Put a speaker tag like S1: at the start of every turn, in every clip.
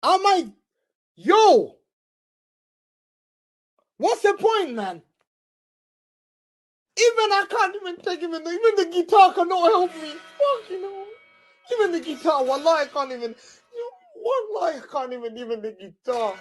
S1: I'm like, yo, what's the point, man? Even I can't even take even the guitar cannot help me. Fuck, you know. Even the guitar, wallah, I can't even. Wallah, I can't even the guitar.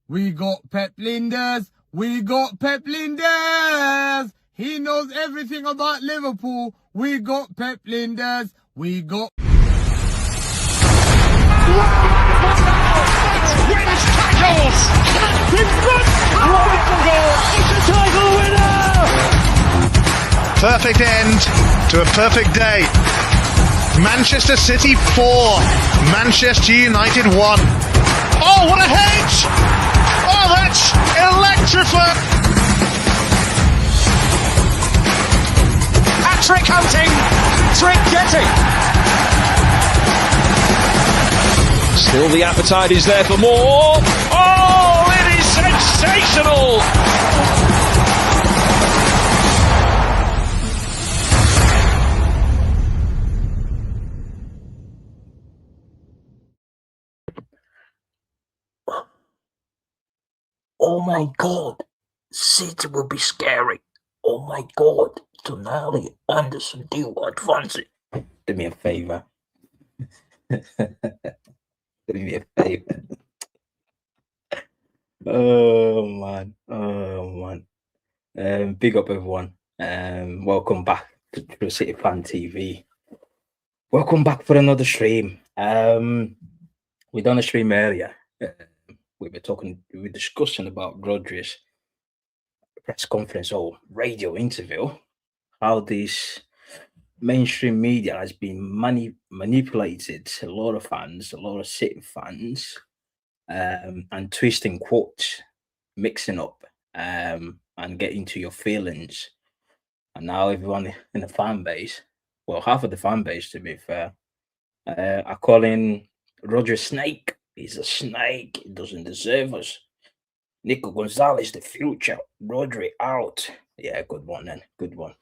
S1: We got Pep Linders. We got Pep Linders. He knows everything about Liverpool. We got Pep Linders. We got...
S2: Wins tackles! In front! Wonderful goal! It's a title winner!
S3: Perfect end to a perfect day. Manchester City 4, Manchester United 1. Oh, what a hedge! Oh, that's electrifying!
S2: Hat-trick hunting, trick getting. Still the appetite is there for more. Oh, it is sensational!
S4: Oh my God, City will be scary. Oh my God, Tonali, Anderson, do advance it. Do me a favor. Do me a favor. Oh man. Big up everyone. Welcome back to True City Fan TV. Welcome back for another stream. We done a stream earlier. We were discussing about Rodri's press conference or radio interview, how this mainstream media has been manipulated a lot of fans, a lot of City fans, and twisting quotes, mixing up, and getting to your feelings. And now everyone in the fan base, well, half of the fan base, to be fair, are calling Rodri snake. He's a snake. He doesn't deserve us. Nico Gonzalez, the future. Rodri out. Yeah, good one then. Good one.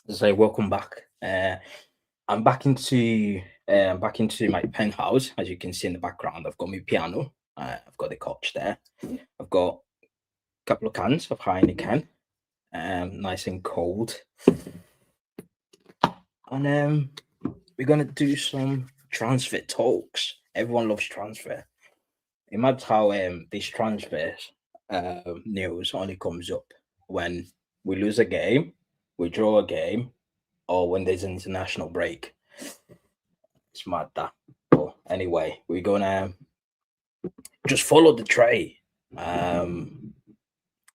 S4: So welcome back. I'm back into my penthouse. As you can see in the background, I've got my piano. I've got the couch there. I've got a couple of cans of Heineken. Nice and cold. And we're gonna do some transfer talks. Everyone loves transfer. Imagine how this transfer news only comes up when we lose a game, we draw a game, or when there's an international break. It's mad that. But anyway, we're gonna just follow the tray.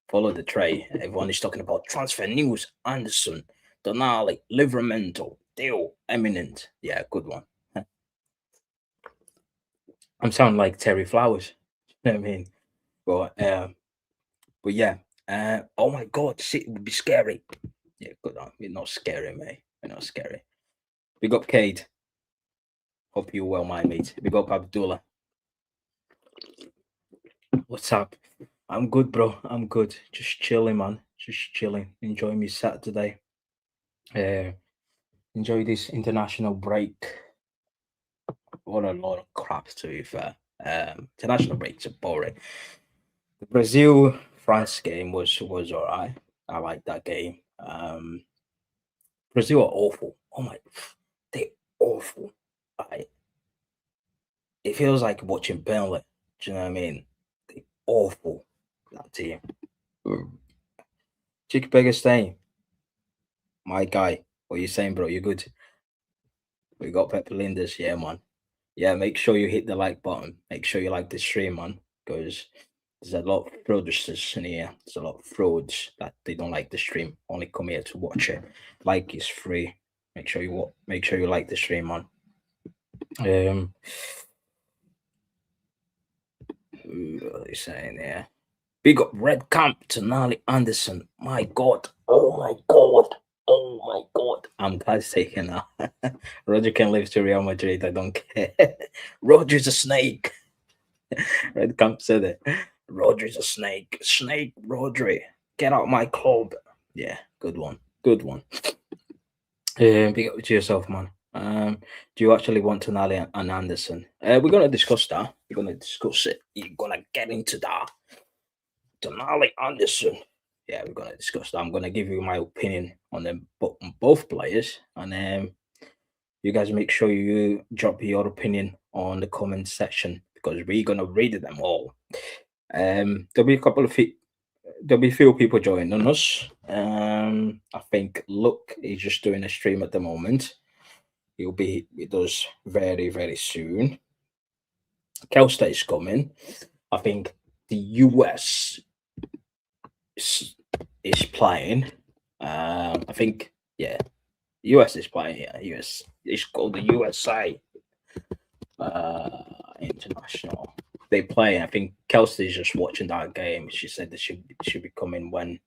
S4: Follow the tray. Everyone is talking about transfer news. Anderson, Tonali, Livramento, deal, eminent. Yeah, good one. I'm sounding like Terry Flowers. You know what I mean? But yeah. Oh my God, City would be scary. Yeah, good on. We're not scary, mate. We're not scary. Big up, Cade. Hope you're well, my mate. Big up, Abdullah. What's up? I'm good, bro. I'm good. Just chilling, man. Just chilling. Enjoying me Saturday. Enjoy this international break. What a lot of crap, to be fair. International breaks are boring. The Brazil-France game was all right. I like that game. Brazil are awful. Oh my, they're awful. It feels like watching Burnley. Do you know what I mean? They're awful, that team. Chick Begestein, my guy. What are you saying, bro? You good? We got Pep Linders, yeah, man. Yeah, make sure you hit the like button. Make sure you like the stream, man, because there's a lot of fraudsters in here. There's a lot of frauds that they don't like the stream. Only come here to watch it. Like is free. Make sure you like the stream, man. What are they saying here? Big up Red Camp, Tonali, Anderson. My God. Oh my God. Oh my God. I'm glad it's taken out. Roger can live to Real Madrid. I don't care. Roger's a snake. Red Camp said it. Rodri's a snake. Snake Rodri. Get out my club. Yeah, good one. Good one. Big up to yourself, man. Do you actually want Tonali and Anderson? We're gonna discuss that. We're gonna discuss it. You're gonna get into that. Tonali, Anderson. Yeah, we're gonna discuss that. I'm gonna give you my opinion on them, on both players, and you guys make sure you drop your opinion on the comment section because we're gonna read them all. There'll be a couple of there'll be a few people joining us. I think Luke is just doing a stream at the moment. He'll be with us very, very soon. Kelster is coming. I think the US is playing. I think, yeah, US is playing. Yeah, US. It's called the USA International. They play. I think Kelsey is just watching that game. She said that she be coming when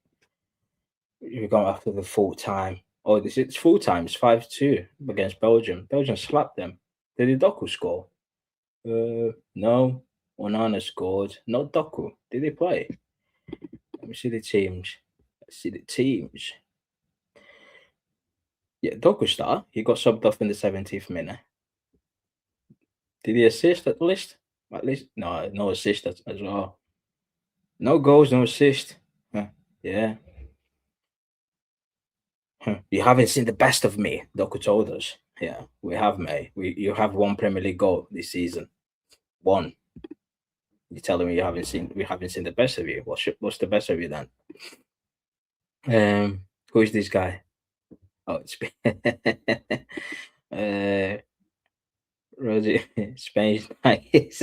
S4: we're going after the full time. Oh, it's full time. It's 5-2 against Belgium. Belgium slapped them. Did Doku score? No. Onana scored. Not Doku. Did they play? Let me see the teams. Let's see the teams. Yeah, Doku started. He got subbed off in the 70th minute. Did he assist at least? At least no assist as well. No goals, no assist. Yeah. You haven't seen the best of me, Doku told us. Yeah, we have, mate. You have one Premier League goal this season. One. You're telling me we haven't seen the best of you. What's the best of you then? Who is this guy? Oh, it's Roger. Spain's nice.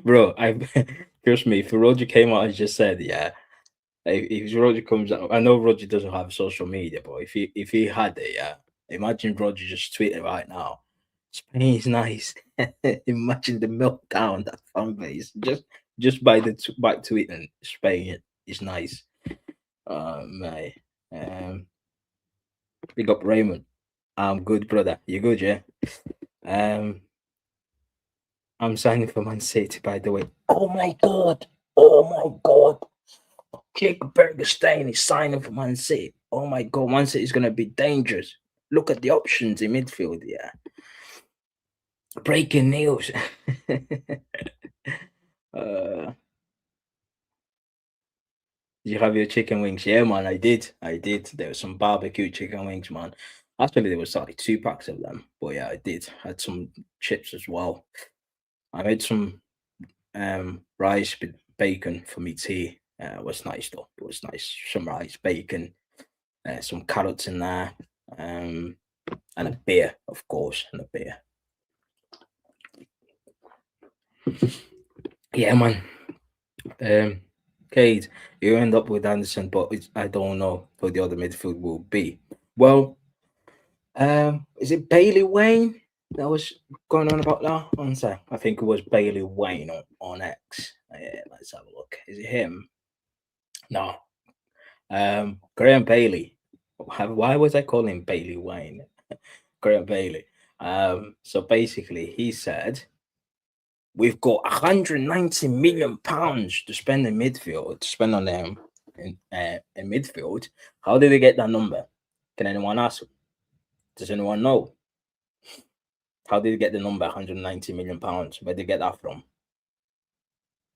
S4: Bro, trust me, if Roger came out and just said, yeah. If Roger comes out, I know Roger doesn't have social media, but if he had it, yeah, imagine Roger just tweeting right now. Spain is nice. Imagine the meltdown that fan base just by tweeting Spain is nice. Mate. Big up Raymond. I'm good, brother. You good, yeah? I'm signing for Man City, by the way. Oh my god. Jacob Bergerstein is signing for Man City. Oh my god, Man City is gonna be dangerous. Look at the options in midfield, yeah. Breaking news. You have your chicken wings? Yeah, man, I did. There was some barbecue chicken wings, man. Actually, there was like 2 packs of them, but yeah, I did. I had some chips as well. I made some rice with bacon for me tea. It was nice though. It was nice. Some rice, bacon, some carrots in there, and a beer, of course, and a beer. Yeah, man. Cade, you end up with Anderson, but I don't know who the other midfield will be. Well, is it Bailey Wayne that was going on about that? One sec. I think it was Bailey Wayne on X. Yeah, let's have a look. Is it him? No. Graham Bailey. Why was I calling him Bailey Wayne? Graham Bailey. So basically, he said, we've got 190 million pounds to spend in midfield, to spend on them in midfield. How did they get that number? Can anyone ask? Does anyone know? How did they get the number 190 million pounds? Where did they get that from?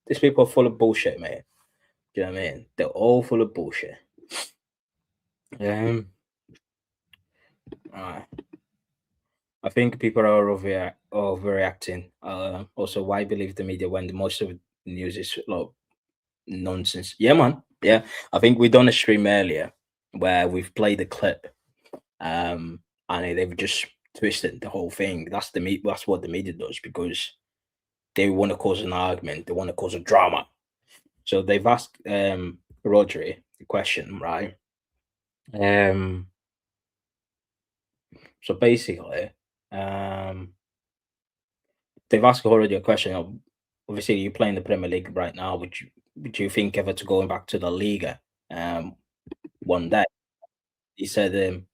S4: These people are full of bullshit, mate. Do you know what I mean? They're all full of bullshit. I think people are overreacting. Also, why believe the media when most of the news is nonsense? Yeah, man. Yeah, I think we done a stream earlier where we've played a clip, and they've just twisted the whole thing. That's what the media does because they want to cause an argument. They want to cause a drama. So they've asked Rodri the question, right? So basically, they've asked already a question. Obviously, you're playing the Premier League right now. Would you think ever to going back to the Liga one day? He said,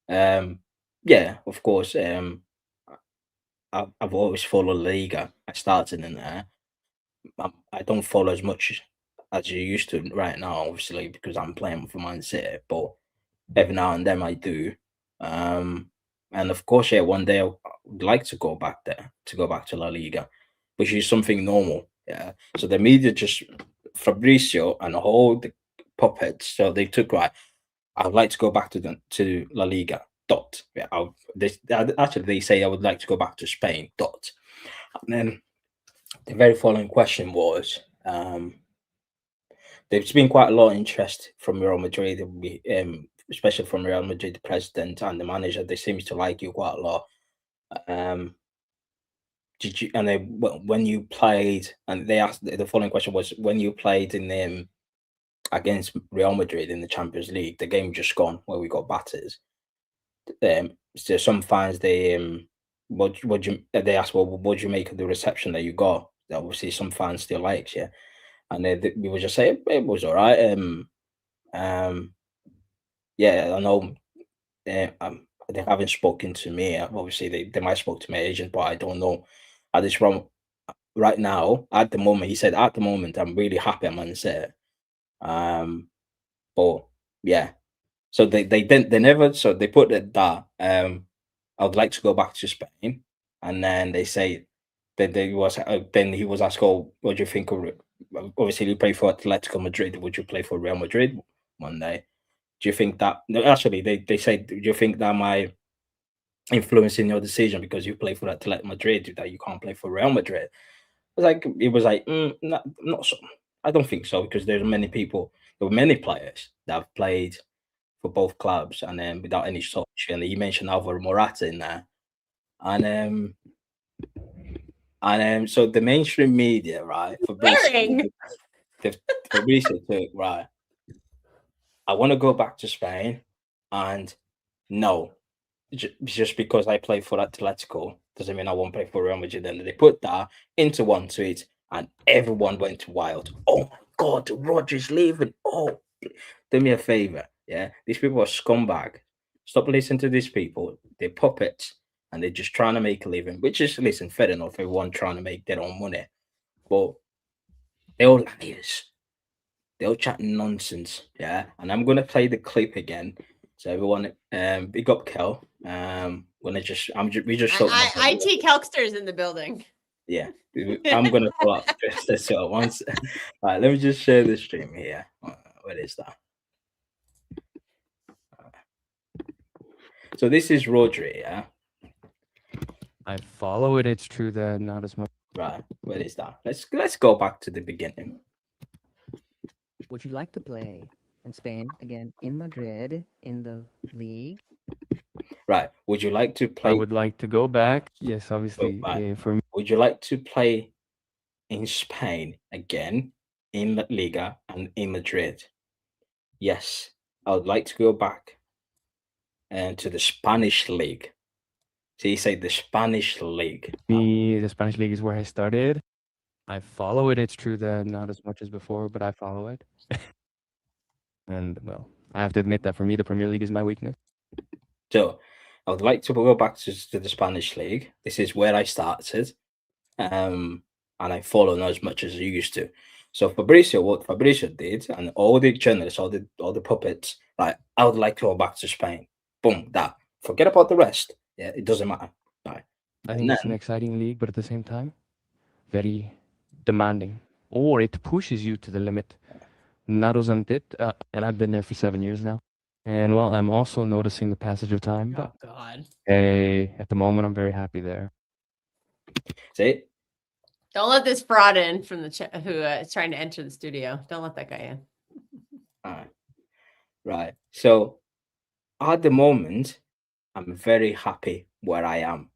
S4: yeah, of course. I've always followed La Liga. I started in there. I don't follow as much as you used to right now, obviously, because I'm playing for Man City. But every now and then I do. And of course, yeah, one day I would like to go back there, to go back to La Liga, which is something normal. Yeah. So the media just Fabrizio and all the puppets. So they took right. I would like to go back to La Liga. Dot. Yeah. Actually, they say I would like to go back to Spain. Dot. And then the very following question was, there's been quite a lot of interest from Real Madrid, especially from Real Madrid, the president and the manager. They seem to like you quite a lot. Did you? And when you played, and they asked the following question was, when you played in against Real Madrid in the Champions League, the game just gone where we got battered. So some fans they asked, well, what do you make of the reception that you got? Obviously, some fans still likes you, and we would just say it was all right. Yeah, I know. They haven't spoken to me. Obviously, they might spoke to my agent, but I don't know. At this right now, at the moment, he said, at the moment, I'm really happy. I'm City. But yeah, so they never. So they put it that I would like to go back to Spain, and then they say that then he was asked, "Oh, what do you think of?" Obviously, you play for Atletico Madrid. Would you play for Real Madrid one day? Do you think that? No, actually, they say, do you think that might influence in your decision because you play for Atletico Madrid that you can't play for Real Madrid? It was like not so. I don't think so because there were many players that have played for both clubs and then without any such. And you mentioned Alvaro Morata in there, and so the mainstream media, right? Fabrizio took right. I want to go back to Spain, and no, just because I play for Atletico doesn't mean I won't play for Real Madrid. And they put that into one tweet, and everyone went wild. Oh my God, Rodri's leaving. Oh, do me a favor. Yeah, these people are scumbag. Stop listening to these people. They're puppets, and they're just trying to make a living. Which is, listen, fair enough. Everyone trying to make their own money, but they're all liars. They're all chatting nonsense. Yeah, and I'm gonna play the clip again. So everyone, big up Kel. We just
S5: IT Kelkster's in the building.
S4: Yeah, I'm gonna pull up this once. All right, let me just share the stream here. Where is that? So this is Rodri, yeah.
S6: I follow it. It's true that not as much.
S4: Right, where is that? Let's go back to the beginning.
S7: Would you like to play in Spain again, in Madrid, in the league?
S4: Right. Would you like to play?
S6: I would like to go back. Yes, obviously. For me.
S4: Would you like to play in Spain again, in La Liga and in Madrid? Yes, I would like to go back and to the Spanish league. So you say the Spanish league.
S6: Me, the Spanish league is where I started. I follow it. It's true that not as much as before, but I follow it. And well, I have to admit that for me, the Premier League is my weakness.
S4: So I would like to go back to the Spanish league. This is where I started. And I follow not as much as I used to. So what Fabrizio did, and all the journalists, all the puppets, like, I would like to go back to Spain. Boom, that. Forget about the rest. Yeah, it doesn't matter. Right.
S6: I think it's an exciting league, but at the same time, very demanding. Or it pushes you to the limit. Naro's it, and I've been there for 7 years now. And well, I'm also noticing the passage of time.
S5: Oh God!
S6: At the moment, I'm very happy there.
S4: See?
S5: Don't let this fraud in from the who is trying to enter the studio. Don't let that guy in.
S4: All right. Right. So at the moment, I'm very happy where I am.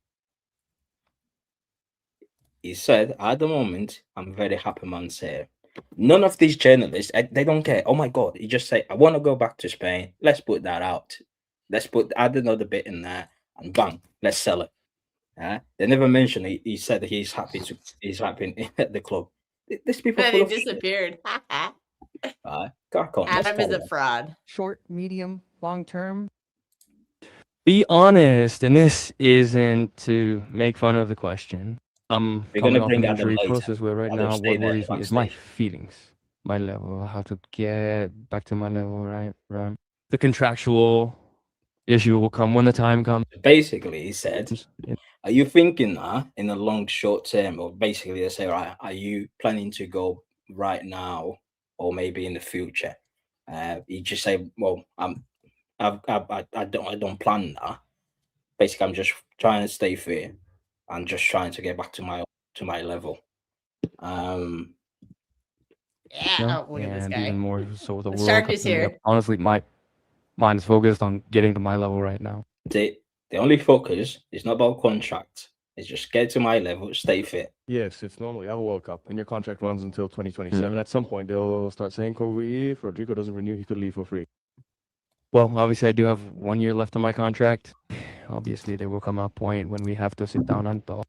S4: He said, at the moment, I'm very happy, man. Say, none of these journalists, they don't care. Oh my God. He just say, I want to go back to Spain. Let's put that out. Add another bit in there and bang, let's sell it. They never mentioned he said that he's happy at the club. These people
S5: he disappeared.
S4: Adam
S5: is a fraud.
S7: Short, medium, long term.
S6: be honest, and this isn't to make fun of the question.
S4: We're
S6: Coming
S4: gonna
S6: off
S4: bring
S6: an
S4: Adam
S6: injury
S4: later.
S6: process where right
S4: Adam,
S6: now
S4: stay
S6: what
S4: there
S6: worries me is my
S4: backstage.
S6: feelings, my level, how to get back to my level, right? Right. The contractual issue will come when the time comes.
S4: Basically, he said, are you thinking that in the long short term, or basically they say, right, are you planning to go right now or maybe in the future? You just say, well, I don't plan that. Basically, I'm just trying to stay fit and just trying to get back to my level.
S5: Yeah.
S6: No,
S5: Oh, look at this
S6: and
S5: guy.
S6: even more so with the
S5: The
S6: World
S5: shark
S6: Cup
S5: is
S6: coming up.
S5: here.
S6: Honestly, my mind is focused on getting to my level right now.
S4: The only focus is not about contract. It's just get to my level, stay fit.
S8: Yes, it's normally a World Cup, and your contract runs until 2027. At some point, they'll start saying, Kobe, if Rodrigo doesn't renew, he could leave for free.
S6: Well, obviously, I do have 1 year left on my contract. Obviously, there will come a point when we have to sit down and talk.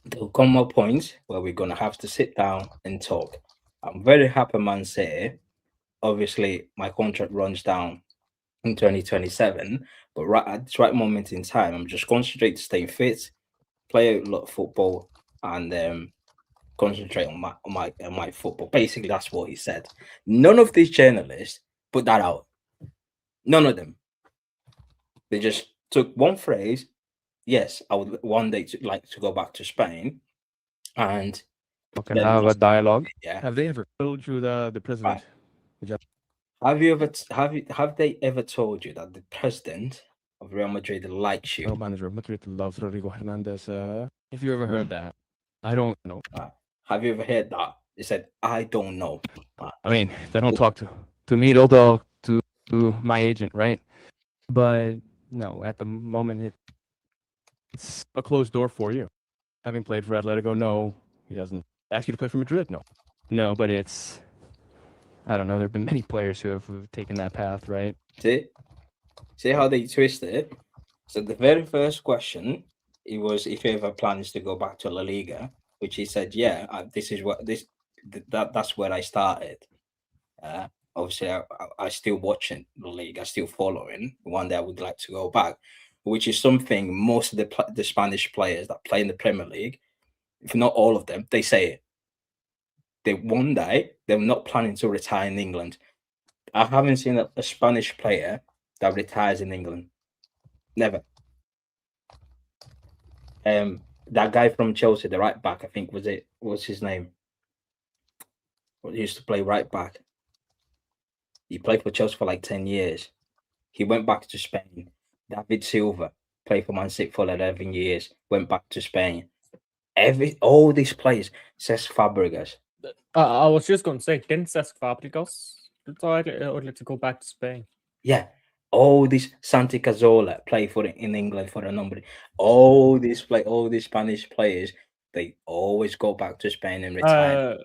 S4: There'll come a point where we're gonna have to sit down and talk. I'm very happy, Man City. Obviously, my contract runs down in 2027, but right at this right moment in time, I'm just concentrate to stay fit, play a lot of football, and concentrate on my football. Basically, that's what he said. None of these journalists put that out. None of them. They just took one phrase. Yes, I would one day like to go back to Spain, and
S6: We can have a dialogue.
S4: yeah.
S8: Have they ever told you the president?
S4: Have they ever told you that the president of Real Madrid likes you?
S8: General manager of Madrid loves Rodrigo Hernandez.
S6: If you ever heard that, I don't know.
S4: Have you ever heard that? They said, I don't know.
S6: I mean, if they don't talk to me, they'll talk to my agent, right? But no, at the moment, it's
S8: A closed door for you. Having played for Atletico, no, he doesn't ask you to play for Madrid. No.
S6: no, but it's I don't know. There have been many players who have taken that path, right?
S4: See how they twist it? So the very first question, it was if he ever plans to go back to La Liga, which he said, yeah, that's where I started. Obviously, I still watching the league. I still following. One day I would like to go back, which is something most of the Spanish players that play in the Premier League, if not all of them, they say it. They one day they're not planning to retire in England. I haven't seen a Spanish player that retires in England. Never. That guy from Chelsea, the right back, I think what's his name? He used to play right back. He played for Chelsea for like 10 years. He went back to Spain. David Silva played for Man City for 11 years, went back to Spain. All these players, Cesc Fabregas.
S9: I was just going to say, didn't Cesc Fabregas decide to go back to Spain?
S4: Yeah. All these Santi Cazorla play in England for a number. All these Spanish players, they always go back to Spain and retire.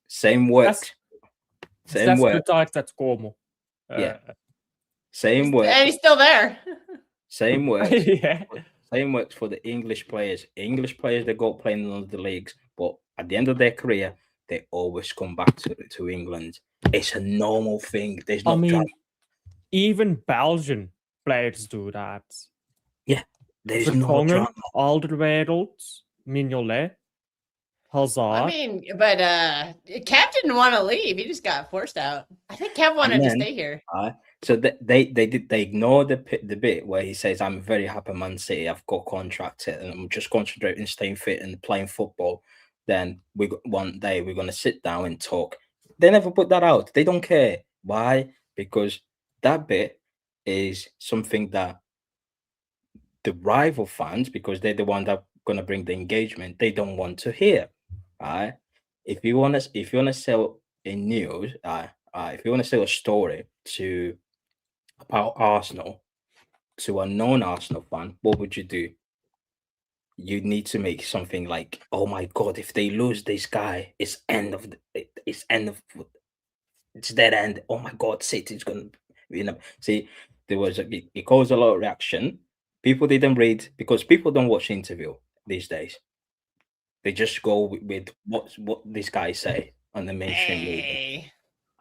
S4: Same work. Same work.
S9: Retired at Como.
S4: Yeah. Same work.
S5: And he's still there.
S4: Same work.
S9: Yeah.
S4: Same works for the English players. English players, they go playing in other leagues, but at the end of their career, they always come back to England. It's a normal thing. There's no drama.
S9: Even Belgian players do that.
S4: Yeah, there's no drama.
S9: Alderweireld, Mignolet, Hazard.
S5: I mean, but Kev didn't want to leave. He just got forced out. I think Kev wanted to stay here.
S4: So they ignored the bit where he says, "I'm very happy, Man City. I've got contracted, and I'm just concentrating, staying fit, and playing football." Then one day we're gonna sit down and talk. They never put that out. They don't care. Why? Because that bit is something that the rival fans, because they're the one that gonna bring the engagement, they don't want to hear. Right? If you wanna sell a news, if you wanna sell a story about Arsenal to a non-Arsenal fan, what would you do? You need to make something like, "Oh my God, if they lose this guy, it's dead end. Oh my God, City's gonna, see." There was it caused a lot of reaction. People didn't read because people don't watch the interview these days. They just go with what these guys say on the mainstream media.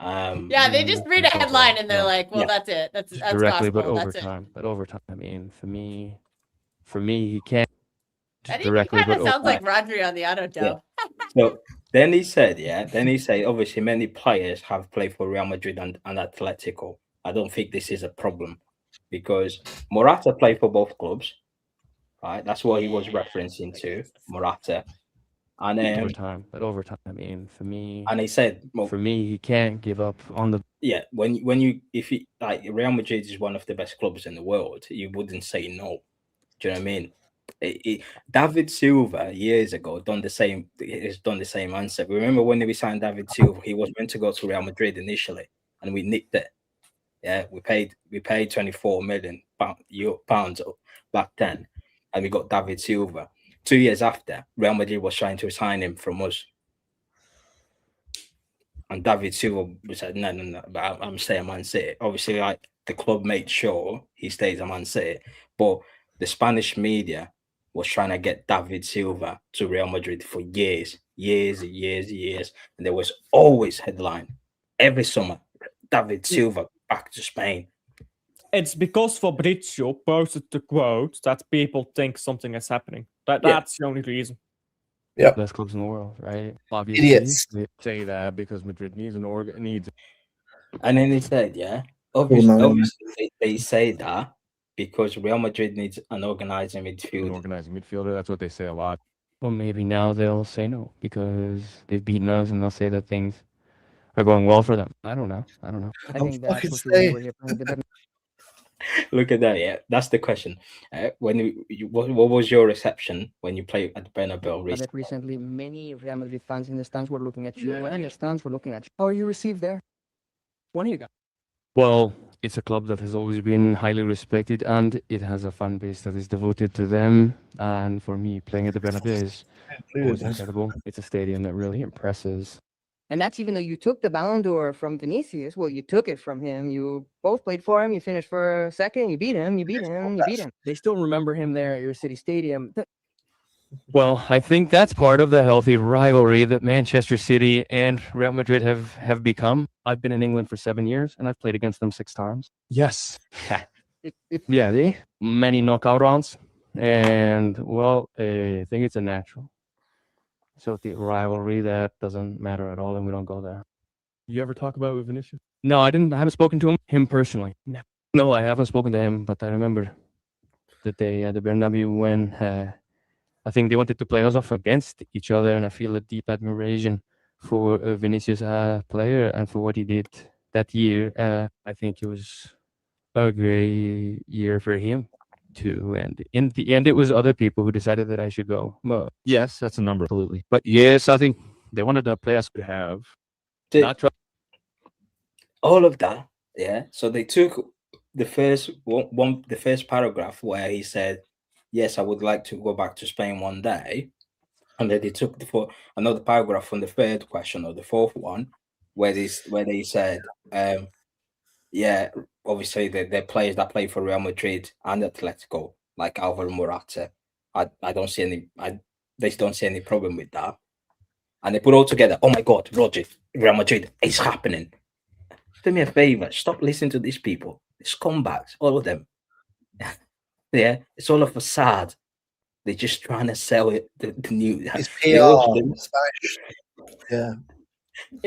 S5: Yeah, they just read a headline and they're
S6: No.
S5: like, "Well,
S4: Yeah.
S5: that's it. That's
S6: directly, but
S5: gospel. That's it."
S6: overtime. But overtime. I mean, for me, he can't
S5: That
S6: just
S5: even
S6: directly,
S5: kind
S6: but
S5: of sounds like Rodri on the auto
S4: Yeah.
S5: dub.
S4: So then he said, obviously many players have played for Real Madrid and Atletico. I don't think this is a problem because Morata played for both clubs, right? That's what he was referencing to, Morata. And
S6: overtime. But overtime. I mean, for me,
S4: and he said, well,
S6: he can't give up on the.
S4: yeah, if you like Real Madrid is one of the best clubs in the world, you wouldn't say no. Do you know what I mean? David Silva years ago done the same. Has done the same answer. Remember when we signed David Silva? He was meant to go to Real Madrid initially, and we nicked it. Yeah, we paid 24 million pounds back then, and we got David Silva. 2 years after, Real Madrid was trying to sign him from us, and David Silva said, "No, but I'm staying Man City." Obviously, like the club made sure he stays at Man City, but the Spanish media was trying to get David Silva to Real Madrid for years, and there was always headline every summer: David Silva back to Spain.
S9: It's because Fabrizio posted the quote that people think something is happening. That's the only reason.
S6: Best clubs in the world, right? Obviously,
S8: Idiots. They say that because Madrid needs needs.
S4: And then he said, yeah, obviously they say that because Real Madrid needs an organizing midfield.
S8: midfielder, that's what they say a lot.
S6: Well, maybe now they'll say no because they've beaten us, and they'll say that things are going well for them. I don't know.
S7: I think that's what we were here playing the
S4: Look at that, yeah. That's the question. When what was your reception when you played at Bernabeu
S7: recently? Many Real Madrid fans in the stands were looking at you, and the stands were looking at you. How are you received there? One of you guys.
S6: Well, it's a club that has always been highly respected, and it has a fan base that is devoted to them. And for me, playing at the Bernabeu is always incredible. It's a stadium that really impresses.
S7: And that's even though you took the Ballon d'Or from Vinicius. Well, you took it from him. You both played for him. You finished for second. You beat him. They still remember him there at your city stadium.
S6: Well, I think that's part of the healthy rivalry that Manchester City and Real Madrid have become. I've been in England for 7 years, and I've played against them 6 times.
S8: Yes.
S6: Yeah, many knockout rounds. And, well, I think it's a natural. So the rivalry that doesn't matter at all, and we don't go there.
S8: You ever talk about it with Vinicius?
S6: No, I didn't. I haven't spoken to him personally. No, I haven't spoken to him, but I remember that day at the Bernabeu when I think they wanted to play us off against each other, and I feel a deep admiration for Vinicius player and for what he did that year. I think it was a great year for him too, and in the end, it was other people who decided that I should go. Well,
S8: Yes, that's a number.
S6: absolutely. But yes, I think they wanted to play us to have.
S4: all of that, yeah. So they took the first the first paragraph where he said, "Yes, I would like to go back to Spain one day," and then they took another paragraph from the third question or the fourth one, where they said, "Yeah, obviously they're players that play for Real Madrid and Atletico, like Alvaro Morata. I don't see they don't see any problem with that." And they put all together. Oh my God, Rodri, Real Madrid, it's happening. Do me a favor, stop listening to these people. They're scumbags, all of them. Yeah, it's all a facade. They're just trying to sell it. The new.
S3: It's PR. Yeah.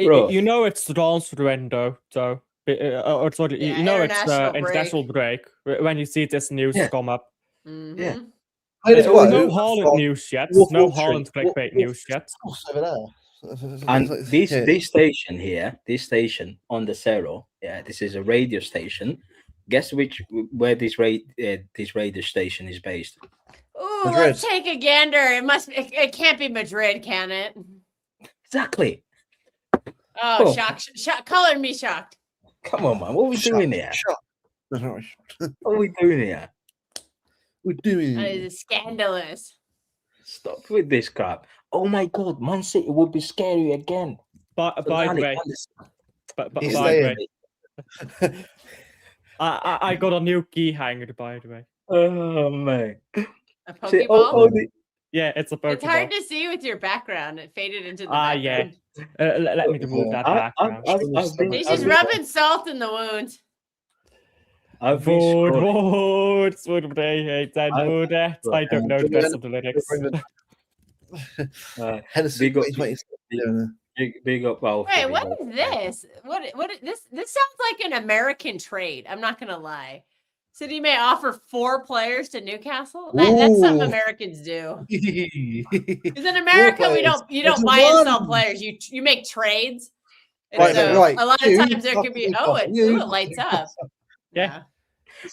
S4: Bro.
S9: You know it's transfer window, though. Or sorry,
S5: Yeah,
S9: you know it's
S5: international
S9: break when you see this news come up.
S5: Mhm.
S4: Yeah.
S9: No Haaland news yet. No Haaland clickbait news yet.
S3: Over there.
S4: And this station here, this station on the Cerro, yeah, this is a radio station. Guess where this radio station is based?
S5: Ooh,
S3: Madrid.
S5: let's take a gander. It can't be Madrid, can it?
S4: Exactly.
S5: Oh, shocked. Colored me shocked.
S4: Come on, man. What are we doing here? What are we doing here?
S5: That is scandalous.
S4: Stop with this crap. Oh my God, Man City would be scary again.
S9: By the way, I got a new key hanger. By the way.
S4: Oh man.
S5: A
S4: See,
S5: Pokeball?
S9: Yeah, it's a Pokeball.
S5: It's hard to see with your background. It faded into the
S9: yeah.
S5: background.
S9: Let me remove that background.
S5: He's just rubbing salt in the wound.
S4: I've been
S9: Wood,
S4: scrolling.
S9: wood, would they hate that wood? I don't know the rest of the lyrics.
S10: Hennessy,
S4: Big up,
S10: what he's doing there.
S4: big up, Alfie.
S5: Wait,
S4: big
S5: what
S4: up.
S5: is this? What this sounds like an American trade. I'm not gonna lie. City may offer 4 players to Newcastle. That's something
S10: Ooh.
S5: Americans do.
S10: Because
S5: Because in America, you don't buy and sell players. You make trades. And
S10: Right,
S5: so
S10: right.
S5: a lot of
S10: You
S5: times there could be it
S10: fucking
S5: lights up.
S9: Yeah.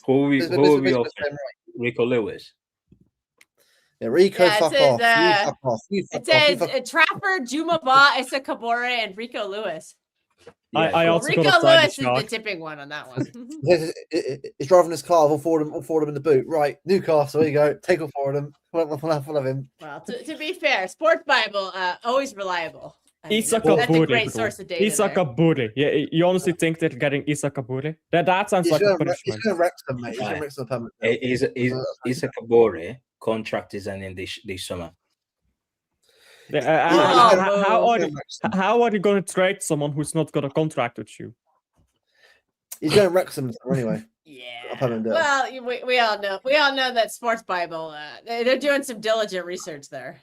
S4: Who are we
S10: Mr.
S4: offering? Rico Lewis.
S10: Yeah, Rico,
S5: Yeah, it
S10: fuck
S5: says,
S10: off. You fuck off. You
S5: It
S10: fuck off.
S5: says
S10: You fuck
S5: Trapper, Jumaba, Issa Kabore, and Rico Lewis.
S9: I also
S5: Rico
S9: got a side
S5: Lewis is
S9: shot.
S5: the tipping one on that one.
S10: He's driving his car. All 4 of them in the boot. Right, Newcastle. Here you go. Take all 4 of them. We'll have him.
S5: Well, to be fair, Sports Bible always reliable. I mean,
S9: Issa
S5: that's a
S9: Kabore,
S5: great
S9: bro.
S5: source of data.
S9: Issa
S5: there.
S9: Kabore. Yeah, you honestly think they're getting Issa Kabore? That sounds
S10: He's
S9: like a
S10: going to
S9: punishment.
S10: Rex them, mate. He's going
S4: Right.
S10: to Rex them permanently.
S4: Issa Kabore contract is ending this summer.
S9: How are you going to trade someone who's not got a contract with you?
S10: He's going to Wrexham anyway.
S5: Yeah.
S10: Permanent.
S5: Well, we all know that Sports Bible. They're doing some diligent research there.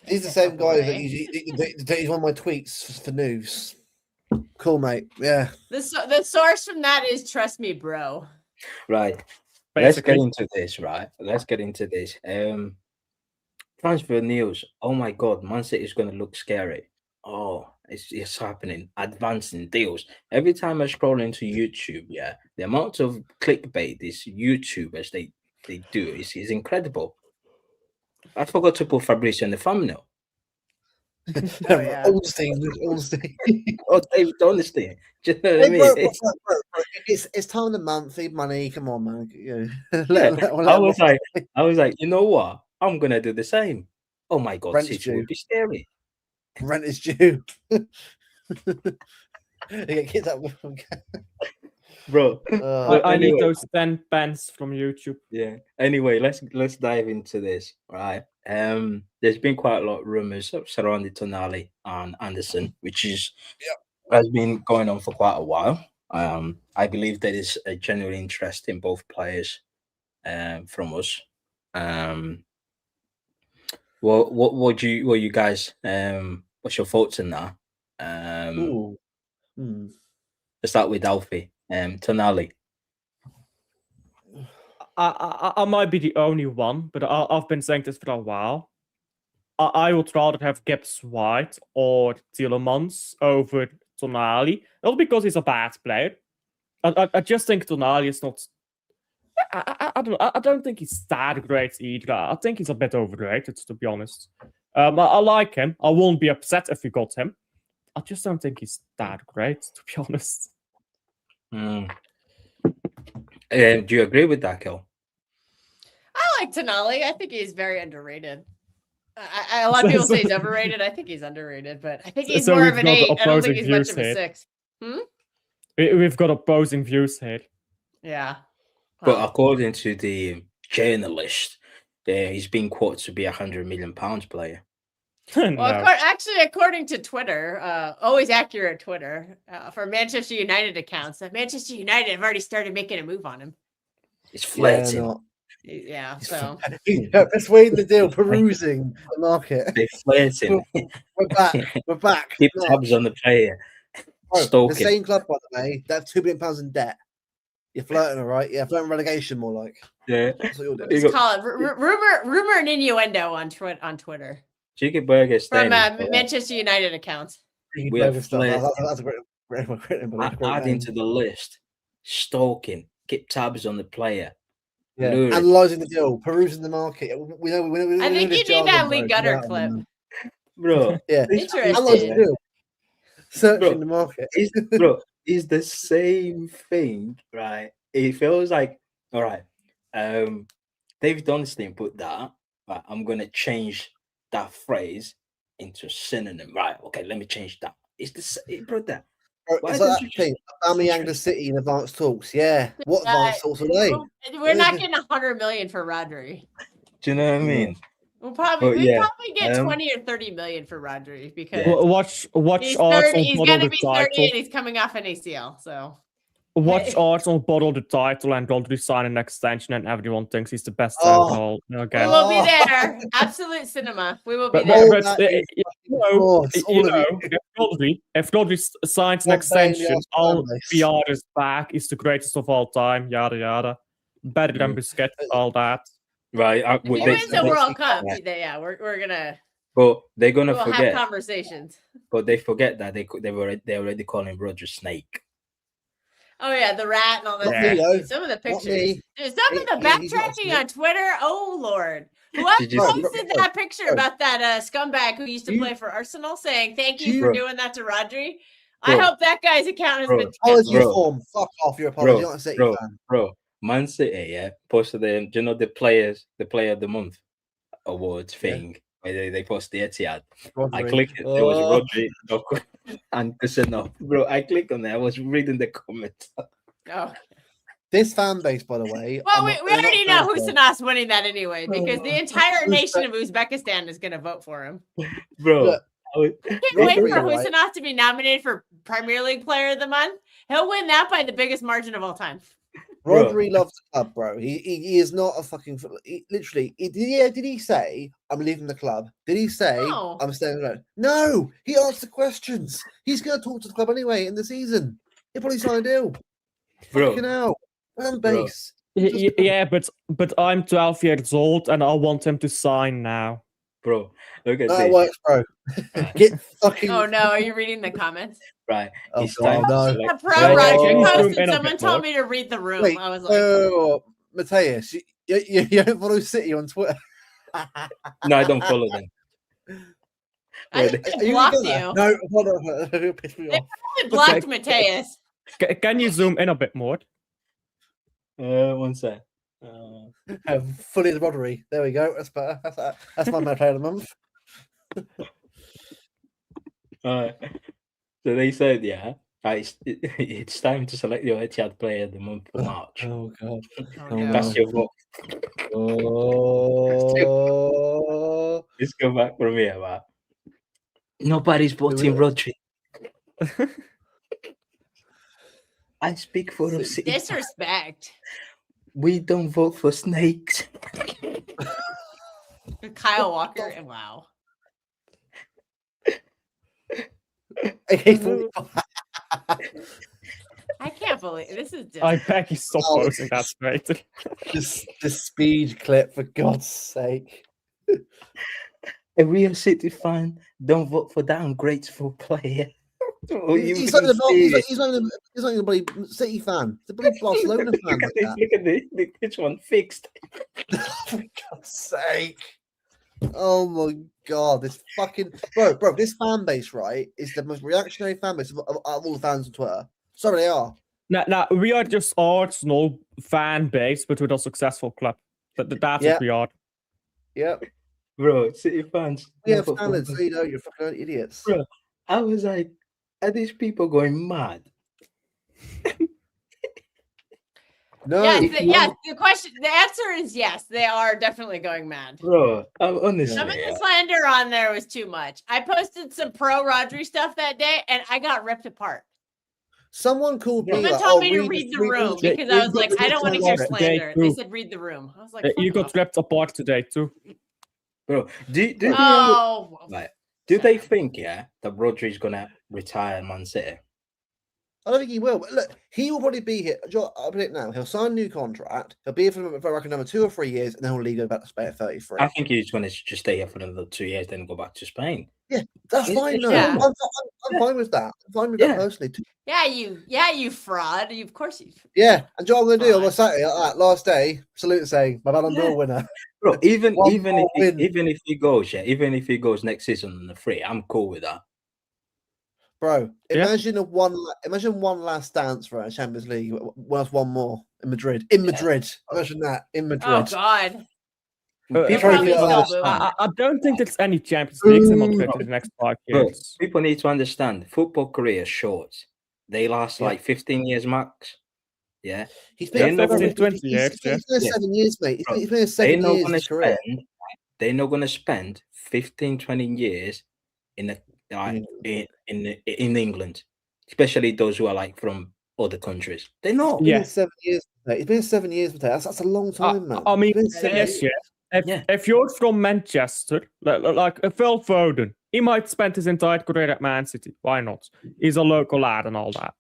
S10: He's the same guy that he's one of my tweets for news. Cool, mate. Yeah.
S5: The source from that is trust me, bro.
S4: Right.
S9: Basically.
S4: Let's get into this, right? Let's get into this. Transfer news. Oh my god, Man City is gonna look scary. Oh, it's happening. Advancing deals. Every time I scroll into YouTube, yeah, the amount of clickbait these YouTubers they do is incredible. I forgot to put Fabrizio in the thumbnail.
S5: yeah.
S10: Oldstein.
S4: Oh, David Honesty. Do you know what I
S10: Hey,
S4: mean?
S10: bro, it's time of the month. Need money. Come on, man. You know,
S4: I was like, you know what? I'm gonna do the same. Oh my god,
S10: Rent is
S4: City would
S10: due.
S4: be scary.
S10: Rent is due. Get that.
S4: Bro.
S9: I need
S4: anyway.
S9: those 10 pence from YouTube.
S4: Yeah. Anyway, let's dive into this. Right. There's been quite a lot of rumors surrounding Tonali and Anderson, which has been going on for quite a while. I believe there is a genuine interest in both players from us. What you guys what's your thoughts on that? Let's start with Alfie. Tonali.
S9: I might be the only one, but I've been saying this for a while. I would rather have Gibbs White or Tielemans over Tonali. Not because he's a bad player. I just think Tonali is not. I don't think he's that great either. I think he's a bit overrated, to be honest. I like him. I won't be upset if we got him. I just don't think he's that great, to be honest.
S4: Do you agree with that, Kel?
S5: I like Tonali. I think he's very underrated. A lot of people say he's overrated. I think he's underrated, but I think he's more of an 8. I don't think he's much of a 6.
S9: We've got opposing views here.
S5: Yeah.
S4: But according to the journalist, he's been quoted to be £100 million player.
S5: Well, actually, according to Twitter, always accurate Twitter, for Manchester United accounts, Manchester United have already started making a move on him.
S4: He's flirting.
S5: Yeah, so
S10: Let's wait in the deal, perusing the market.
S4: They're flirting.
S10: We're back.
S4: Keep tabs on the player.
S10: Bro, the same club, by the way, they have £2 billion in debt. You're flirting, all right? Yeah, flirting relegation, more like.
S4: Yeah.
S10: That's what you're doing.
S5: Let's call it rumor and innuendo on Twitter.
S4: Chicken Burger
S5: from Manchester United accounts.
S4: We have
S10: that's a great
S4: adding to the list. Stalking. Keep tabs on the player.
S10: Yeah. Analyzing the deal, perusing the market. We
S5: I think you need that Lee Gutter clip,
S4: bro.
S10: Yeah,
S5: interesting.
S10: Searching the market,
S4: bro. It's the same thing, right? It feels like, all right. David Donstein put that. Right, I'm gonna change that phrase into a synonym. Right? Okay, let me change that. It's the same, brother.
S10: It's like that thing. Aubameyang to City in advanced talks. Yeah, what advanced talks are they?
S5: We're not getting 100 million for Rodri.
S4: Do you know what I mean?
S5: We'd probably get
S4: um,
S5: 20 or 30 million for Rodri because
S9: Watch
S5: he's
S9: Arsenal
S5: 30, he's
S9: bottle
S5: gonna
S9: the
S5: be 30
S9: title.
S5: and he's coming off an ACL. So
S9: Watch Arsenal bottle the title and Rodri sign an extension, and everyone thinks he's the best
S10: Oh.
S9: ever. All
S5: we
S9: again.
S5: will be there. Absolute cinema. We will be
S9: But,
S5: there.
S9: but,
S10: that is
S9: if Rodri signs an
S10: One day in the
S9: extension,
S10: Arsenal
S9: all
S10: fan base.
S9: PR is back. He's the greatest of all time. Yada yada. Better than Busquets. All that.
S4: Right.
S5: If he wins the World Cup, we're gonna.
S4: But they're gonna
S5: We'll
S4: forget.
S5: have conversations.
S4: But they forget that they already calling Roger Snake.
S5: Oh yeah, the rat and all that.
S10: Not me, though.
S5: Some of the
S10: Not
S5: pictures.
S10: me.
S5: Dude, some of the
S10: He's not
S5: backtracking
S10: Snake.
S5: on Twitter. Oh Lord. Whoever
S4: Did you see-
S5: posted that picture about that scumbag who used to play for Arsenal saying thank you for doing that to Rodri? I hope that guy's account has been
S10: Apology
S4: Bro.
S10: form. Fuck off your apology. You're not a City fan.
S4: Bro, Man City, posted them. Do you know the player of the month awards thing? Where they post the Etihad. I
S10: Rodri.
S4: clicked it. There was Rodri and Cristiano. Bro, I clicked on there. I was reading the comments.
S5: Oh.
S10: This fan base, by the way.
S5: Well, we already know Husenas winning that anyway because the entire nation of Uzbekistan is going to vote for him.
S4: Bro,
S10: Look,
S5: I can't wait for
S10: right?
S5: Husenas to be nominated for Premier League Player of the Month. He'll win that by the biggest margin of all time.
S10: Rodri loves the club, bro. He is not a fucking. Literally, did he say I'm leaving the club? Did he say
S5: No.
S10: I'm staying around? No, he answered questions. He's going to talk to the club anyway in the season. He'll probably sign a deal.
S4: Bro.
S10: Fucking hell, fan base.
S9: Yeah, but I'm 12 years old and I want him to sign now.
S4: Bro, look at
S10: That
S4: this.
S10: works, bro. Get fucking.
S5: Oh no, are you reading the comments?
S4: Right.
S10: Oh,
S4: It's
S10: God,
S4: time to
S10: no.
S5: A
S4: select.
S5: pro
S10: Oh.
S5: Roger
S10: Can you
S9: zoom
S5: posted.
S9: in a
S5: Someone
S9: bit
S5: told
S9: more?
S5: me to read the room.
S10: Wait,
S5: I was like,
S10: Mateus, you don't follow City on Twitter.
S4: No, I don't follow them.
S5: I
S4: Wait,
S5: think
S10: Are
S5: they
S10: you
S5: blocked
S10: gonna?
S5: you.
S10: No, hold on. It'll piss me
S5: They
S10: off.
S5: probably blocked Mateus.
S9: Can you zoom in a bit more?
S4: One sec.
S10: Fully the Rodri. There we go. That's better. That's my man player of the month.
S4: Alright. So they said, it's time to select your Etihad player of the month for March.
S10: Oh god.
S5: Oh, no.
S4: That's your vote.
S10: Oh.
S4: Let's go back from here, man. Nobody's voting Rodri. I speak for the City.
S5: Disrespect.
S4: We don't vote for snakes.
S5: Kyle Walker. Wow. I can't believe this is
S9: I
S5: just
S9: beg you stop
S10: Oh,
S9: posting that straight.
S10: this speed clip, for God's sake.
S4: A real City fan don't vote for that ungrateful player.
S10: He's not even a bloody City fan. He's a bloody Barcelona fan.
S4: Look at this one fixed.
S10: For God's sake. Oh my god, this fucking bro, this fan base, right, is the most reactionary fan base of all the fans on Twitter. Sorry, they are.
S9: Now we are just Arsenal fan base, but with a successful club. That's
S10: Yeah.
S9: what we are.
S10: Yep.
S4: Bro, City fans.
S10: We have standards, so you know you're fucking idiots.
S4: Bro, I was like, are these people going mad?
S10: No.
S5: yes. The answer is yes. They are definitely going mad.
S4: Bro, honestly.
S5: Some of the slander on there was too much. I posted some pro Rodri stuff that day, and I got ripped apart.
S10: Someone called me.
S5: Someone
S10: like,
S5: told
S10: oh,
S5: me to read the room
S10: Yeah,
S5: because I was like, I don't want to hear
S9: Today,
S5: slander.
S9: too.
S5: They said read the room. I was like,
S9: You
S5: fuck
S9: got
S5: off.
S9: ripped apart today too.
S4: Bro, do they think, that Rodri's gonna retire Man City?
S10: I don't think he will. But look, he will probably be here. I'll put it now. He'll sign a new contract. He'll be here for I reckon another 2 or 3 years, and then he'll leave back to Spain at 33.
S4: I think he's gonna just stay here for another 2 years, then go back to Spain.
S10: Yeah, that's fine. No,
S5: Yeah.
S10: I'm fine with that. I'm fine with that personally.
S5: Yeah, you fraud. Of course you.
S10: Yeah, and what I'm going to do on my
S5: Fine.
S10: Saturday, last day, salute saying my Ballon d'Or winner.
S4: Bro, even
S10: One
S4: if
S10: more win.
S4: even if he goes next season on the free, I'm cool with that.
S10: Bro,
S9: Yeah.
S10: imagine one last dance for our Champions League. Worth one more in Madrid. Imagine that in Madrid.
S5: Oh God.
S9: People
S5: They'll probably
S10: Trophy
S5: still boo him.
S9: I don't think there's any Champions League in Madrid in the next 5
S4: Bro,
S9: years.
S4: people need to understand football career is short. They last like 15 years max. Yeah,
S10: He's been
S9: Yeah,
S10: bro,
S9: 15,
S10: he's
S9: 20 years, yeah.
S10: been there 7 years, mate.
S4: Bro,
S10: He's been there
S4: they're
S10: 7
S4: not
S10: years of
S4: gonna
S10: his career.
S4: they're not gonna spend 15, 20 years in a in England, especially those who are like from other countries. They're not.
S10: He's been
S9: Yeah.
S10: there 7 years, mate. He's been there 7 years, mate. That's a long time, man.
S9: I mean,
S10: He's been there 7
S9: yes,
S10: years.
S9: yeah. If you're from Manchester, like Phil Foden, he might spend his entire career at Man City. Why not? He's a local lad and all that.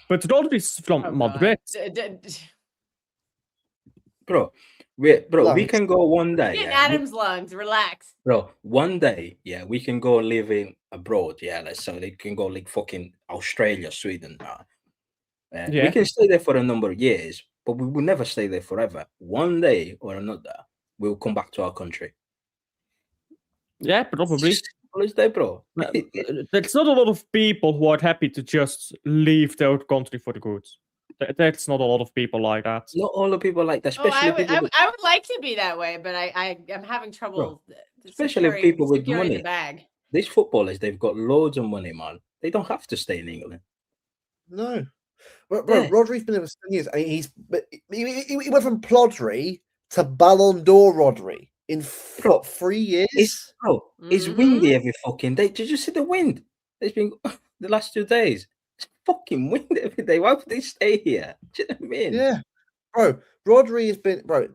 S9: But Rodri's from
S5: Oh,
S9: Madrid.
S4: Bro, we
S10: Lungs.
S4: can go one day.
S5: Get in
S4: Yeah,
S5: Adam's lungs. Relax.
S4: bro, one day, yeah, we can go living abroad. Yeah, let's say they can go like fucking Australia, Sweden. We
S9: Yeah.
S4: can stay there for a number of years, but we will never stay there forever. One day or another, we'll come back to our country.
S9: Yeah, probably.
S4: Simple as that, bro.
S9: There's not a lot of people who are happy to just leave their country for the good. That's not a lot of people like that.
S4: Not all the people like that,
S5: Oh,
S4: especially
S5: I would like to be that way, but I am having trouble.
S4: especially people with
S5: securing
S4: money.
S5: the bag.
S4: These footballers, they've got loads of money, man. They don't have to stay in England.
S10: No. Bro,
S4: Yeah.
S10: Rodri's been there for 7 years. I mean, he went from Plodri to Ballon d'Or Rodri in 3 years.
S4: It's windy every fucking day. Did you see the wind? It's been the last 2 days. It's fucking wind every day. Why would they stay here? Do you know what I mean?
S10: Yeah. Bro, Rodri has been, bro,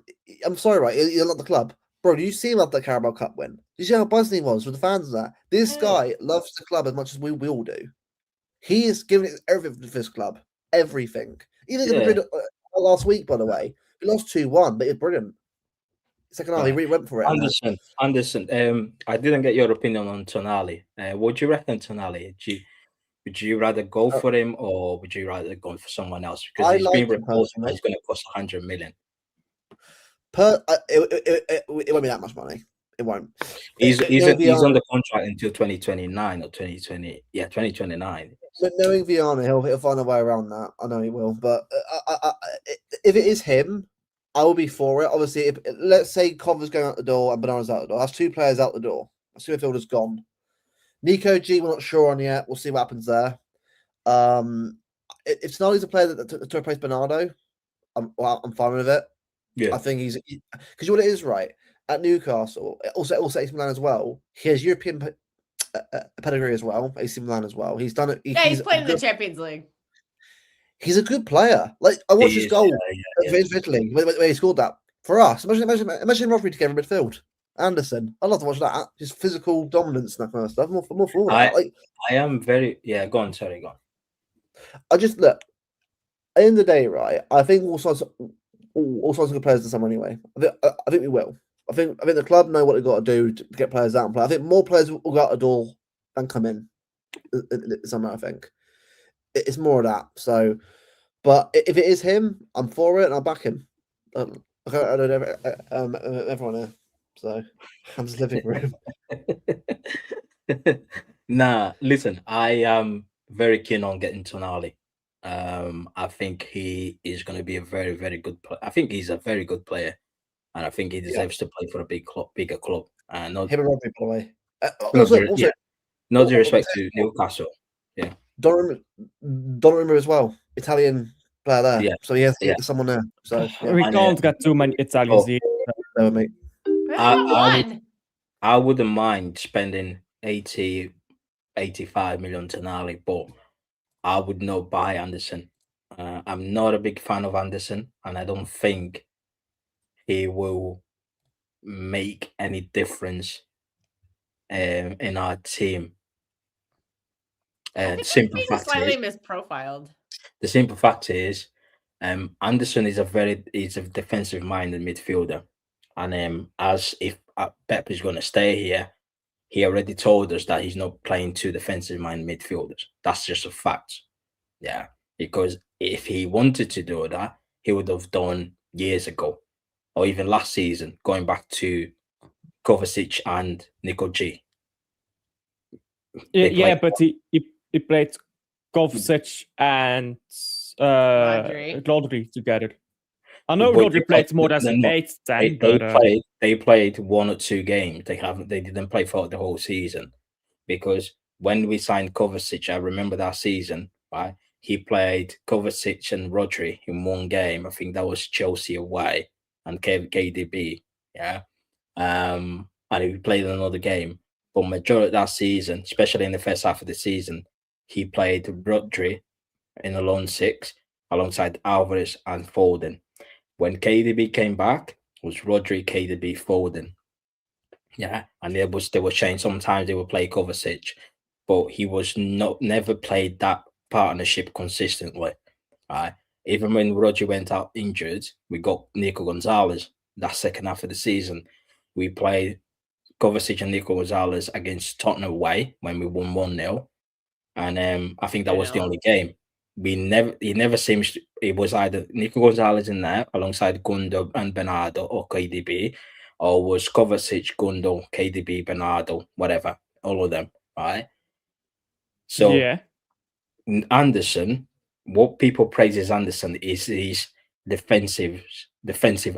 S10: I'm sorry, right? You're not the club. Bro, do you see him at the Carabao Cup win? Do you see how buzzing he was with the fans and that? This guy loves the club as much as we all do. He is giving it everything for this club. Everything. Even Madrid last week, by the way. We lost 2-1, but it's brilliant. Second half, he really went for it.
S4: Anderson, I didn't get your opinion on Tonali. What do you reckon, Tonali? Would you rather go for him or would you rather go for someone else? Because he's been reported that he's going to cost 100 million.
S10: It won't be that much money. It won't.
S4: He's under contract until 2029 or 2020. Yeah, 2029.
S10: But knowing Viana, he'll find a way around that. I know he will. But if it is him, I will be for it. Obviously, let's say Conver's going out the door and Banana's out the door. That's 2 players out the door. That's midfielder's gone. Nico G, we're not sure on yet. We'll see what happens there. If Tonali's a player to replace Bernardo, I'm fine with it.
S4: Yeah,
S10: I think he's because what it is, right? At Newcastle, also AC Milan as well. He has European pedigree as well. AC Milan as well. He's done it.
S5: He's played in the Champions League.
S10: He's a good player. Like I watched his goal for Italy where he scored that for us. Imagine Rodri together in midfield. Anderson, I'd love to watch that. Just physical dominance and that kind of stuff. More for that.
S4: I am very go on. Sorry, go on.
S10: I just look. At the end of the day, right? I think all sorts of good players to summer anyway. I think we will. I think the club know what they've got to do to get players out and play. I think more players will go out the door than come in summer. I think it's more of that. So, but if it is him, I'm for it and I'll back him. I don't know everyone here. So I'm just living room.
S4: Nah, listen, I am very keen on getting Tonali. I think he is going to be a very, very good player. I think he's a very good player, and I think he deserves to play for a bigger club. Not
S10: him and Rodri, by the way.
S4: No disrespect to Newcastle. Yeah,
S10: Donnarumma as well, Italian player there. Yeah, so he has someone there. So
S9: we can't get too many Italians here.
S10: No, mate.
S4: I wouldn't mind spending 85 million Tonali, but I would not buy Anderson. I'm not a big fan of Anderson, and I don't think he will make any difference in our team. The simple fact
S5: slightly
S4: is,
S5: misprofiled.
S4: The simple fact is, Anderson is a defensive-minded midfielder, and as if Pep is going to stay here, he already told us that he's not playing 2 defensive-minded midfielders. That's just a fact. Yeah, because if he wanted to do that, he would have done years ago, or even last season, going back to Kovacic and Nico G.
S9: But he played Kovacic and Rodri together. I know Rodri played more than 8 times.
S4: They played 1 or 2 games. They didn't play for the whole season, because when we signed Kovacic, I remember that season, right? he played Kovacic and Rodri in one game. I think that was Chelsea away and KDB. Yeah. And he played another game. But majority of that season, especially in the first half of the season, he played Rodri in a lone six alongside Alvarez and Foden. When KDB came back, it was Rodri, KDB, Foden. Yeah, and they were changed. Sometimes they would play Kovacic, but he was never played that partnership consistently. Right. Even when Rodri went out injured, we got Nico Gonzalez that second half of the season. We played Kovacic and Nico Gonzalez against Tottenham away when we won 1-0. And I think that was the only game. He never seems to, it was either Nico Gonzalez in there alongside Gundo and Bernardo or KDB, or was Kovacic, Gundo, KDB, Bernardo, whatever, all of them, right? So
S9: Yeah.
S4: Anderson, what people praises Anderson is his defensive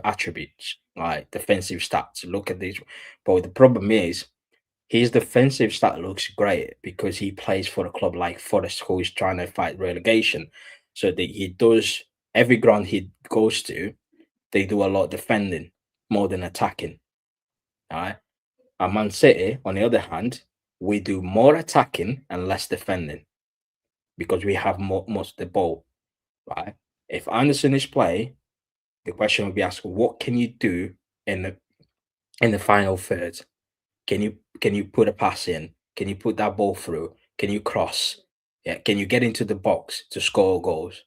S4: attributes, like defensive stats. Look at these. But the problem is his defensive stat looks great because he plays for a club like Forest, who is trying to fight relegation. So that he does every ground he goes to, they do a lot of defending more than attacking. All right. And Man City, on the other hand, we do more attacking and less defending because we have most of the ball. Right. If Anderson is playing, the question will be asked, what can you do in the final third? Can you put a pass in? Can you put that ball through? Can you cross? Yeah. Can you get into the box to score goals?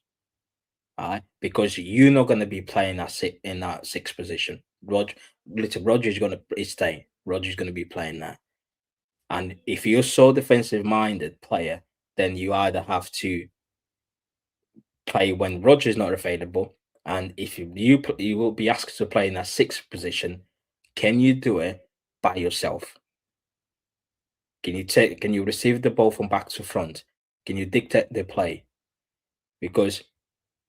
S4: All right. Because you're not going to be playing in that sixth position. Rodri's going to stay. Rodri's going to be playing there. And if you're so defensive minded player, then you either have to play when Rodri's not available, and if you will be asked to play in that sixth position, can you do it by yourself? Can you receive the ball from back to front? Can you dictate the play? Because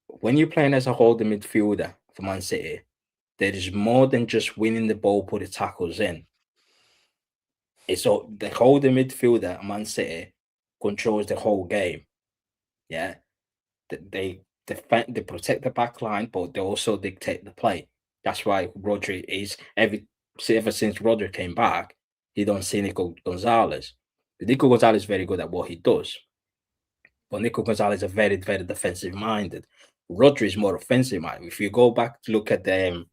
S4: when you're playing as a holding midfielder for Man City, there is more than just winning the ball, put the tackles in. It's all the holding midfielder at Man City controls the whole game. Yeah. They defend, they protect the back line, but they also dictate the play. That's why Rodri is ever since Rodri came back, you don't see Nico Gonzalez. Nico Gonzalez is very good at what he does, but Nico Gonzalez is very, very defensive minded. Rodri is more offensive minded. If you go back to look at the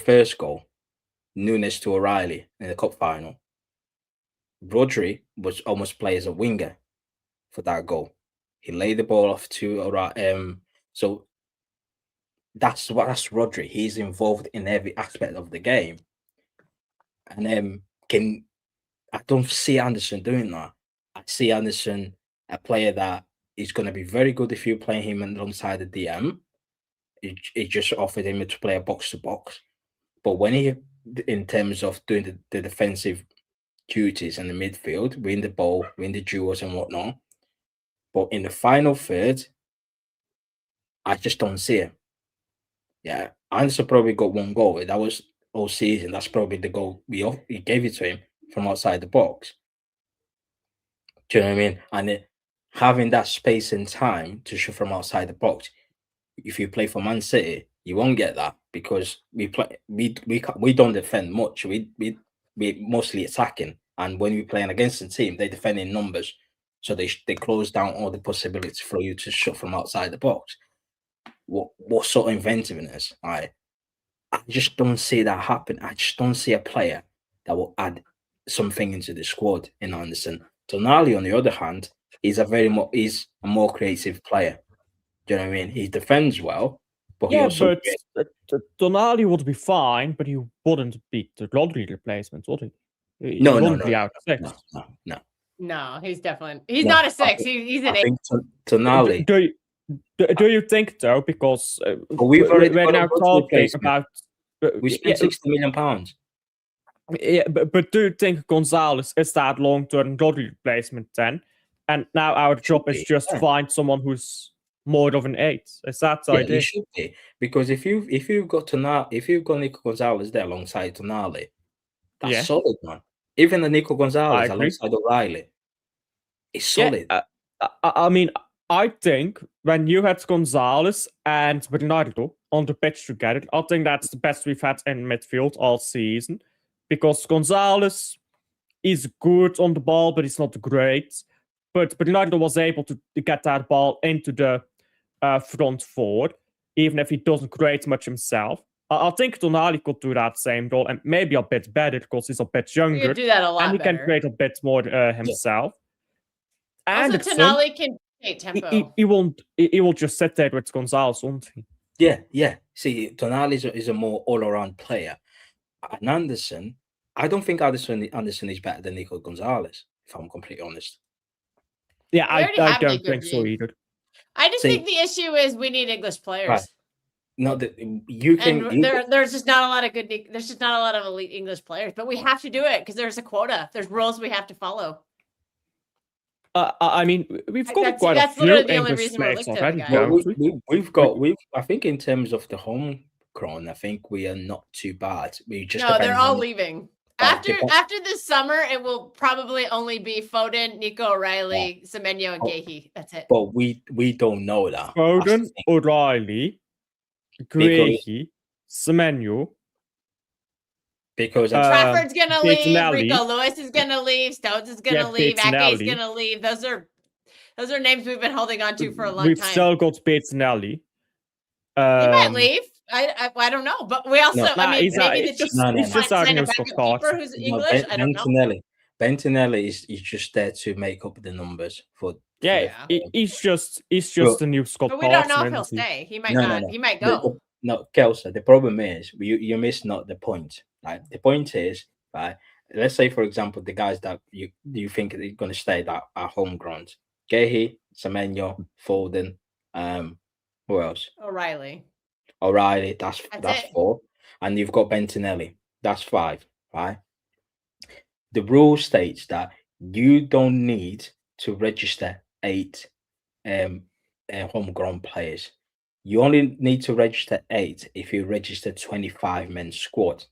S4: first goal, Nunes to O'Reilly in the cup final, Rodri was almost played as a winger for that goal. He laid the ball off to so that's Rodri. He's involved in every aspect of the game. And I don't see Anderson doing that. I see Anderson a player that is going to be very good if you play him alongside the DM. It just offered him to play a box to box. But when he, in terms of doing the defensive duties in the midfield, win the ball, win the duels and whatnot. But in the final third, I just don't see it. Yeah, Anderson probably got one goal. That was all season. That's probably the goal we gave it to him from outside the box. Do you know what I mean? And having that space and time to shoot from outside the box, if you play for Man City, you won't get that because we don't defend much. We mostly attacking, and when we're playing against the team, they defend in numbers, so they close down all the possibilities for you to shoot from outside the box. What sort of inventiveness? I just don't see that happen. I just don't see a player that will add something into the squad in Anderson. Tonali, on the other hand, is a more creative player. Do you know what I mean? He defends well, but
S9: yeah, but Tonali would be fine, but he wouldn't beat the Rodri replacement, would he?
S4: No.
S5: No, he's not a six. He's an 8.
S4: Tonali.
S9: Do you think though? Because
S4: we've already
S9: we're now talking about
S4: we spent £60 million.
S9: Yeah, but do you think Gonzalez is that long-term Rodri replacement then? And now our job is just to find someone who's more of an 8. Is that the idea?
S4: It should be, because if you've got Nico Gonzalez there alongside Tonali, that's solid, man. Even the Nico Gonzalez alongside O'Reilly, it's solid.
S9: I mean, I think when you had Gonzalez and Bernardo on the pitch together, I think that's the best we've had in midfield all season. Because Gonzalez is good on the ball, but he's not great. But Bernardo was able to get that ball into the front forward, even if he doesn't create much himself. I think Tonali could do that same role, and maybe a bit better because he's a bit younger.
S5: He could do that a lot
S9: and he
S5: better.
S9: can create a bit more himself. And
S5: Also, Tonali can take tempo.
S9: He will just sit there with Gonzalez, won't he?
S4: Yeah. See, Tonali is a more all-around player. And Anderson, I don't think Anderson is better than Nico Gonzalez, if I'm completely honest.
S9: Yeah, I don't think so either.
S5: I just think the issue is we need English players.
S4: Right. No, you can.
S5: There's just not a lot of good. There's just not a lot of elite English players, but we have to do it because there's a quota. There's rules we have to follow.
S9: I mean, we've got quite a few English players already.
S4: I think in terms of the homegrown, I think we are not too bad. We just
S5: they're all leaving. After this summer, it will probably only be Foden, Nico O'Reilly, Semenyo, and Gehi. That's it.
S4: But we don't know that.
S9: Foden, O'Reilly, Gehi, Semenyo.
S4: Because
S5: Trafford's gonna leave, Rico Lewis is gonna leave, Stones is gonna leave, Ake's gonna leave. Those are names we've been holding on to for a long time.
S9: We've still got Bettinelli.
S5: He might leave. I don't know, but we also maybe the Chiefs
S9: just
S5: sign a backup keeper who's English. I don't know.
S4: Bentinelli is just there to make up the numbers for.
S9: He's just a new Scott.
S5: But we don't know if he'll stay. He might not. He might go.
S4: No, Kelsa. The problem is you miss not the point. Right? The point is, right? Let's say, for example, the guys that you think are going to stay that are homegrown: Gehi, Semenyo, Foden. Who else? O'Reilly. That's 4, and you've got Bentinelli. That's 5. Right? The rule states that you don't need to register 8 homegrown players. You only need to register 8 if you register 25-man squad.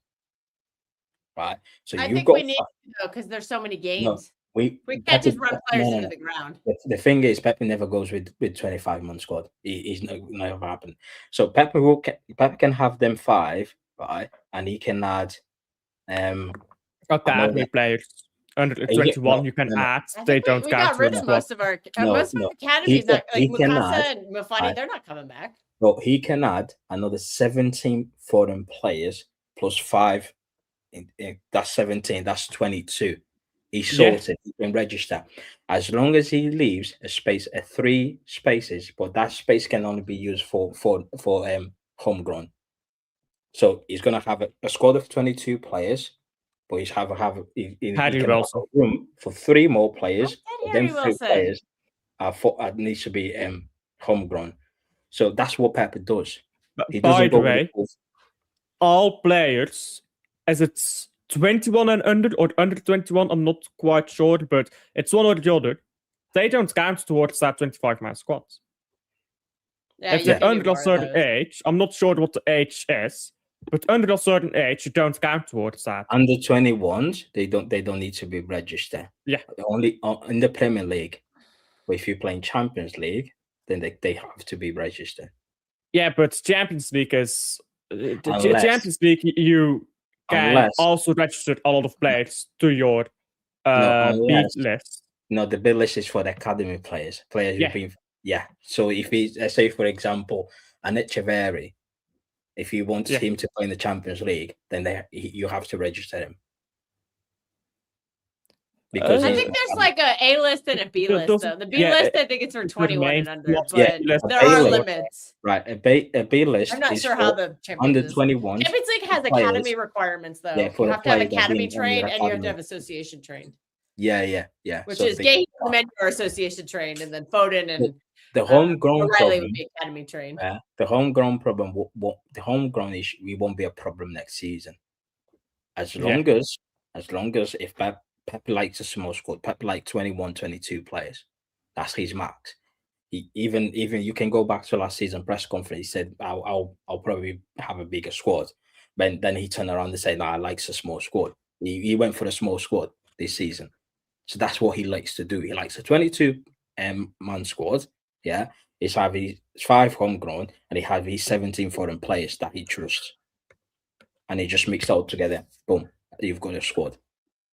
S4: Right? So
S5: I think we need to though because there's so many games.
S4: No, we
S5: can't just run players into the ground.
S4: The thing is, Pep never goes with 25-man squad. He's never happened. So Pep can have them 5, right? And he can add
S9: academy players under 21. You can add. They don't count.
S5: We got rid of most of our academies. Like Mukasa and Mufani, they're not coming back.
S4: Well, he can add another 17 foreign players plus 5. That's 17. That's 22. He's sorted. He can register as long as he leaves a space, 3 spaces, but that space can only be used for homegrown. So he's gonna have a squad of 22 players, but he's have room for 3 more players. Then 3 players needs to be homegrown. So that's what Pep does.
S9: By the way, all players, as it's 21 and under or under 21, I'm not quite sure, but it's one or the other. They don't count towards that 25-man squad. If they're under a certain age, I'm not sure what the age is, but under a certain age, you don't count towards that.
S4: Under 21s, they don't need to be registered.
S9: Yeah.
S4: Only in the Premier League. But if you're playing Champions League, then they have to be registered.
S9: Yeah, but Champions League is Champions League. You can also register a lot of players to your bid list.
S4: No, the bid list is for the academy players. Who've been So if let's say, for example, an Echeverri, if you want him to play in the Champions League, then you have to register him. Because
S5: I think there's like a list and a B list. Though the B list, I think it's for 21 and under, but there are limits.
S4: Right, a B list.
S5: I'm not sure how the
S4: under 21.
S5: Champions League has academy requirements, though.
S4: Yeah,
S5: you have to have academy trained and you have to have association trained.
S4: Yeah.
S5: Which is Gay men are association trained, and then Foden and
S4: the homegrown
S5: O'Reilly would be academy trained.
S4: The homegrown problem, the homegrown issue, we won't be a problem next season. As long as if Pep likes a small squad, Pep like 21, 22 players. That's his max. Even you can go back to last season press conference. He said, "I'll probably have a bigger squad." But then he turned around and said, "No, I likes a small squad." He went for a small squad this season. So that's what he likes to do. He likes a 22 man squad, yeah, is have his 5 homegrown and he have his 17 foreign players that he trusts. And he just mixed it all together. Boom, you've got a squad.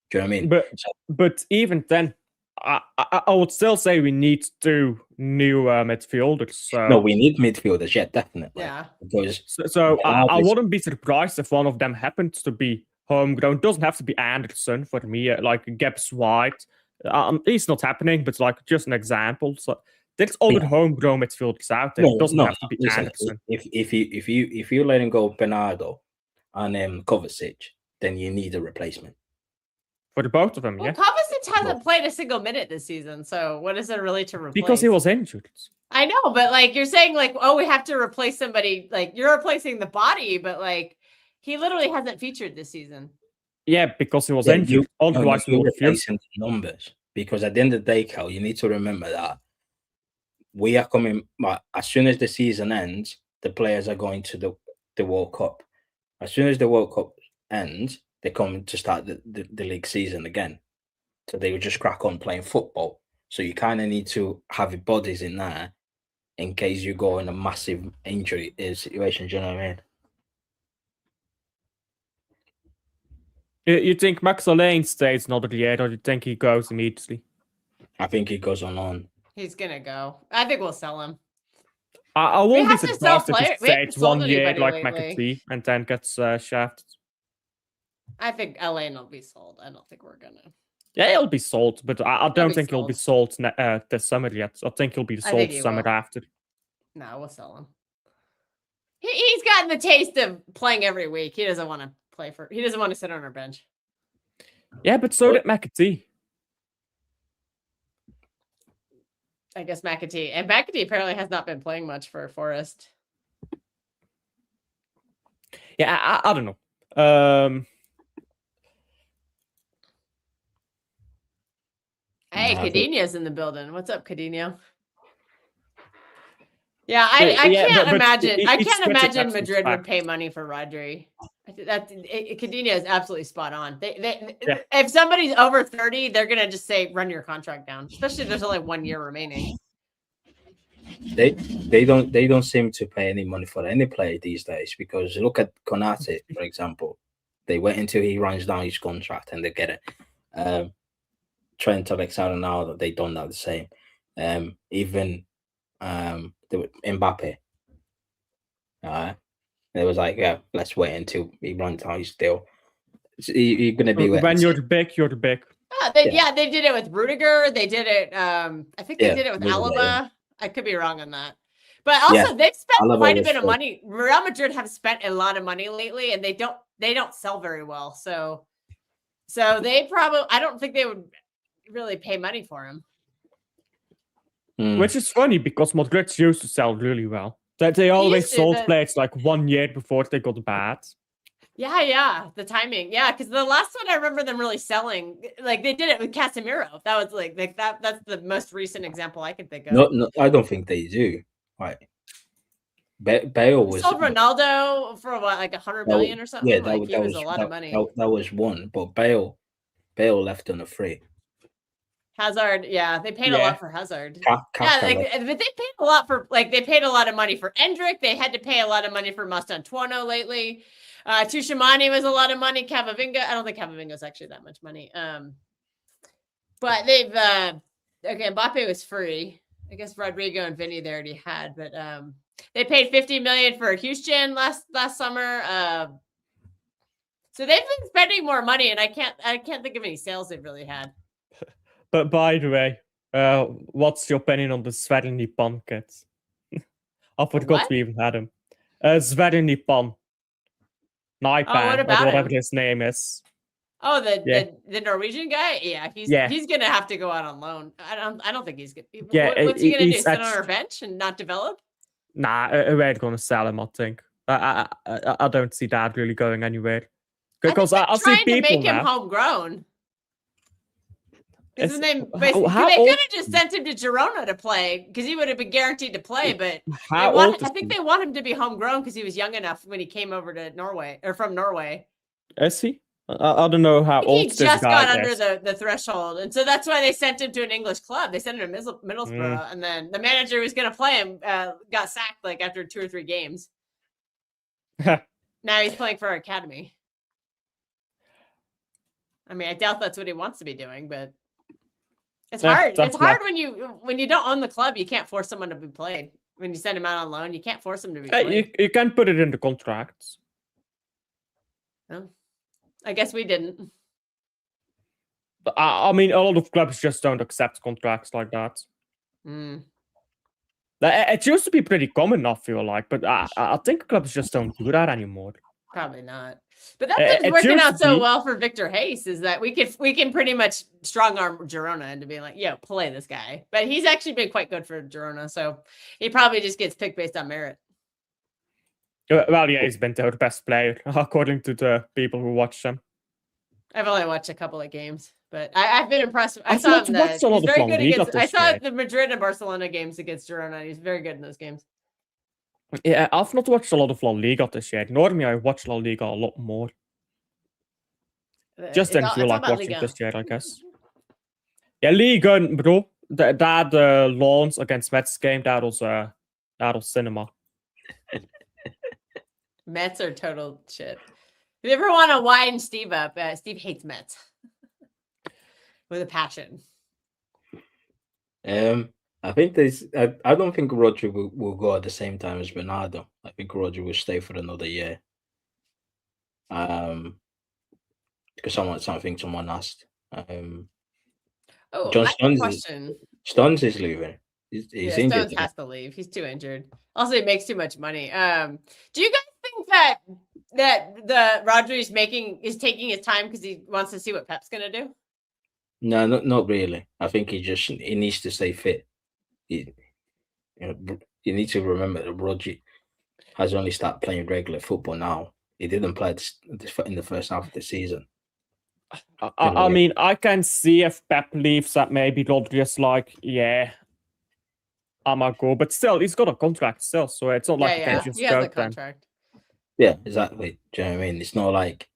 S4: Do you know what I mean?
S9: But even then, I would still say we need 2 new midfielders. So.
S4: No, we need midfielders, yeah, definitely.
S5: Yeah.
S4: Because
S9: so I wouldn't be surprised if one of them happens to be homegrown. It doesn't have to be Anderson for me. Like Gibbs White, it's not happening, but like just an example. So there's other homegrown midfielders out there. It doesn't have to be Anderson.
S4: If you let him go Bernardo and Kovacic, then you need a replacement.
S9: For the both of them, yeah.
S5: Kovacic hasn't played a single minute this season, so what is there really to replace?
S9: Because he was injured.
S5: I know, but like you're saying, like, oh, we have to replace somebody. Like you're replacing the body, but like he literally hasn't featured this season.
S9: Yeah, because he was injured. Otherwise,
S4: you're replacing the numbers. Because at the end of the day, Cal, you need to remember that we are coming. As soon as the season ends, the players are going to the World Cup. As soon as the World Cup ends, they're coming to start the league season again. So they would just crack on playing football. So you kind of need to have your bodies in there in case you go in a massive injury situation. Do you know what I mean?
S9: You think Max Alain stays another year, or do you think he goes immediately?
S4: I think he goes on.
S5: He's gonna go. I think we'll sell him.
S9: I won't be surprised if he stays 1 year like McAtee and then gets shafted.
S5: I think Alain will be sold. I don't think we're gonna.
S9: Yeah, he'll be sold, but I don't think he'll be sold this summer yet. I think he'll be sold summer after.
S5: No, we'll sell him. He's gotten the taste of playing every week. He doesn't want to play for. He doesn't want to sit on our bench.
S9: Yeah, but so did McAtee.
S5: I guess McAtee. And McAtee apparently has not been playing much for Forest.
S9: Yeah, I don't know.
S5: Hey, Cadinho's in the building. What's up, Cadinho? Yeah, I can't imagine. I can't imagine Madrid would pay money for Rodri. Cadinho is absolutely spot on. If somebody's over 30, they're gonna just say run your contract down. Especially if there's only 1 year remaining.
S4: They don't seem to pay any money for any player these days, because look at Konate, for example. They wait until he runs down his contract and they get it. Trent Alexander-Arnold, they done that the same. Even Mbappe. It was like, yeah, let's wait until he runs down his deal. You're gonna be
S9: when you're the big, you're the big.
S5: They did it with Rudiger. They did it. I think they did it with Alaba. Yeah. I could be wrong on that. But also, they've spent quite a bit of money. Real Madrid have spent a lot of money lately, and they don't sell very well. So they probably, I don't think they would really pay money for him.
S9: Which is funny because Madrid used to sell really well. That they always sold players like 1 year before they got bad.
S5: Yeah, the timing. Yeah, because the last one I remember them really selling, like they did it with Casemiro. That was like that. That's the most recent example I can think of.
S4: No, I don't think they do. Right. Bale was
S5: sold Ronaldo for what, like 100 million or something.
S4: Yeah,
S5: that was a lot of money.
S4: That was one, but Bale left on a free.
S5: Hazard, yeah, they paid a lot for Hazard. But they paid a lot for, like, they paid a lot of money for Endrick. They had to pay a lot of money for Mastantuono lately. Tushimani was a lot of money. Camavinga, I don't think Camavinga was actually that much money. But they've Mbappe was free. I guess Rodrigo and Vinny they already had, but they paid 50 million for Houston last summer. So they've been spending more money, and I can't think of any sales they've really had.
S9: But by the way, what's your opinion on the Zverev Nippon kids? I forgot we even had him. Zverev Nippon. Naipan, or whatever his name is.
S5: Oh, the Norwegian guy? Yeah, he's gonna have to go out on loan. I don't think he's gonna. Yeah, what's he gonna do? Sit on our bench and not develop?
S9: Nah, we're gonna sell him. I think. I don't see that really going anywhere. Because I see people
S5: trying to make him homegrown. His name, they could have just sent him to Girona to play because he would have been guaranteed to play. But I think they want him to be homegrown because he was young enough when he came over to Norway or from Norway.
S9: Is he? I don't know how old
S5: He
S9: this
S5: just
S9: guy
S5: got under
S9: is.
S5: the threshold, and so that's why they sent him to an English club. They sent him to Middlesbrough, and then the manager who was going to play him got sacked like after 2 or 3 games. Now he's playing for our academy. I mean, I doubt that's what he wants to be doing, but it's hard. It's hard when you don't own the club. You can't force someone to be played. When you send him out on loan, you can't force him to be played.
S9: You can put it in the contracts.
S5: No. I guess we didn't.
S9: I mean, a lot of clubs just don't accept contracts like that. It used to be pretty common, I feel like, but I think clubs just don't do that anymore.
S5: Probably not. But that's what's working out so well for Victor Hayes is that we can pretty much strong arm Girona into being like, yo, play this guy. But he's actually been quite good for Girona, so he probably just gets picked based on merit.
S9: Well, yeah, he's been the best player according to the people who watch him.
S5: I've only watched a couple of games, but I've been impressed. I saw him he's very good against. I saw the Madrid and Barcelona games against Girona. He's very good in those games.
S9: Yeah, I've not watched a lot of La Liga this year. Normally, I watch La Liga a lot more. Just didn't feel like watching this year, I guess. Yeah, Liga, bro. That launch against Mets game, that was cinema.
S5: Mets are total shit. If you ever want to widen Steve up, Steve hates Mets with a passion.
S4: I think I don't think Rodri will go at the same time as Bernardo. I think Rodri will stay for another year. Because someone asked.
S5: John
S4: Stones is leaving. He's injured.
S5: Stones has to leave. He's too injured. Also, he makes too much money. Do you guys think that the Rodri is taking his time because he wants to see what Pep's gonna do?
S4: No, not really. I think he needs to stay fit. You need to remember that Rodri has only started playing regular football now. He didn't play in the first half of the season.
S9: I mean, I can see if Pep leaves that maybe Rodri is like, yeah, I'm a go, but still, he's got a contract still, so it's not like he can just go.
S5: A contract.
S4: Yeah, exactly. Do you know what I mean? It's not like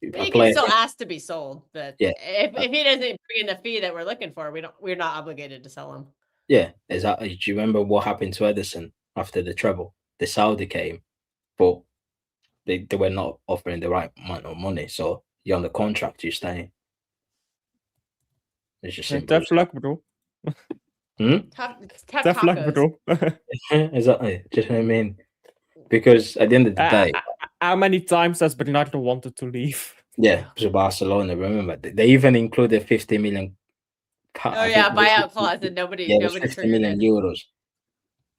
S5: he can still ask to be sold, but if he doesn't bring in the fee that we're looking for, we're not obligated to sell him.
S4: Yeah, exactly. Do you remember what happened to Ederson after the treble? The Saudi came, but they were not offering the right amount of money, so you're on the contract, you're staying. It's just simple.
S9: Tough luck, bro.
S5: Tough luck,
S9: bro.
S4: Exactly. Do you know what I mean? Because at the end of the day,
S9: how many times has Bernardo wanted to leave?
S4: Yeah, to Barcelona. Remember, they even included 50 million.
S5: Buyout clause, and nobody
S4: 50 million euros,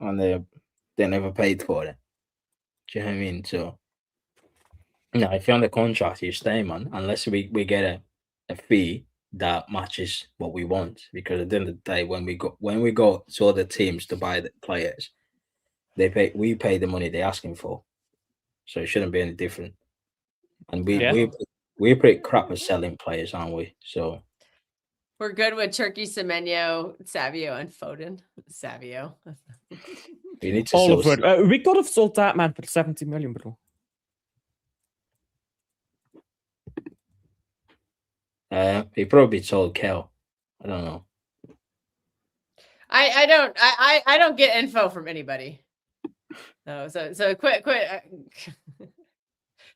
S4: and they never paid for it. Do you know what I mean? So, if you're on the contract, you stay, man. Unless we get a fee that matches what we want. Because at the end of the day, when we go to other teams to buy the players, we pay the money they're asking for. So it shouldn't be any different. And we're pretty crap at selling players, aren't we? So
S5: we're good with Turkey, Semenyo, Savio, and Foden. Savio.
S4: We need to
S9: all of it. We could have sold that man for 70 million, bro.
S4: He probably sold Kel. I don't know.
S5: I don't get info from anybody. No, so quit. The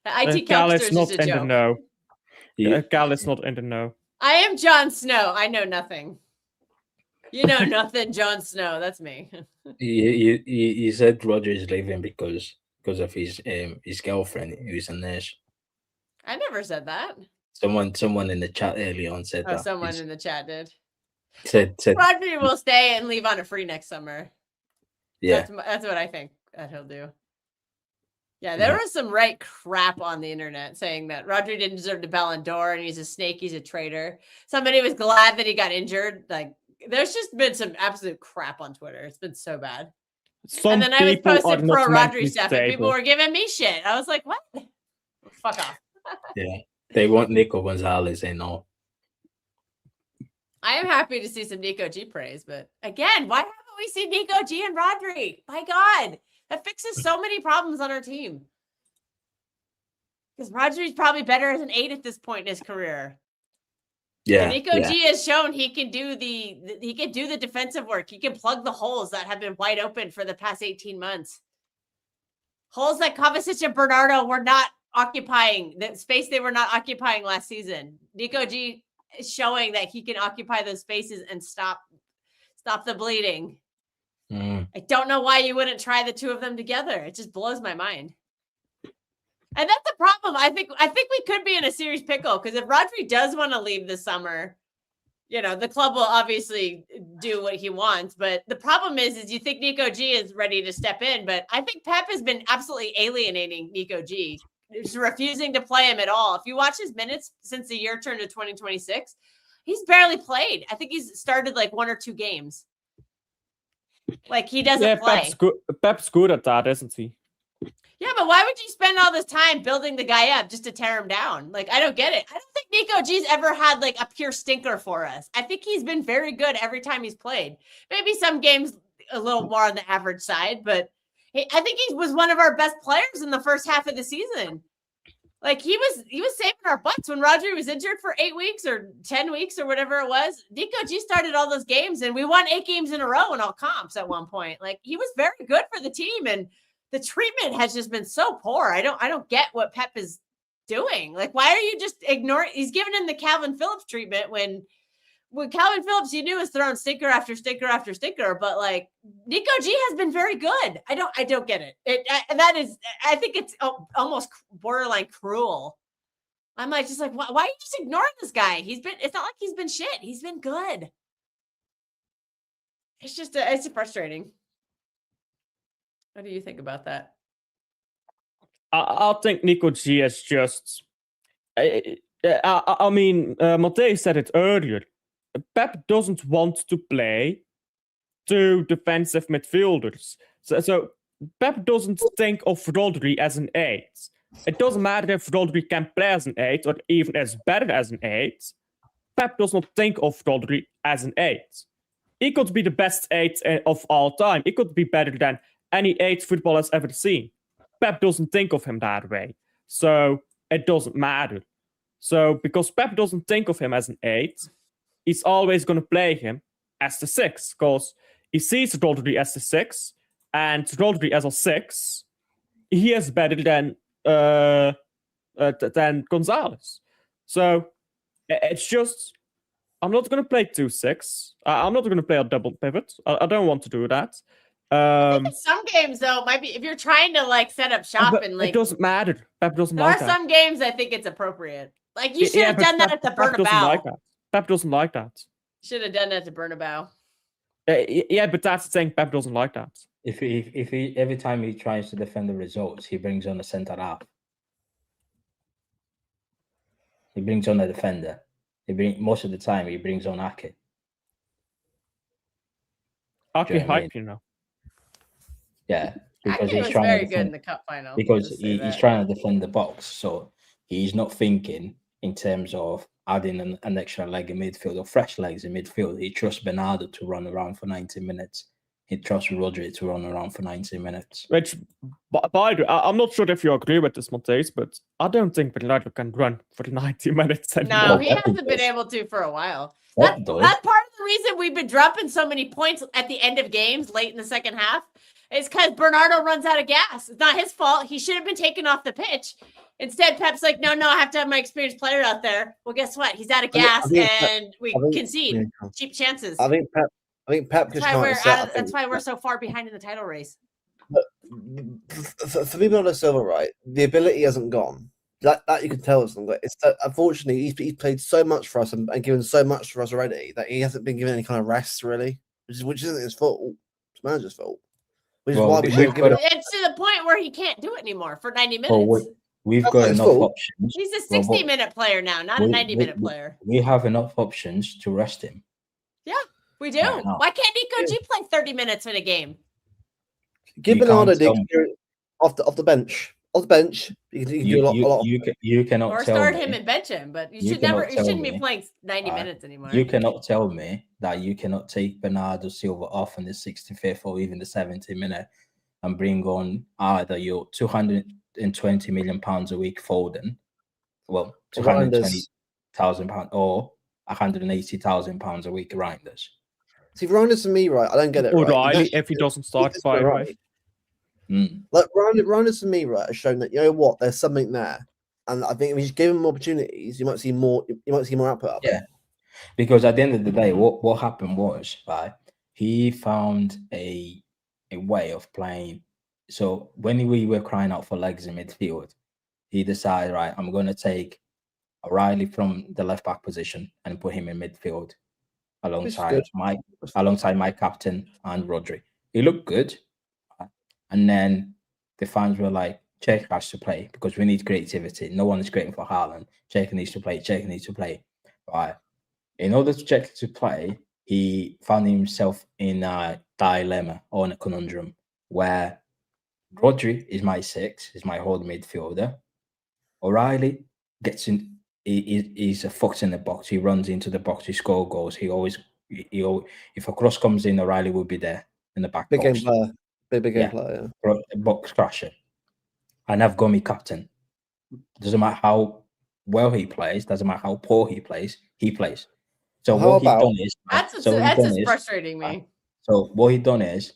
S5: IT
S9: Cal is not
S5: just a
S9: in
S5: joke.
S9: the know. Cal is not in the know.
S5: I am Jon Snow. I know nothing. You know nothing, Jon Snow. That's me.
S4: You said Roger is leaving because of his girlfriend who's a nurse.
S5: I never said that.
S4: Someone in the chat earlier on said that.
S5: Someone in the chat did.
S4: Said
S5: Roger will stay and leave on a free next summer.
S4: Yeah,
S5: that's what I think that he'll do. Yeah, there was some right crap on the internet saying that Rodri didn't deserve the Ballon d'Or and he's a snake, he's a traitor. Somebody was glad that he got injured. Like, there's just been some absolute crap on Twitter. It's been so bad. And then I was posting pro Rodri stuff and people were giving me shit. I was like, what? Fuck off.
S4: Yeah, they want Nico Gonzalez and all.
S5: I am happy to see some Nico G praise, but again, why haven't we seen Nico G and Rodri? My God. That fixes so many problems on our team. Because Rodri's probably better as an 8 at this point in his career.
S4: Yeah,
S5: Nico G has shown he can do the defensive work. He can plug the holes that have been wide open for the past 18 months. Holes that Kovacic and Bernardo were not occupying, the space they were not occupying last season. Nico G is showing that he can occupy those spaces and stop the bleeding. I don't know why you wouldn't try the two of them together. It just blows my mind. And that's the problem. I think we could be in a serious pickle because if Rodri does want to leave this summer, the club will obviously do what he wants. But the problem is you think Nico G is ready to step in. But I think Pep has been absolutely alienating Nico G, just refusing to play him at all. If you watch his minutes since the year turned to 2026, he's barely played. I think he's started like 1 or 2 games. Like he doesn't play.
S9: Pep's good at that, isn't he?
S5: Yeah, but why would you spend all this time building the guy up just to tear him down? Like, I don't get it. I don't think Nico G's ever had like a pure stinker for us. I think he's been very good every time he's played. Maybe some games a little more on the average side, but I think he was one of our best players in the first half of the season. Like he was saving our butts when Rodri was injured for 8 weeks or 10 weeks or whatever it was. Nico G started all those games and we won 8 games in a row in all comps at one point. Like he was very good for the team, and the treatment has just been so poor. I don't get what Pep is doing. Like, why are you just ignoring? He's giving him the Calvin Phillips treatment when Calvin Phillips, you knew, was throwing stinker after stinker after stinker. But like Nico G has been very good. I don't get it. I think it's almost borderline cruel. I'm like, just like, why are you just ignoring this guy? It's not like he's been shit. He's been good. It's frustrating. What do you think about that?
S9: I think Nico G is just. I mean, Matej said it earlier. Pep doesn't want to play 2 defensive midfielders. So Pep doesn't think of Rodri as an 8. It doesn't matter if Rodri can play as an 8 or even as better as an 8. Pep does not think of Rodri as an 8. He could be the best 8 of all time. He could be better than any 8 football has ever seen. Pep doesn't think of him that way. So it doesn't matter. So because Pep doesn't think of him as an 8, he's always going to play him as the 6 because he sees Rodri as the 6, and Rodri as a 6, he is better than Gonzalez. So it's just, I'm not going to play 2-6. I'm not going to play a double pivot. I don't want to do that.
S5: I think some games though might be if you're trying to like set up shop and like
S9: it doesn't matter. Pep doesn't
S5: there
S9: like
S5: are
S9: that.
S5: some games I think it's appropriate. Like you should have done that at the Bernabeu.
S9: Pep doesn't like that.
S5: Should have done that to Bernabeu.
S9: Yeah, but that's the thing. Pep doesn't like that.
S4: If he every time he tries to defend the results, he brings on a centre half. He brings on a defender. Most of the time he brings on Ake.
S9: Ake hype, you know.
S4: Yeah, because
S5: he's trying very to defend, good in the cup final.
S4: Because he's trying to defend the box, so he's not thinking in terms of adding an extra leg in midfield or fresh legs in midfield. He trusts Bernardo to run around for 90 minutes. He trusts Rodri to run around for 90 minutes.
S9: Which, by the way, I'm not sure if you agree with this, Matej, but I don't think Bernardo can run for 90 minutes anymore.
S5: No, he hasn't been able to for a while. That's part of the reason we've been dropping so many points at the end of games late in the second half. It's because Bernardo runs out of gas. It's not his fault. He should have been taken off the pitch. Instead, Pep's like, no, I have to have my experienced player out there. Well, guess what? He's out of gas, and we concede cheap chances.
S10: I think Pep just can't.
S5: That's why we're so far behind in the title race.
S10: But for me, Bernardo Silva, right? The ability hasn't gone. That you can tell us. It's that, unfortunately, he's played so much for us and given so much for us already that he hasn't been given any kind of rest, really, which isn't his fault. It's the manager's fault. Which is why
S5: it's to the point where he can't do it anymore for 90 minutes.
S4: We've got enough options.
S5: He's a 60-minute player now, not a 90-minute player.
S4: We have enough options to rest him.
S5: Yeah, we do. Why can't Nico G play 30 minutes in a game?
S10: Give Bernardo the experience off the bench. Off the bench, you can do a lot.
S4: You cannot
S5: or
S4: tell
S5: start
S4: me,
S5: him and bench him, but you shouldn't be playing 90 minutes anymore.
S4: You cannot tell me that you cannot take Bernardo Silva off in the 65th or even the 70th minute and bring on either your 200 120 million pounds a week Foden, well, 220,000 pounds or 180,000 pounds a week Reinders.
S10: See, Reinders for me, right? I don't get it.
S9: O'Reilly, if he doesn't start five
S10: right. Like Reinders for me, right, has shown that you know what, there's something there, and I think if you just give him opportunities, you might see more. You might see more output of it.
S4: Because at the end of the day, what happened was, right, he found a way of playing. So when we were crying out for legs in midfield, he decided, right, I'm going to take O'Reilly from the left back position and put him in midfield alongside my captain and Rodri. He looked good, and then the fans were like, Czech has to play because we need creativity. No one is creating for Haaland. Czech needs to play. Czech needs to play. Right. In order to Czech to play, he found himself in a dilemma or in a conundrum where Rodri is my 6, is my whole midfielder. O'Reilly gets in. He's a fox in the box. He runs into the box. He scores goals. He always, if a cross comes in, O'Reilly will be there in the back.
S10: Big game player. Big game player.
S4: Box crusher. And I've got me captain. Doesn't matter how well he plays. Doesn't matter how poor he plays. He plays. So what he's done is
S5: that's frustrating me.
S4: So what he done is,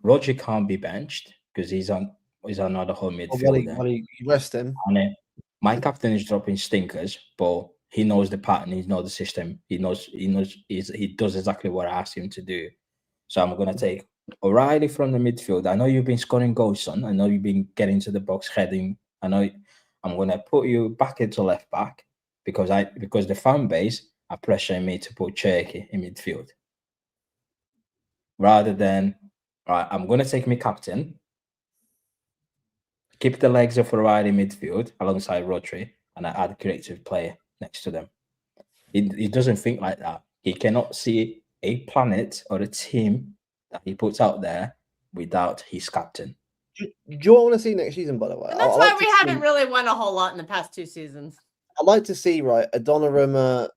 S4: Rodri can't be benched because he's another whole midfielder.
S10: You rest him.
S4: And my captain is dropping stinkers, but he knows the pattern. He knows the system. He does exactly what I asked him to do. So I'm gonna take O'Reilly from the midfield. I know you've been scoring goals, son. I know you've been getting to the box, heading. I know. I'm gonna put you back into left back because the fan base are pressuring me to put Cherky in midfield. Rather than, right, I'm gonna take my captain, keep the legs of O'Reilly midfield alongside Rodri, and I add a creative player next to them. He doesn't think like that. He cannot see a planet or a team that he puts out there without his captain.
S10: Do you want to see next season, by the way?
S5: And that's why we haven't really won a whole lot in the past 2 seasons.
S10: I'd like to see, right, a Donnarumma,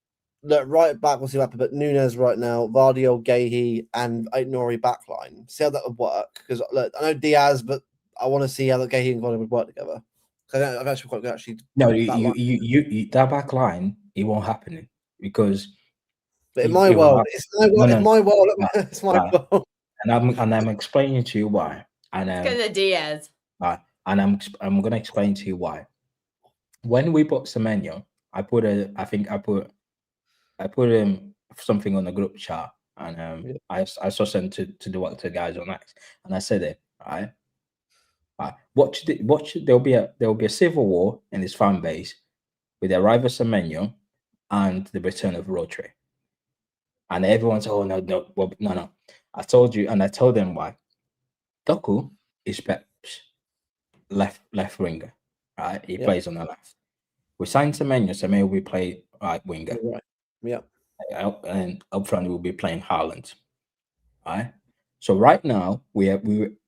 S10: right back, we'll see what happens, but Nunes right now, Vardy, Gahey, and Nori backline. See how that would work. Because look, I know Diaz, but I want to see how the Gahey and Vardy would work together. I've actually quite good, actually.
S4: No, that back line, it won't happen because.
S10: But in my world, it's my world. It's my world. It's my world.
S4: And I'm explaining to you why. And
S5: it's because of Diaz.
S4: And I'm gonna explain to you why. When we bought Semenyo, I put something on the group chat, and I saw sent to the guys on X, and I said it right. Watch. There'll be a civil war in this fan base with the arrival of Semenyo and the return of Rodri. And everyone's, oh no. I told you, and I told them why. Doku is Pep's left winger, right? He plays on the left. We signed Semenyo will play right winger.
S10: Right. Yeah.
S4: And up front we will be playing Haaland. Right? So right now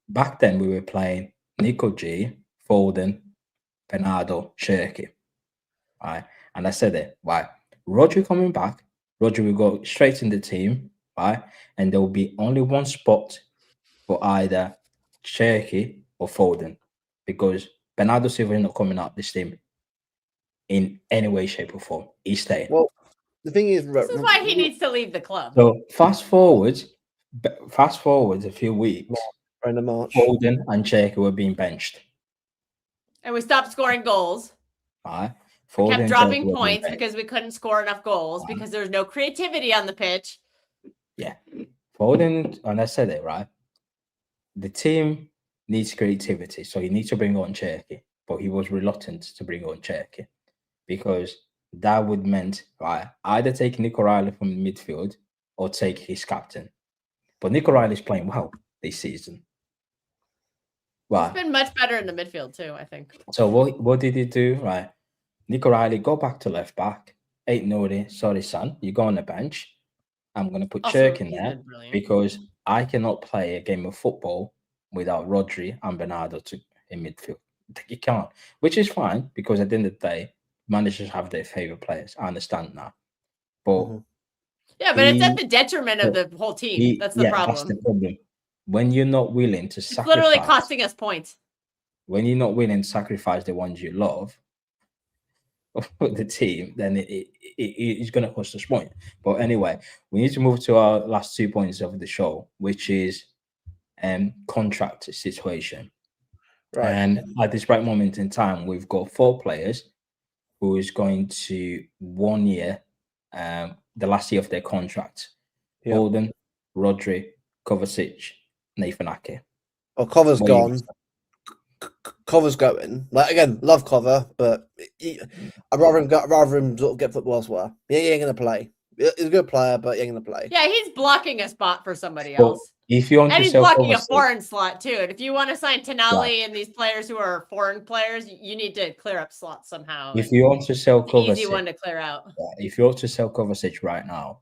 S4: back then we were playing Nico G, Foden, Bernardo, Cherky. Right? And I said it, right? Rodri coming back, Rodri will go straight in the team, right? And there will be only one spot for either Cherky or Foden, because Bernardo Silva is not coming out this team in any way, shape, or form. He's staying.
S10: Well, the thing is,
S5: this is why he needs to leave the club.
S4: So fast forward a few weeks.
S10: In March,
S4: Foden and Cherky were being benched,
S5: and we stopped scoring goals.
S4: Right.
S5: We kept dropping points because we couldn't score enough goals because there was no creativity on the pitch.
S4: Yeah, Foden, and I said it right. The team needs creativity, so he needs to bring on Cherky, but he was reluctant to bring on Cherky because that would meant right either take Nick O'Reilly from the midfield or take his captain. But Nick O'Reilly is playing well this season. Right.
S5: He's been much better in the midfield too, I think.
S4: So what did he do? Right, Nick O'Reilly, go back to left back. Ain't Nori, sorry son, you go on the bench. I'm going to put Cherky in there because I cannot play a game of football without Rodri and Bernardo in midfield. You can't, which is fine because at the end of the day, managers have their favorite players. I understand that. But
S5: yeah, but it's at the detriment of the whole team. That's the problem.
S4: That's the problem. When you're not willing to sacrifice.
S5: It's literally costing us points.
S4: when you're not willing to sacrifice the ones you love for the team, then it's going to cost us point. But anyway, we need to move to our last 2 points of the show, which is contract situation.
S10: Right.
S4: And at this right moment in time, we've got 4 players who is going to 1 year, the last year of their contract.
S10: Yep.
S4: Foden, Rodri, Kovacic, Nathan Ake.
S10: Well, Cover's gone. Cover's going. Like again, love Cover, but I'd rather him sort of get football elsewhere. He ain't gonna play. He's a good player, but he ain't gonna play.
S5: Yeah, he's blocking a spot for somebody
S4: Well,
S5: else.
S4: if you want
S5: And
S4: to
S5: he's
S4: sell
S5: blocking a
S4: Kovacic,
S5: foreign slot too. And if you want to sign Tonali and these players who are foreign players, you need to clear up slots somehow.
S4: if you want to sell
S5: It's an easy
S4: Kovacic,
S5: one to clear out.
S4: if you want to sell Kovacic right now,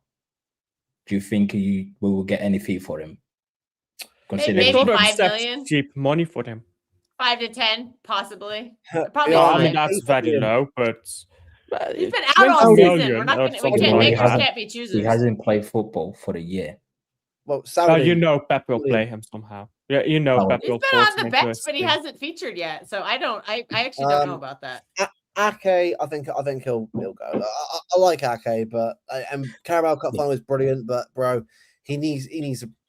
S4: do you think we will get any fee for him?
S5: Maybe
S9: Sort of
S5: 5
S9: accept
S5: million,
S9: cheap money for him.
S5: 5 to 10, possibly. Probably.
S10: Yeah,
S9: I mean,
S5: 5.
S9: that's very low, but
S5: He's been out all
S9: 20
S5: season.
S9: million
S5: We're not
S9: or
S5: gonna. We
S9: something
S5: can't
S9: like
S5: make
S9: that.
S5: can't be
S4: He
S5: choosers.
S4: hasn't played football for a year.
S10: Well, Saudi,
S9: you know Pep will play him somehow. Yeah, you know Pep
S5: He's
S9: will
S5: been
S9: force
S5: on the
S9: him into
S5: bench,
S9: his
S5: but he
S9: team.
S5: hasn't featured yet. So I actually don't know about that.
S10: Ake, I think he'll go. I like Ake, but and Carabao Cup final is brilliant, but bro, he needs.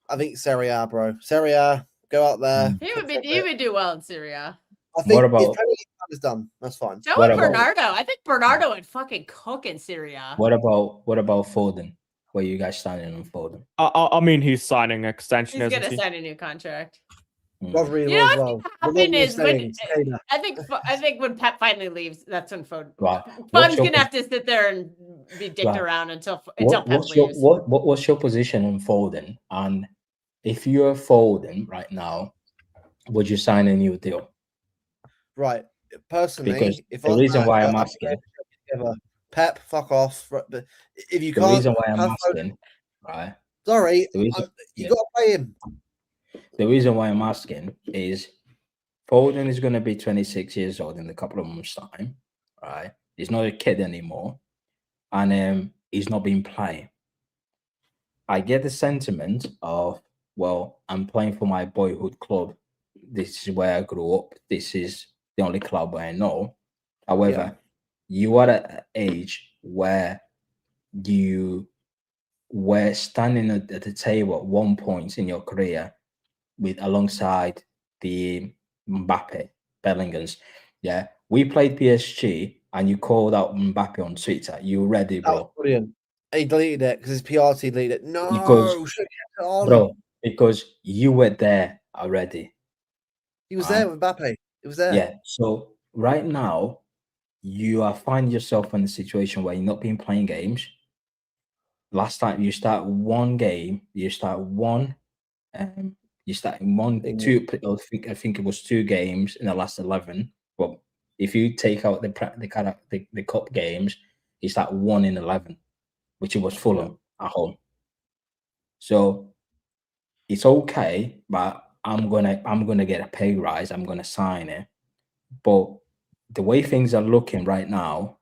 S10: I think Serie A, bro. Serie A, go out there.
S5: He would do well in Syria.
S10: I think
S4: What about-
S10: his Premier League time is done. That's fine.
S5: So
S4: What
S5: would
S4: about-
S5: Bernardo. I think Bernardo would fucking cook in Syria.
S4: What about Foden? Where you guys standing on Foden?
S9: I mean, he's signing an extension,
S5: He's
S9: isn't
S5: gonna
S9: he?
S5: sign a new contract.
S10: Rodri
S5: You know
S10: as
S5: what's
S10: well.
S5: gonna happen is when
S10: Skater.
S5: I think when Pep finally leaves, that's when Foden.
S4: Right.
S5: Foden's gonna have to sit there and be dicked
S4: Right.
S5: around until Pep
S4: What's
S5: leaves.
S4: what's your position on Foden? And if you're Foden right now, would you sign a new deal?
S10: Right. Personally,
S4: Because
S10: if
S4: the reason why I'm asking,
S10: Pep, fuck off. But if you
S4: the
S10: can't,
S4: reason why I'm
S10: have Foden-
S4: asking, right?
S10: sorry,
S4: The reason,
S10: you
S4: yeah.
S10: got to play him.
S4: The reason why I'm asking is Foden is going to be 26 years old in a couple of months' time, right? He's not a kid anymore, and he's not been playing. I get the sentiment of, well, I'm playing for my boyhood club. This is where I grew up. This is the only club I know. However, you are at an age where you were standing at the table at one point in your career alongside the Mbappe, Bellingham's. Yeah, we played PSG and you called out Mbappe on Twitter. You ready,
S10: That was
S4: bro?
S10: brilliant. He deleted it because his PR team deleted it. No,
S4: Because-
S10: should have kept it on.
S4: Bro, because you were there already.
S10: He was there with Mbappe. He was there.
S4: Yeah. So right now, you are finding yourself in a situation where you're not been playing games. Last time you start one game, you start one, you start two. I think it was 2 games in the last 11. But if you take out the cup games, you start 1 in 11, which it was Fulham at home. So it's okay, but I'm gonna get a pay rise. I'm gonna sign it. But the way things are looking right now,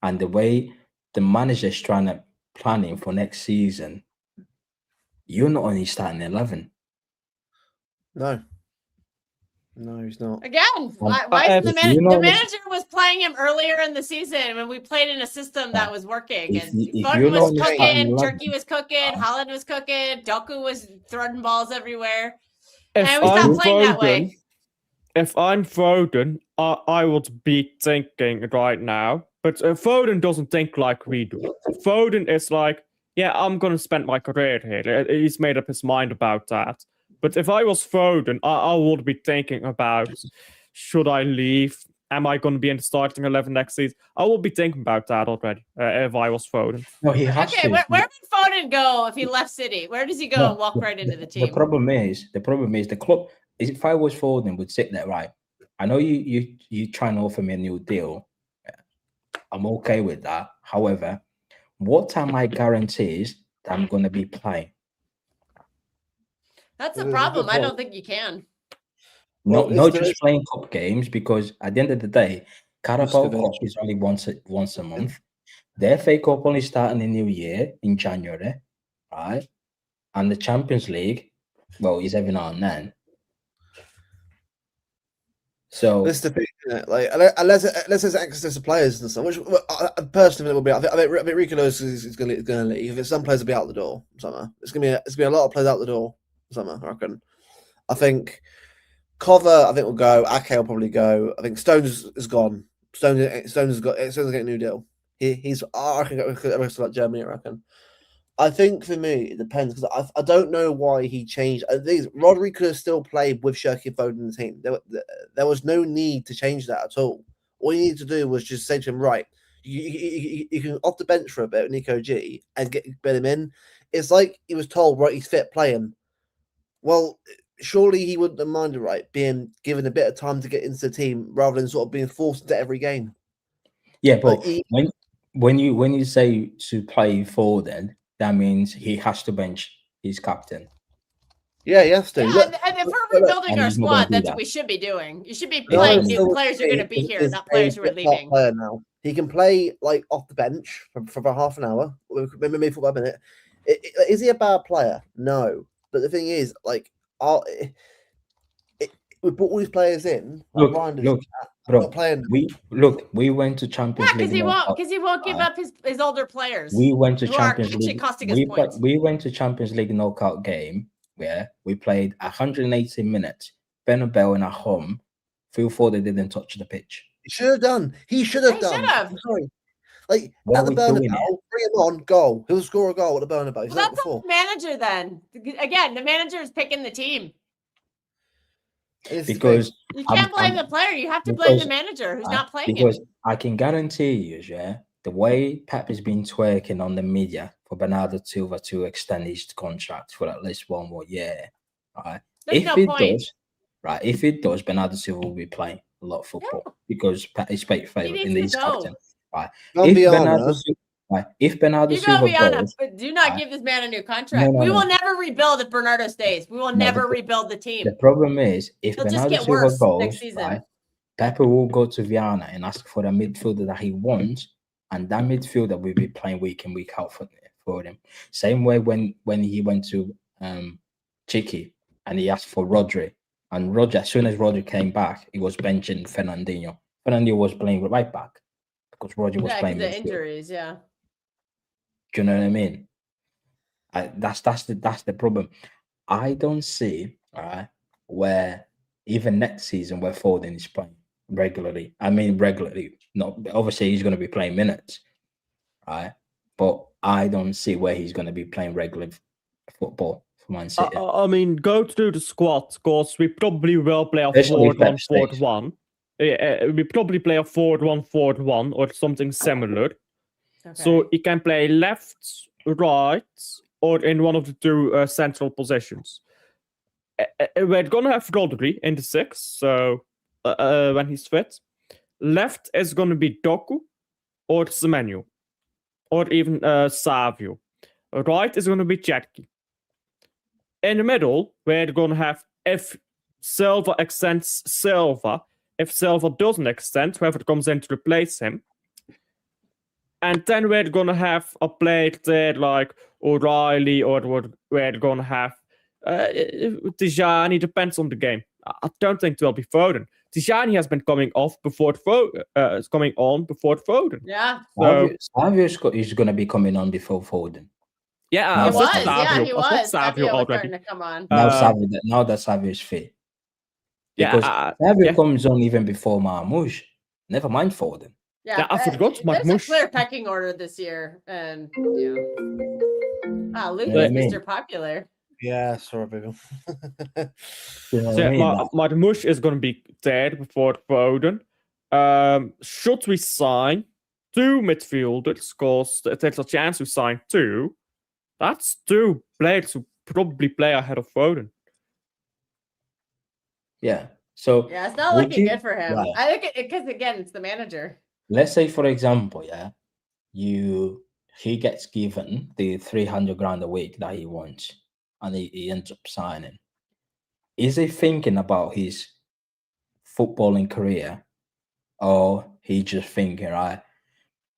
S4: and the way the manager's trying to planning for next season, you're not only starting 11.
S10: No, he's not.
S5: Again, why is the
S4: you
S5: manager was playing him earlier in the season when we played in a system that was working.
S4: If
S5: And
S4: you're
S5: Foden
S4: not
S5: was
S4: only starting
S5: cooking,
S4: 11,
S5: Turkey was cooking, Holland was cooking, Doku was throwing balls everywhere.
S9: If
S5: And we stopped playing that way.
S9: If I'm Foden, I would be thinking right now, but Foden doesn't think like we do. Foden is like, yeah, I'm going to spend my career here. He's made up his mind about that. But if I was Foden, I would be thinking about, should I leave? Am I going to be in the starting 11 next season? I will be thinking about that already if I was Foden.
S4: No, he has
S5: Okay,
S4: to.
S5: where would Foden go if he left City? Where does he go and walk right into the team?
S4: The problem is the club. If I was Foden, would sit there, right? I know you trying to offer me a new deal. I'm okay with that. However, what are my guarantees that I'm going to be playing?
S5: That's the problem. I don't think you can.
S10: Well,
S4: Not just playing cup games, because at the end of the day, Carabao
S8: Mr.
S4: Cup is only once a month. The FA Cup only starting the new year in January, right? And the Champions League, well, is every now and then. So
S10: this is the thing, isn't it? Like unless there's access to players and stuff, which I personally will be. I think Rico knows is going to leave. If some players will be out the door summer, it's going to be a lot of players out the door summer. I reckon. I think Cover, I think will go. Ake will probably go. I think Stones is gone. Stones has getting a new deal. He's I reckon goes to like Germany. I reckon. I think for me it depends because I don't know why he changed. Rodri could have still played with Shirky Foden in the team. There was no need to change that at all. All you need to do was just say to him, right, you can off the bench for a bit, Nico G, and get him in. It's like he was told, right, he's fit, play him. Well, surely he wouldn't have minded, right, being given a bit of time to get into the team rather than sort of being forced into every game.
S4: Yeah, but when you say to play Foden, that means he has to bench his captain.
S10: Yeah, he has to.
S5: Yeah,
S10: look,
S5: and if we're rebuilding our squad, that's what we should be doing. You should be playing new players who are going to be here, not players who are leaving.
S10: Player now. He can play like off the bench for about half an hour, maybe for a minute. Is he a bad player? No. But the thing is, like, we brought all these players in.
S4: Look, bro.
S10: Not playing.
S4: We went to Champions League.
S5: Because he won't give up his older players.
S4: We went to Champions League.
S5: Points.
S4: We went to Champions League knockout game where we played 180 minutes. Bernabeu and at home. Phil Foden didn't touch the pitch.
S10: He should have done. He should have done. I'm sorry. Like at the Bernabeu, bring him on, goal. He'll score a goal at the Bernabeu.
S5: Well, that's the manager then. Again, the manager is picking the team.
S4: Because
S5: you can't blame the player. You have to blame the manager who's not playing
S4: because
S5: him.
S4: I can guarantee you, the way Pep has been twerking on the media for Bernardo Silva to extend his contract for at least one more year, right? If it does, Bernardo Silva will be playing a lot of football because Pep is paid for in these captain. Right. If Bernardo Silva goes,
S5: but do not give this man a new contract. We will never rebuild if Bernardo stays. We will never rebuild the team.
S4: The problem is if Bernardo Silva goes,
S5: next season.
S4: Pepe will go to Viana and ask for the midfielder that he wants, and that midfielder will be playing week in, week out for him. Same way when he went to Chiqui and he asked for Rodri, and as soon as Rodri came back, he was benching Fernandinho. Fernandinho was playing right back because Rodri was playing
S5: the injuries,
S4: Do you know what I mean? That's the problem. I don't see where even next season where Foden is playing regularly. I mean regularly. No, obviously he's going to be playing minutes, right? But I don't see where he's going to be playing regular football for Man City.
S9: I mean, go through the squad because we probably will play a 4-1-4-1. We probably play a 4-1-4-1 or something similar. Okay. So he can play left, right, or in one of the two central positions. We're going to have Rodri in the 6, so when he's fit. Left is going to be Doku or Semenyo, or even Savio. Right is going to be Cherki. In the middle, we're going to have, if Silva extends Silva, if Silva doesn't extend, whoever comes in to replace him. And then we're going to have a player there like O'Reilly, or we're going to have Tijani, depends on the game. I don't think it will be Foden. Tijani has been coming on before Foden.
S5: Yeah.
S4: So, Savio is going to be coming on before Foden.
S5: Yeah, he was. Savio already. To come on.
S4: Now that Savio is fit. Because Savio comes on even before Marmoush. Never mind Foden.
S5: Yeah,
S9: I forgot
S5: Marmoush. There's a clear pecking order this year, and Luke is Mr. Popular.
S10: Yeah, sorry, people.
S9: Marmoush is going to be dead before Foden. Should we sign 2 midfielders? Because there's a chance we sign 2. That's 2 players who probably play ahead of Foden.
S4: Yeah. So
S5: it's not looking good for him. Right. I think because again, it's the manager.
S4: Let's say, for example, he gets given the 300 grand a week that he wants, and he ends up signing. Is he thinking about his footballing career, or he just thinking, right,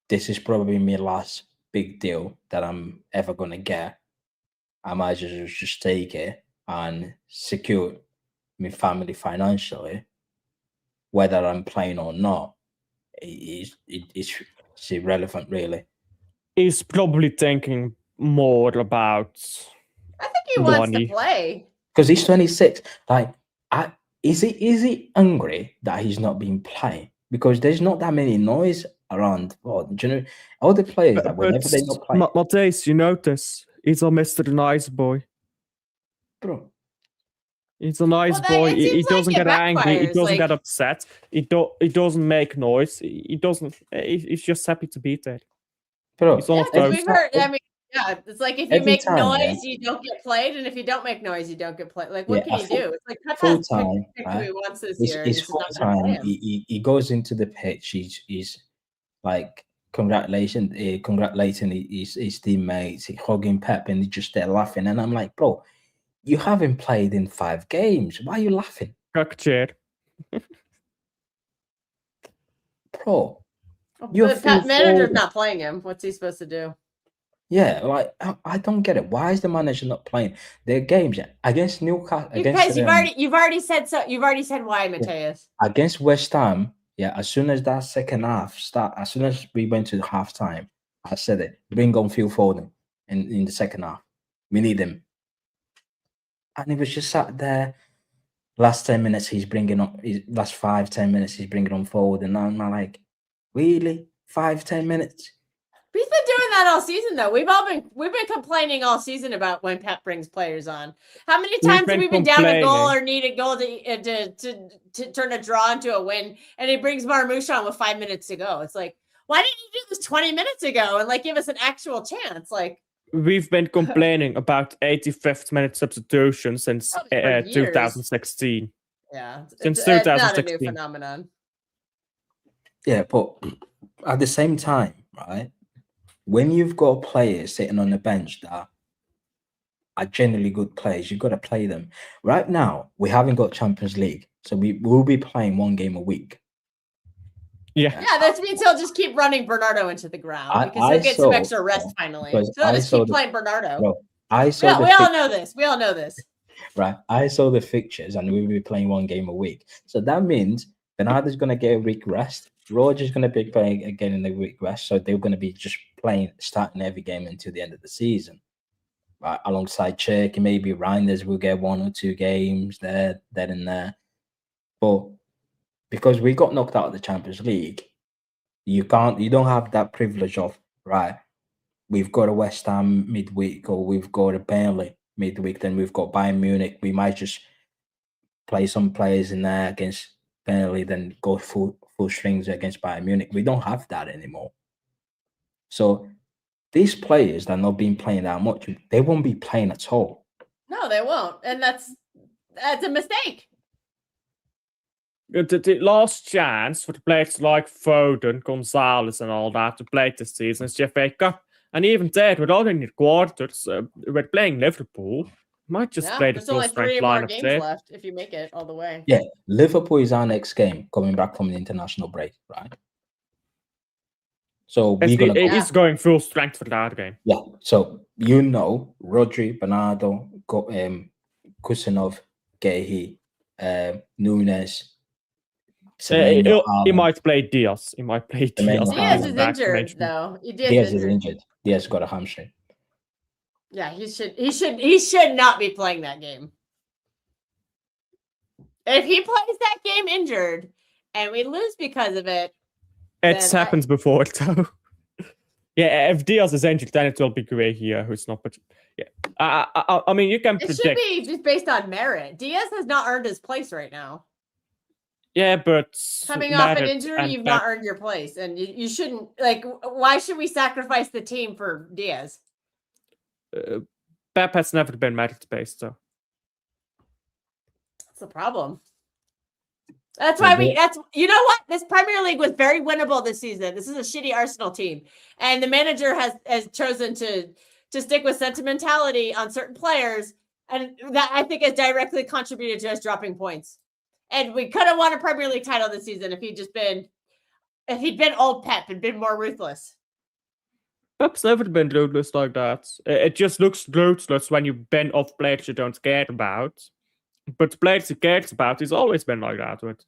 S4: this is probably my last big deal that I'm ever gonna get. I might just take it and secure my family financially, whether I'm playing or not, it's irrelevant, really.
S9: He's probably thinking more about.
S5: I think he wants to play
S4: because he's 26. Like, is he angry that he's not been playing? Because there's not that many noise around. Oh, do you know all the players that whenever they not play?
S9: Matthijs, you notice he's a Mr. Nice Boy,
S4: bro.
S9: He's a nice boy. He doesn't get angry. He doesn't get upset. He doesn't make noise. He doesn't. He's just happy to be there.
S4: Bro,
S5: we've heard. I mean, yeah, it's like if you make noise, you don't get played, and if you don't make noise, you don't get played. Like, what can you do? It's like
S4: full time.
S5: Who he wants this year. He's
S4: full time. He goes into the pitch. He's like congratulating his teammates, hugging Pep, and he's just there laughing. And I'm like, bro, you haven't played in 5 games. Why are you laughing?
S9: Chair.
S4: Bro.
S5: The manager's not playing him. What's he supposed to do?
S4: Yeah, like I don't get it. Why is the manager not playing their games against Newcastle?
S5: Because you've already said so. You've already said why, Matthijs.
S4: Against West Ham, yeah. As soon as that second half as soon as we went to the half time, I said it. Bring on Phil Foden in the second half. We need him. And he was just sat there. Last 10 minutes, he's bringing on. Last 5-10 minutes, he's bringing on forward, and I'm like, really? 5-10 minutes?
S5: We've been doing that all season, though. We've been complaining all season about when Pep brings players on. How many times have we been down a goal or need a goal to turn a draw into a win, and he brings Marmoush on with 5 minutes to go? It's like, why didn't you do this 20 minutes ago and like give us an actual chance? Like,
S9: we've been complaining about 85th minute substitution since 2016.
S5: Yeah,
S9: since 2016.
S5: It's not a new phenomenon.
S4: Yeah, but at the same time, right? When you've got players sitting on the bench that are generally good players, you've got to play them. Right now, we haven't got Champions League, so we will be playing 1 game a week.
S9: Yeah,
S5: that means he'll just keep running Bernardo into the ground because he'll get some extra rest finally. So he'll just keep playing Bernardo.
S4: Bro,
S5: we all know this. We all know this.
S4: Right. I saw the fixtures and we'll be playing 1 game a week. So that means Bernardo's going to get a week rest. Roger's going to be playing again in the week rest. So they're going to be just starting every game until the end of the season. Right. Alongside Cherky, maybe Reinders will get 1 or 2 games there and there. But because we got knocked out of the Champions League, you don't have that privilege of, right, we've got a West Ham midweek or we've got a Burnley midweek, then we've got Bayern Munich. We might just play some players in there against Burnley, then go full strings against Bayern Munich. We don't have that anymore. So these players that are not been playing that much, they won't be playing at all.
S5: No, they won't. And that's a mistake.
S9: The last chance for the players like Foden, Gonzalez, and all that to play this season is the FA Cup. And even there, without any quarters, we're playing Liverpool. Might just play the full strength lineup
S5: games
S9: there.
S5: Left if you make it all the way.
S4: Yeah, Liverpool is our next game coming back from the international break, right? So
S9: he's going full strength for that game.
S4: Yeah. So Rodri, Bernardo, Kusanov, Gehi, Nunes.
S9: He might play Diaz. He might play Diaz.
S5: Diaz is injured, though.
S4: Diaz is injured. Diaz got a hamstring.
S5: Yeah, he should not be playing that game. If he plays that game injured and we lose because of it,
S9: it's happened before, though. Yeah, if Diaz is injured, then it will be Gray here, who's not. But yeah, I mean, you can predict.
S5: It should be just based on merit. Diaz has not earned his place right now.
S9: Yeah, but
S5: coming off an injury, you've not earned your place, and you shouldn't. Like, why should we sacrifice the team for Diaz?
S9: Pep has never been merit-based, so
S5: that's the problem. That's why you know what? This Premier League was very winnable this season. This is a shitty Arsenal team, and the manager has chosen to stick with sentimentality on certain players, and that I think has directly contributed to us dropping points. And we could have won a Premier League title this season if he'd been old Pep and been more ruthless.
S9: Pep's never been ruthless like that. It just looks ruthless when you ban off players you don't care about. But the players he cares about, he's always been like that with.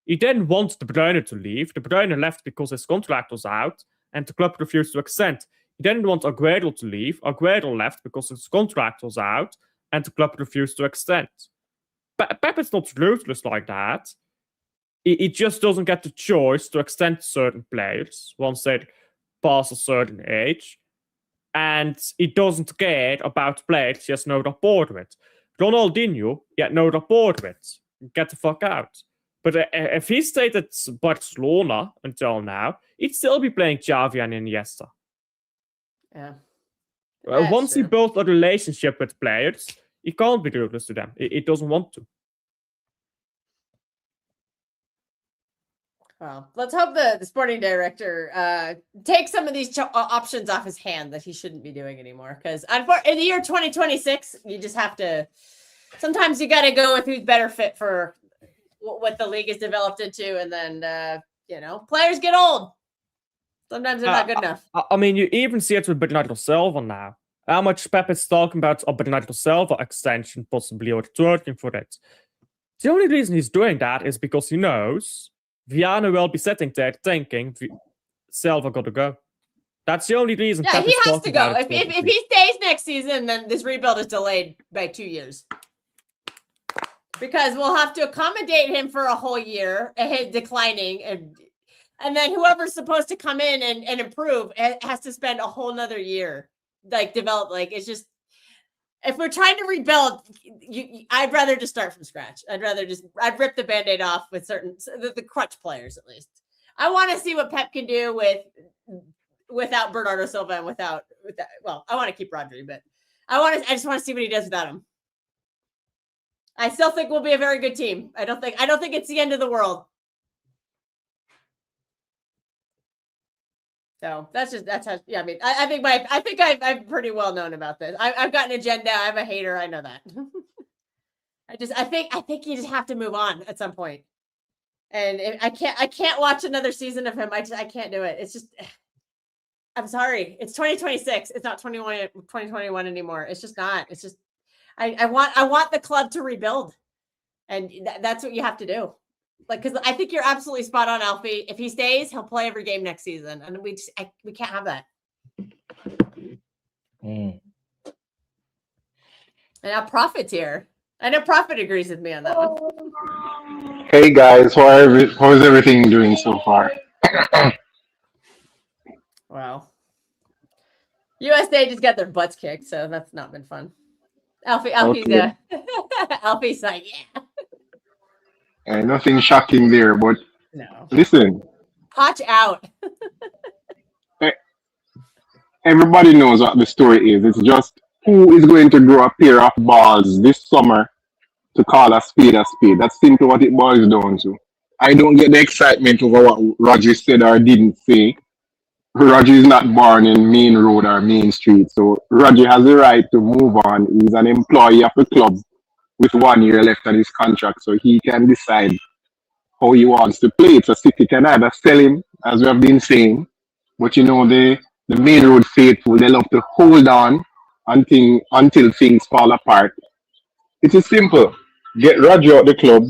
S9: He didn't want De Bruyne to leave. De Bruyne left because his contract was out and the club refused to extend. He didn't want Aguero to leave. Aguero left because his contract was out and the club refused to extend. Pep is not ruthless like that. He just doesn't get the choice to extend certain players once they pass a certain age. And he doesn't care about players he has no rapport with. Ronaldinho, he had no rapport with. Get the fuck out. But if he stayed at Barcelona until now, he'd still be playing Xavi and Iniesta.
S5: Yeah.
S9: Once he built a relationship with players, he can't be ruthless to them. He doesn't want to.
S5: Well, let's hope the sporting director takes some of these options off his hand that he shouldn't be doing anymore. Because in the year 2026, you just have to. Sometimes you got to go with who's better fit for what the league is developed into, and then players get old. Sometimes they're not good enough.
S9: I mean, you even see it with Bernardo Silva now. How much Pep is talking about a Bernardo Silva extension, possibly, or searching for it. The only reason he's doing that is because he knows Viana will be sitting there thinking Silva got to go. That's the only reason.
S5: Yeah, he has to go. If he stays next season, then this rebuild is delayed by 2 years. Because we'll have to accommodate him for a whole year, his declining, and then whoever's supposed to come in and improve has to spend a whole nother year, develop. It's just, if we're trying to rebuild, I'd rather just start from scratch. I'd rip the Band-Aid off with the crutch players at least. I want to see what Pep can do without Bernardo Silva and without. Well, I want to keep Rodri, but I just want to see what he does without him. I still think we'll be a very good team. I don't think it's the end of the world. So that's how. Yeah, I mean, I think I'm pretty well known about this. I've got an agenda. I'm a hater. I know that. I think you just have to move on at some point. And I can't watch another season of him. I can't do it. It's just. I'm sorry. It's 2026. It's not 2021 anymore. It's just not. It's just. I want the club to rebuild, and that's what you have to do. Because I think you're absolutely spot on, Alfie. If he stays, he'll play every game next season, and we can't have that. And now Prophet's here. I know Prophet agrees with me on that one.
S11: Hey guys, how is everything doing so far?
S5: Wow. USA just got their butts kicked, so that's not been fun. Alfie's like, yeah.
S11: Nothing shocking there, but
S5: no.
S11: Listen.
S5: Watch out.
S11: Everybody knows what the story is. It's just who is going to grow a pair of balls this summer to call a spade a spade. That's simply what it boils down to. I don't get the excitement over what Rodri said or didn't say. Rodri is not born in Main Road or Main Street, so Rodri has the right to move on. He's an employee of the club with 1 year left on his contract, so he can decide how he wants to play it. So City can either sell him, as we have been saying, but the Main Road faithful, they love to hold on until things fall apart. It is simple. Get Rodri out the club,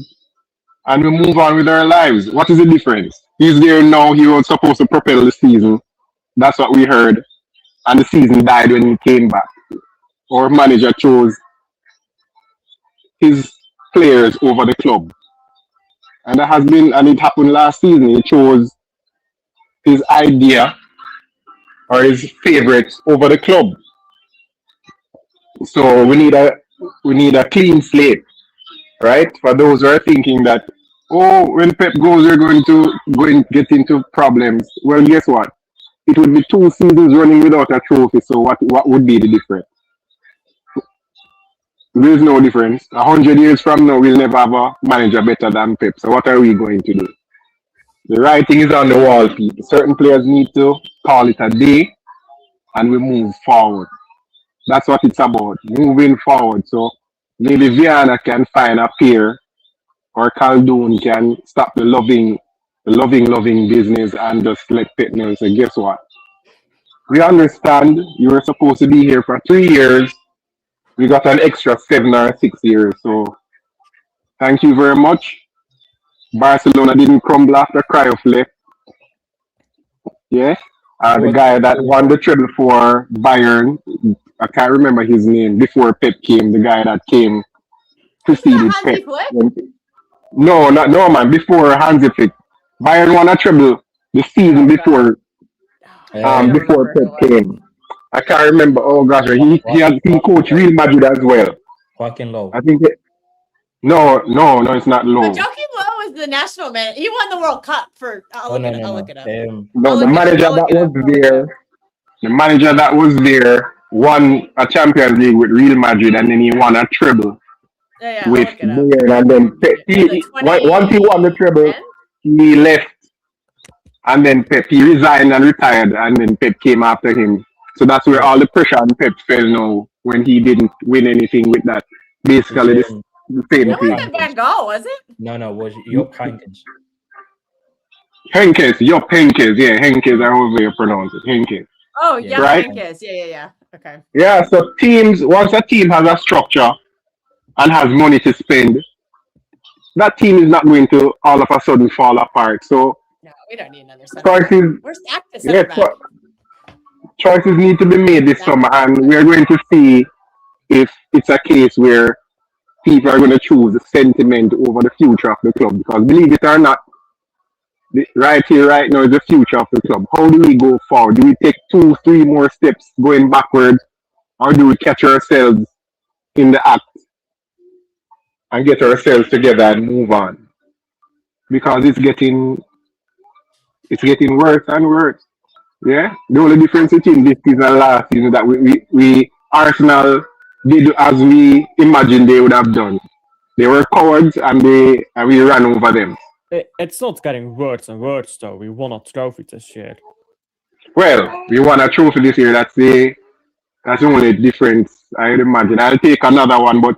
S11: and we move on with our lives. What is the difference? He's there now. He was supposed to propel the season. That's what we heard. And the season died when he came back. Our manager chose his players over the club. And it happened last season. He chose his idea or his favorites over the club. So we need a clean slate, right? For those who are thinking that, when Pep goes, we're going to get into problems. Well, guess what? It would be 2 seasons running without a trophy. So what would be the difference? There is no difference. 100 years from now, we'll never have a manager better than Pep. So what are we going to do? The writing is on the wall, people. Certain players need to call it a day, and we move forward. That's what it's about, moving forward. So maybe Viana can find a peer, or Caldoun can stop the loving business and just let Petnell say, guess what? We understand you were supposed to be here for 3 years. We got an extra 7 or 6 years. So thank you very much. Barcelona didn't crumble after Cruyff left. Yeah. The guy that won the treble for Bayern, I can't remember his name, before Pep came, the guy that came preceded Pep. No, man, before Hansi Flick. Bayern won a treble the season before before Pep came. I can't remember. Oh gosh, he coached Real Madrid as well.
S4: Joaquin Low.
S11: I think no, it's not Low.
S5: Joaquin Low is the national man. He won the World Cup for. I'll look it up.
S11: No, the manager that was there won a Champions League with Real Madrid, and then he won a treble with Bayern, and then once he won the treble, he left, and then Pep he resigned and retired, and then Pep came after him. So that's where all the pressure on Pep fell now when he didn't win anything with that. Basically, the same
S5: It
S11: thing.
S5: wasn't Van Gaal, was it?
S4: No, was Jupp Heynckes.
S11: Heynckes, yeah, Heynckes, I always way you pronounce it, Heynckes.
S5: Oh, yeah,
S11: right?
S5: Heynckes, yeah. Okay.
S11: Yeah, so once a team has a structure and has money to spend, that team is not going to all of a sudden fall apart. So
S5: no, we don't need another center back. We're stacked to center back.
S11: Choices need to be made this summer, and we're going to see if it's a case where people are going to choose the sentiment over the future of the club. Because believe it or not, right here, right now is the future of the club. How do we go forward? Do we take 2-3 more steps going backwards, or do we catch ourselves in the act and get ourselves together and move on? Because it's getting worse and worse. Yeah, the only difference between this season and last season is that we Arsenal did as we imagined they would have done. They were cowards and we ran over them.
S9: It's not getting worse and worse though. We won a trophy this year.
S11: Well, we won a trophy this year. That's the only difference I'd imagine. I'll take another one, but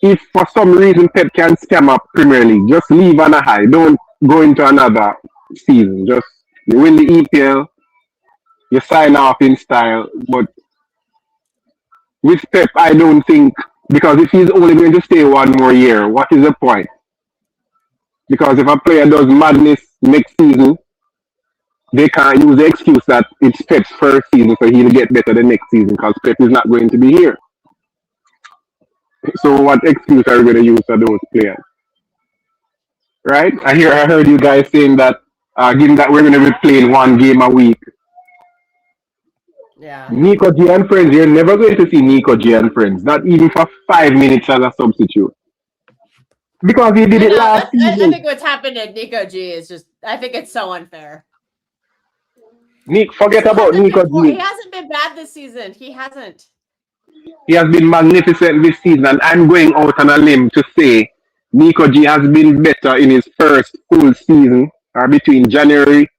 S11: if for some reason Pep can scam up Premier League, just leave on a high. Don't go into another season. Just you win the EPL. You sign off in style, but with Pep, I don't think, because if he's only going to stay one more year, what is the point? Because if a player does madness next season, they can't use the excuse that it's Pep's first season, so he'll get better the next season, because Pep is not going to be here. So what excuse are we going to use for those players? Right? I heard you guys saying that, given that we're going to be playing one game a week,
S5: yeah.
S11: Nico G and friends, you're never going to see Nico G and friends, not even for 5 minutes as a substitute. Because he did it last season.
S5: I think what's happened to Nico G is just, I think it's so unfair.
S11: Forget about Nico G.
S5: He hasn't been bad this season. He hasn't.
S11: He has been magnificent this season, and I'm going out on a limb to say Nico G has been better in his first full season, or between January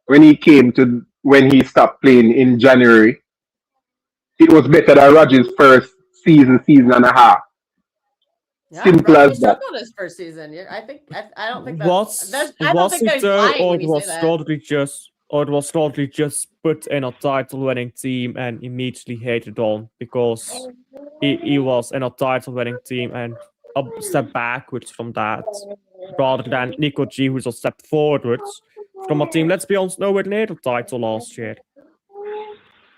S11: when he came to when he stopped playing in January. It was better than Rodri's first season and a half.
S5: Yeah,
S11: simple
S5: Rodri
S11: as that.
S5: struggled his first season. I don't think
S9: Was
S5: that's I don't think
S9: it
S5: that's lying
S9: or
S5: when
S9: it
S5: you
S9: was
S5: say that.
S9: Rodri just put in a title-winning team and immediately hated on because he was in a title-winning team and a step backwards from that, rather than Nico G, who's a step forwards from a team. Let's be honest, nowhere near the title last year.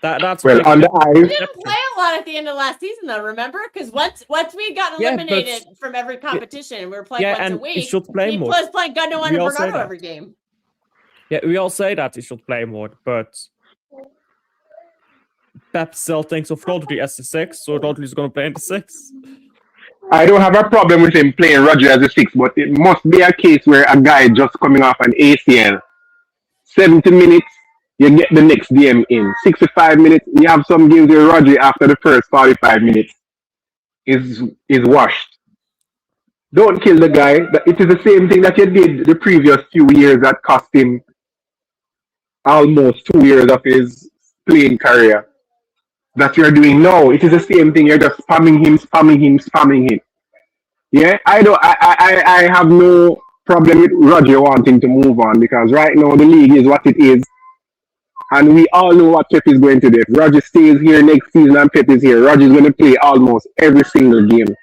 S9: That's
S11: well on the
S5: We
S11: ice.
S5: didn't play a lot at the end of last season, though. Remember, because once we had gotten eliminated from every competition, we were playing once a week.
S9: He should play more.
S5: was playing Gundogan and Bernardo every game.
S9: Yeah, we all say that he should play more, but Pep still thinks of Rodri as the 6, so Rodri's going to play in the 6.
S11: I don't have a problem with him playing Rodri as a 6, but it must be a case where a guy just coming off an ACL, 70 minutes, you get the next DM in. 65 minutes, you have some games where Rodri after the first 45 minutes is washed. Don't kill the guy. It is the same thing that you did the previous few years that cost him almost 2 years of his playing career. That you're doing now. It is the same thing. You're just spamming him. Yeah, I have no problem with Rodri wanting to move on, because right now the league is what it is. And we all know what Pep is going to do. If Rodri stays here next season and Pep is here, Rodri is going to play almost every single game.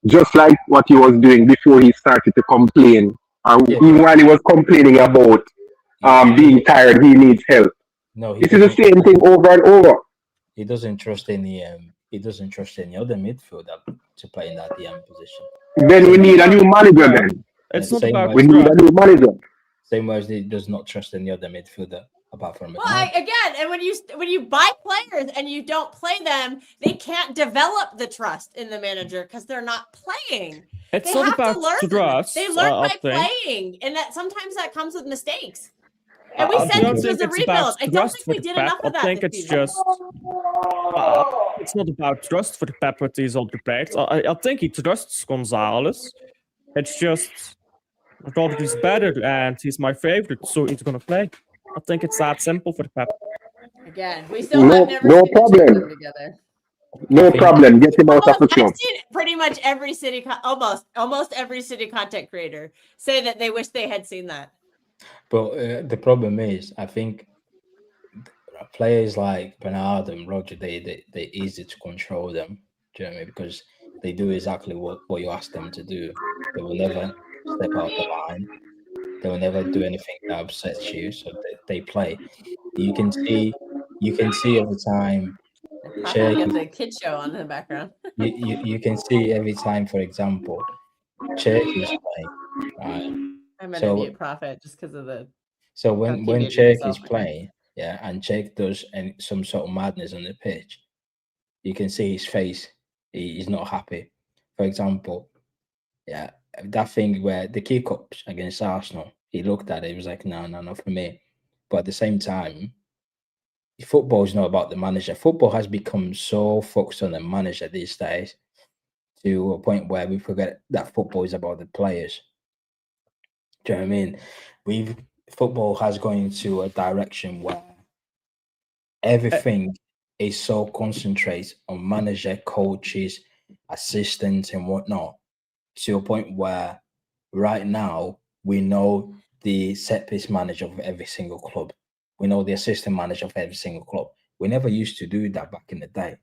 S11: Just like what he was doing before he started to complain And while he was complaining about being tired, he needs help.
S4: No,
S11: this is the same thing over and over.
S4: He doesn't trust any. He doesn't trust any other midfielder to play in that DM position.
S11: Then we need a new manager. Then
S9: it's not about
S11: we need a new manager.
S4: Same way as he does not trust any other midfielder apart from.
S5: Well, again, and when you buy players and you don't play them, they can't develop the trust in the manager because they're not playing.
S9: It's
S5: they
S9: not
S5: have
S9: about
S5: to learn
S9: trust.
S5: They learn by playing, and that sometimes that comes with mistakes. And we
S9: I
S5: said
S9: don't
S5: this was
S9: think
S5: a
S9: it's about
S5: rebuild. I don't
S9: trust
S5: think
S9: for
S5: we
S9: the
S5: did
S9: Pep.
S5: enough of that.
S9: I think it's
S5: season.
S9: just. It's not about trust for the Pep with these older players. I think he trusts Gonzalez. It's just Rodri's better and he's my favorite, so he's gonna play. I think it's that simple for the Pep.
S5: Again, we still have never seen the two of them together.
S11: No problem. Get him out of the club.
S5: I've seen pretty much every city, almost every city content creator say that they wish they had seen that.
S4: But the problem is, I think players like Bernard and Roger, they're easy to control them. Do you know what I mean? Because they do exactly what you ask them to do. They will never step out the line. They will never do anything that upsets you. So they play. You can see every time.
S5: Get the kid show on in the background.
S4: you can see every time, for example, Cherokee is playing. Right?
S5: I'm gonna mute Prophet just because of the.
S4: So when Cherokee is playing, and Cherokee does some sort of madness on the pitch, you can see his face. He's not happy. For example, that thing where the kick-ups against Arsenal, he looked at it, he was like, no, not for me. But at the same time, football is not about the manager. Football has become so focused on the manager these days to a point where we forget that football is about the players. Do you know what I mean? Football has gone into a direction where everything is so concentrated on manager, coaches, assistants, and whatnot, to a point where right now we know the set piece manager of every single club. We know the assistant manager of every single club. We never used to do that back in the day.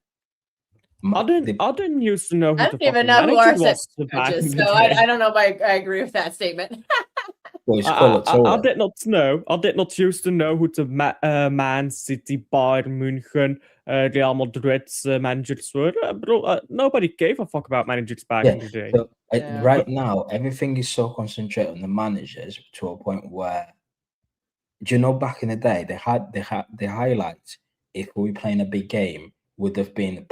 S9: I didn't used to know who
S5: I don't even know who our set coaches, so I don't know if I agree with that statement.
S9: I did not know. I did not used to know who the Man City, Bayern München, Real Madrid's managers were. Nobody gave a fuck about managers back in the day.
S4: So, right now, everything is so concentrated on the managers to a point where, do you know, back in the day, they had the highlights. If we were playing a big game, would have been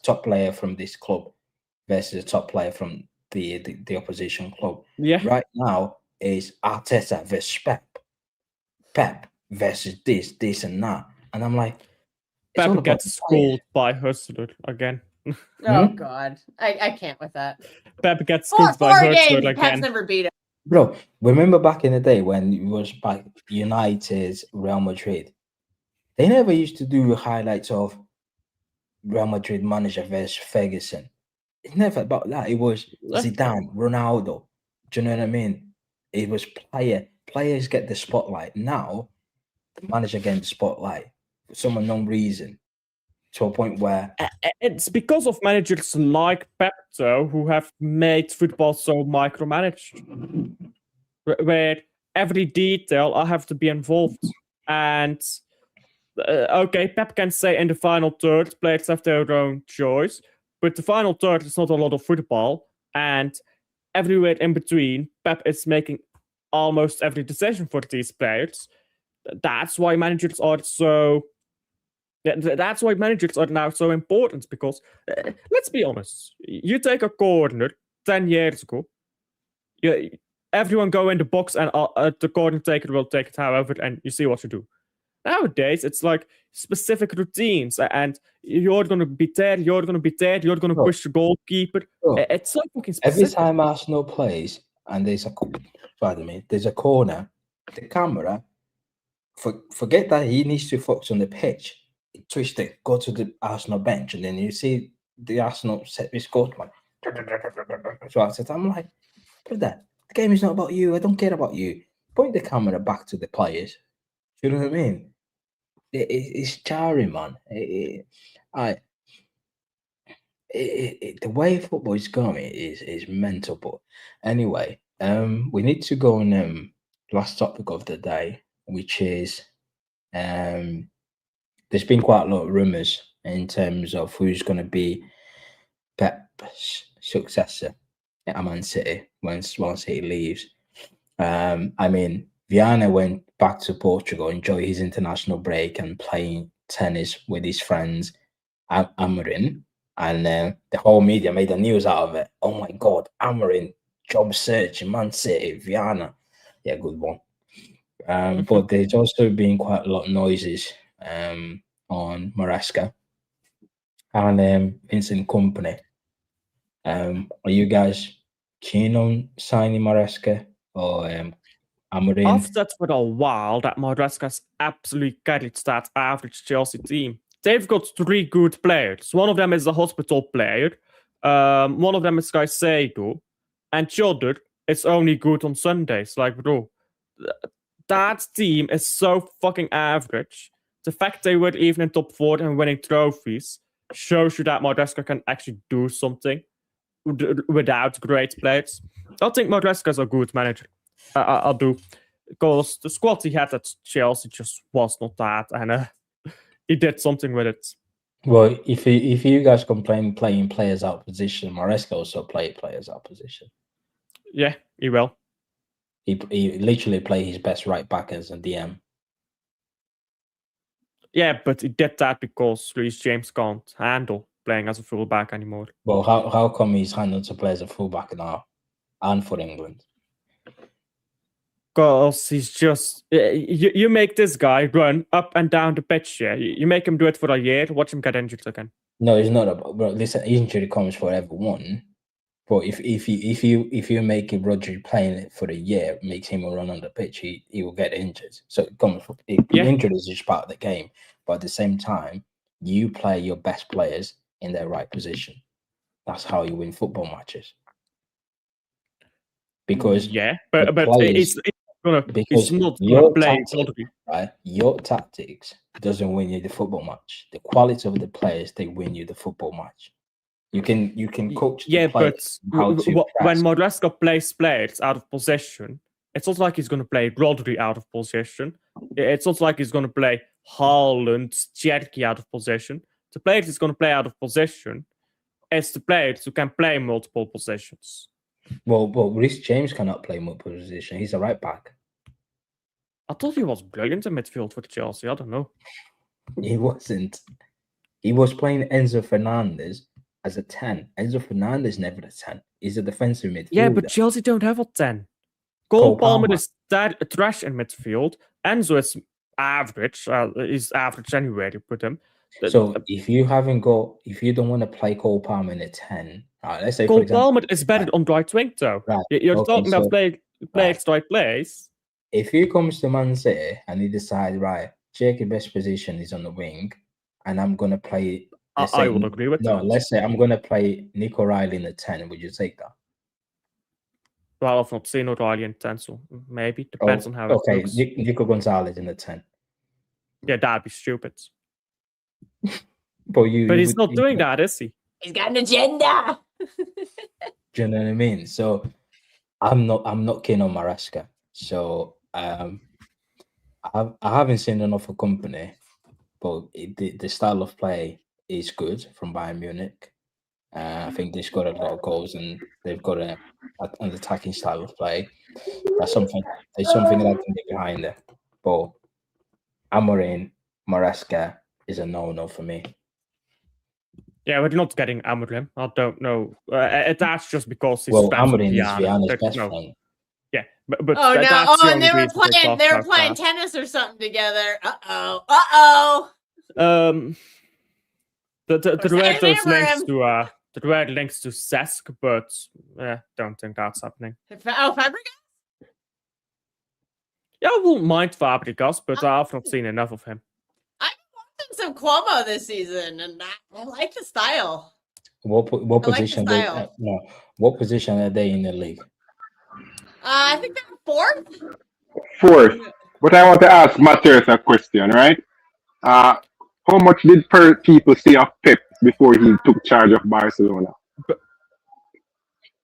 S4: top player from this club versus a top player from the opposition club.
S9: Yeah.
S4: Right now is Arteta versus Pep versus this and that, and I'm like,
S9: Pep gets schooled by Hustler again.
S5: Oh God, I can't with that.
S9: Pep gets schooled by Hustler again.
S5: Pep's never beat him.
S4: Bro, remember back in the day when it was back United, Real Madrid? They never used to do highlights of Real Madrid manager versus Ferguson. It's never about that. It was Zidane, Ronaldo. Do you know what I mean? It was players get the spotlight. Now, the manager getting the spotlight for some unknown reason, to a point where
S9: it's because of managers like Pep, though, who have made football so micromanaged, where every detail I have to be involved. And okay, Pep can say in the final third, players have their own choice, but the final third is not a lot of football, and everywhere in between, Pep is making almost every decision for these players. That's why managers are so. That's why managers are now so important, because let's be honest, you take a corner 10 years ago, everyone go in the box and the corner taker will take it however, and you see what to do. Nowadays, it's like specific routines, and you're going to be there, you're going to be there, you're going to push the goalkeeper. It's so fucking specific.
S4: Every time Arsenal plays and there's a corner, the camera, forget that he needs to focus on the pitch. Twist it, go to the Arsenal bench, and then you see the Arsenal set piece goal. So I'm like, brother, the game is not about you. I don't care about you. Point the camera back to the players. You know what I mean? It's jarring, man. The way football is going is mental. But anyway, We need to go on last topic of the day, which is there's been quite a lot of rumours in terms of who's going to be Pep's successor at Man City once he leaves. I mean, Viana went back to Portugal, enjoy his international break and playing tennis with his friends at Amorim, and the whole media made the news out of it. Oh my God, Amorim, job search in Man City, Viana. Yeah, good one. But there's also been quite a lot of noises on Maresca and Vincent Kompany. Are you guys keen on signing Maresca or Amorim?
S9: I've said for a while that Maresca's absolutely carried that average Chelsea team. They've got 3 good players. One of them is a hospital player. One of them is Caicedo. And the other is only good on Sundays. Like, bro, that team is so fucking average. The fact they were even in top 4 and winning trophies shows you that Maresca can actually do something without great players. I think Maresca's a good manager. I do. Because the squad he had at Chelsea just was not that. And he did something with it.
S4: Well, if you guys complain playing players out of position, Maresca also play players out of position.
S9: Yeah, he will.
S4: He literally play his best right back as a DM.
S9: Yeah, but he did that because Reece James can't handle playing as a fullback anymore.
S4: Well, how come he's handled to play as a fullback now and for England?
S9: Because he's just... You make this guy run up and down the pitch, yeah? You make him do it for a year, watch him get injured again.
S4: No, it's not about... Bro, listen, injury comes for everyone. But if you make Rodri playing it for a year, makes him run on the pitch, he will get injured. So it comes from... Injury is just part of the game. But at the same time, you play your best players in their right position. That's how you win football matches. Because...
S9: Yeah, but it's not
S4: your
S9: play
S4: tactics, right? Your tactics doesn't win you the football match. The quality of the players, they win you the football match. You can coach.
S9: Yeah, but when Maresca plays players out of possession, it's not like he's going to play Rodri out of possession. It's not like he's going to play Haaland, Cherki out of possession. The players he's going to play out of possession is the players who can play multiple possessions.
S4: Well, Reece James cannot play multiple position. He's a right back.
S9: I thought he was brilliant in midfield for Chelsea. I don't know.
S4: He wasn't. He was playing Enzo Fernandez as a 10. Enzo Fernandez never a 10. He's a defensive midfielder.
S9: Yeah, but Chelsea don't have a 10. Cole Palmer is trash in midfield. Enzo is average. He's average anywhere you put him.
S4: So if you don't want to play Cole Palmer in a 10, let's say
S9: Cole
S4: for example,
S9: Palmer is better on right wing though. Right. You're talking about playing right place.
S4: If he comes to Man City and he decides, right, Jake's best position is on the wing, and I'm gonna play.
S9: I would agree with that.
S4: Let's say I'm gonna play Nick O'Reilly in the 10. Would you take that?
S9: Well, I've not seen O'Reilly in 10, so maybe depends on how it looks.
S4: Nico Gonzalez in the 10.
S9: Yeah, that'd be stupid.
S4: But
S9: he's not doing that, is he?
S5: He's got an agenda.
S4: Do you know what I mean? So I'm not keen on Maresca. So I haven't seen enough of Kompany, but the style of play is good from Bayern Munich. I think they scored a lot of goals and they've got an attacking style of play. There's something that I can get behind there. But Amorim, Maresca is a no for me.
S9: Yeah, we're not getting Amorim. I don't know. That's just because he's
S4: Amorim is Viana's best friend.
S9: Yeah, but
S5: and they were playing tennis or something together.
S9: There were links to Cesc, but don't think that's happening.
S5: Fabregas?
S9: Yeah, I wouldn't mind Fabregas, but I've not seen enough of him.
S5: I've been watching some Cuomo this season, and I like the style.
S4: What position? What position are they in the league?
S5: I think they're fourth.
S11: Fourth. But I want to ask Matthias a question, right? How much did people see of Pep before he took charge of Barcelona?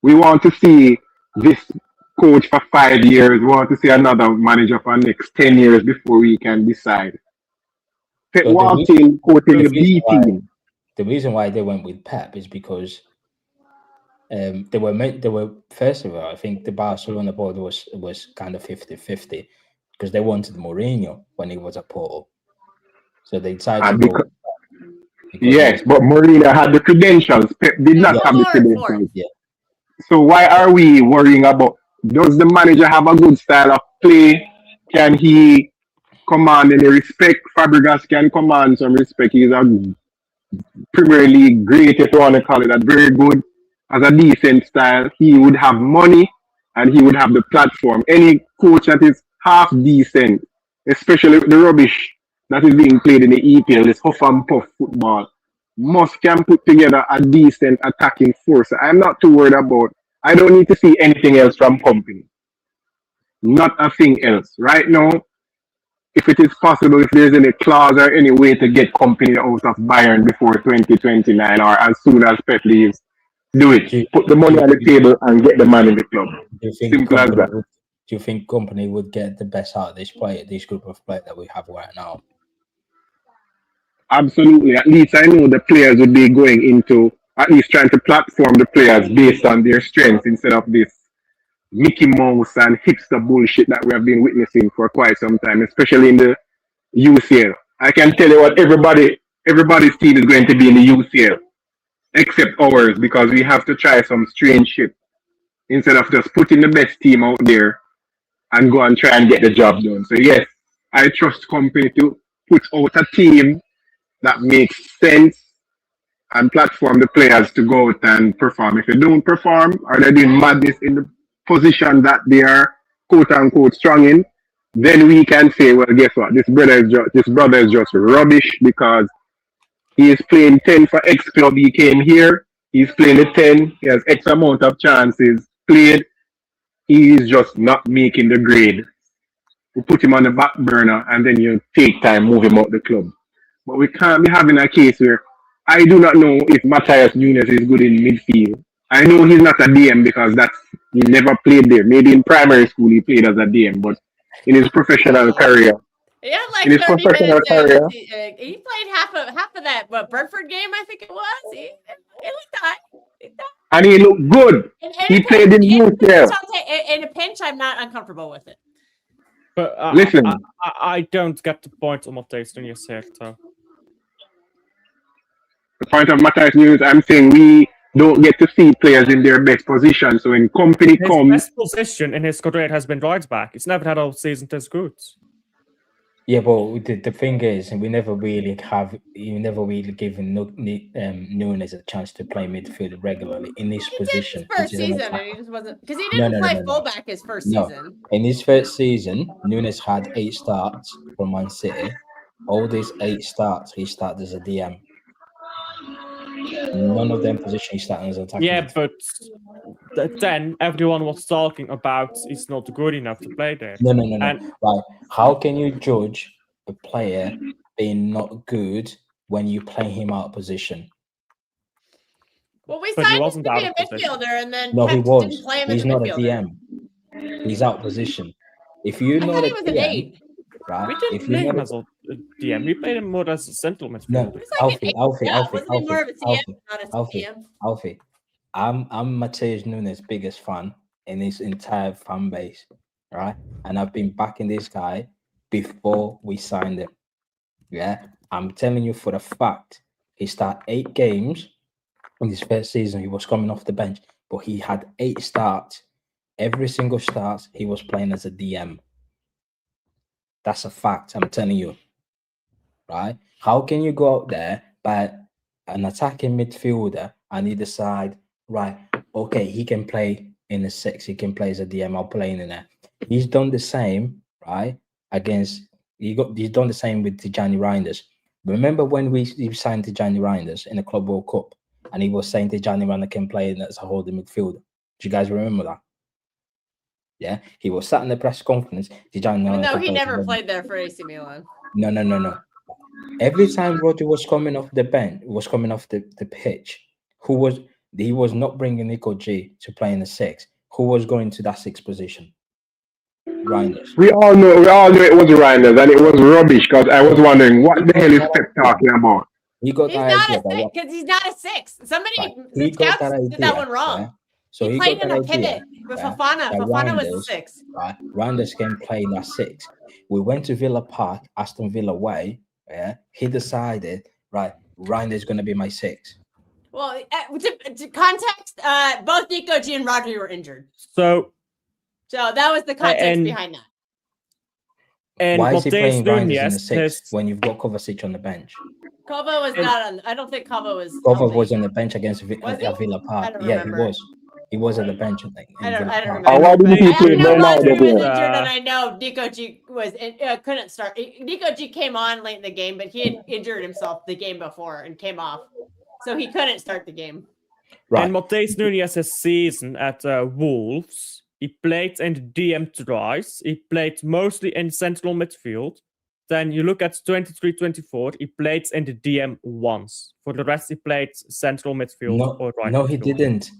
S11: We want to see this coach for 5 years, we want to see another manager for the next 10 years before we can decide. Pep walked in coaching the B team.
S4: The reason why they went with Pep is because they were first of all, I think the Barcelona board was kind of 50-50 because they wanted Mourinho when he was at Porto. So they decided to go.
S11: Yes, but Mourinho had the credentials. Pep did not have the credentials.
S4: Yeah.
S11: So why are we worrying about, does the manager have a good style of play? Can he command any respect? Fabregas can command some respect. He's a Premier League great, if you want to call it that, very good, has a decent style. He would have money and he would have the platform. Any coach that is half decent, especially the rubbish that is being played in the EPL, this huff and puff football, can put together a decent attacking force. I'm not too worried about, I don't need to see anything else from company. Not a thing else. Right now, if it is possible, if there's any clause or any way to get company out of Bayern before 2029 or as soon as Pep leaves, do it. Put the money on the table and get the man in the club. Simple as that.
S4: Do you think company would get the best out of this group of players that we have right now?
S11: Absolutely. At least I know the players would be going into at least trying to platform the players based on their strengths instead of this Mickey Mouse and hipster bullshit that we have been witnessing for quite some time, especially in the UCL. I can tell you what everybody's team is going to be in the UCL, except ours, because we have to try some strange shit instead of just putting the best team out there and go and try and get the job done. So yes, I trust company to put out a team that makes sense and platform the players to go out and perform. If they don't perform or they're doing madness in the position that they are quote unquote strong in, then we can say, well, guess what? This brother is just rubbish because he is playing 10 for X club. He came here, he's playing the 10, he has X amount of chances played. He is just not making the grade. You put him on the back burner and then you take time, move him out the club. But we can't be having a case where I do not know if Matthias Nunes is good in midfield. I know he's not a DM because he never played there. Maybe in primary school he played as a DM, but in his professional career,
S5: yeah, like in his professional career, he played half of that Brentford game, I think it was. He looked high.
S11: And he looked good. He played in UCL.
S5: In a pinch, I'm not uncomfortable with it.
S9: But
S11: listen,
S9: I don't get the point on Matthias Nunes here, so.
S11: The point of Matthias Nunes, I'm saying we don't get to see players in their best position. So when company comes,
S9: his best position in his career has been right back. It's never had a season as good.
S4: Yeah, but the thing is, we never really given Nunes a chance to play midfield regularly in this position.
S5: His first season, and he just wasn't because he didn't play fullback his first season.
S4: In his first season, Nunes had 8 starts from Man City. All these 8 starts, he started as a DM. None of them positions he started as an attacker.
S9: Yeah, but then everyone was talking about he's not good enough to play there.
S4: No. Right. How can you judge a player being not good when you play him out of position?
S5: Well, we signed him to be a midfielder, and then
S4: no, he was.
S5: Didn't play him
S4: He's
S5: as a
S4: not
S5: midfielder.
S4: a DM. He's out of position. If you know
S5: he was an 8.
S4: Right?
S9: We didn't play him as a DM. We played him more as a central midfielder.
S4: Alfie. I'm Matthias Nunes' biggest fan in his entire fan base, right? And I've been backing this guy before we signed him. Yeah, I'm telling you for a fact, he started 8 games in his first season. He was coming off the bench, but he had 8 starts. Every single start, he was playing as a DM. That's a fact, I'm telling you. Right? How can you go out there by an attacking midfielder and you decide, right, okay, he can play in the 6, he can play as a DM, I'll play in there. He's done the same, right? He's done the same with Tijani Reinders. Remember when he signed Tijani Reinders in the Club World Cup and he was saying Tijani Reinders can play as a holding midfielder? Do you guys remember that? Yeah, he was sat in the press conference.
S5: No, he never played there for AC Milan.
S4: No. Every time Rodri was coming off the bench, was coming off the pitch, he was not bringing Nico G to play in the 6. who was going to that 6th position? Reinders.
S11: We all know it was Reinders, and it was rubbish because I was wondering what the hell is Pep talking about.
S4: He got
S5: he's
S4: that
S5: not
S4: idea.
S5: a 6 because he's not a 6. Somebody,
S4: Right.
S5: the
S4: He got
S5: scouts
S4: that
S5: did that
S4: idea,
S5: one wrong.
S4: yeah? So
S5: he
S4: he
S5: played
S4: got
S5: in
S4: that
S5: a pivot
S4: idea
S5: with
S4: yeah,
S5: Fofana.
S4: that
S5: Fofana was a
S4: Reinders,
S5: 6.
S4: Right, Reinders can play in that 6. We went to Villa Park, Aston Villa way. Yeah, he decided, right, Reinders going to be my 6.
S5: Well, to context, both Nico G and Rodri were injured.
S9: So
S5: that was the context behind that.
S9: And
S4: why is he playing Reinders in the 6
S9: has...
S4: when you've got Kovacic on the bench?
S5: Kova was not on. I don't think Kova was.
S4: Kova was on the bench against Villa Park. Yeah,
S5: remember.
S4: he was. He was at the bench.
S5: I don't remember.
S11: Why did he play
S5: I know
S11: Bernardo
S5: Rodri was
S11: there?
S5: injured, and I know Nico G couldn't start. Nico G came on late in the game, but he had injured himself the game before and came off, so he couldn't start the game.
S9: Right. And Matheus Nunes' season at Wolves, he played in the DM twice. He played mostly in central midfield. Then you look at 23-24, he played in the DM once. For the rest, he played central midfield or right.
S4: No,
S9: midfield.
S4: he didn't.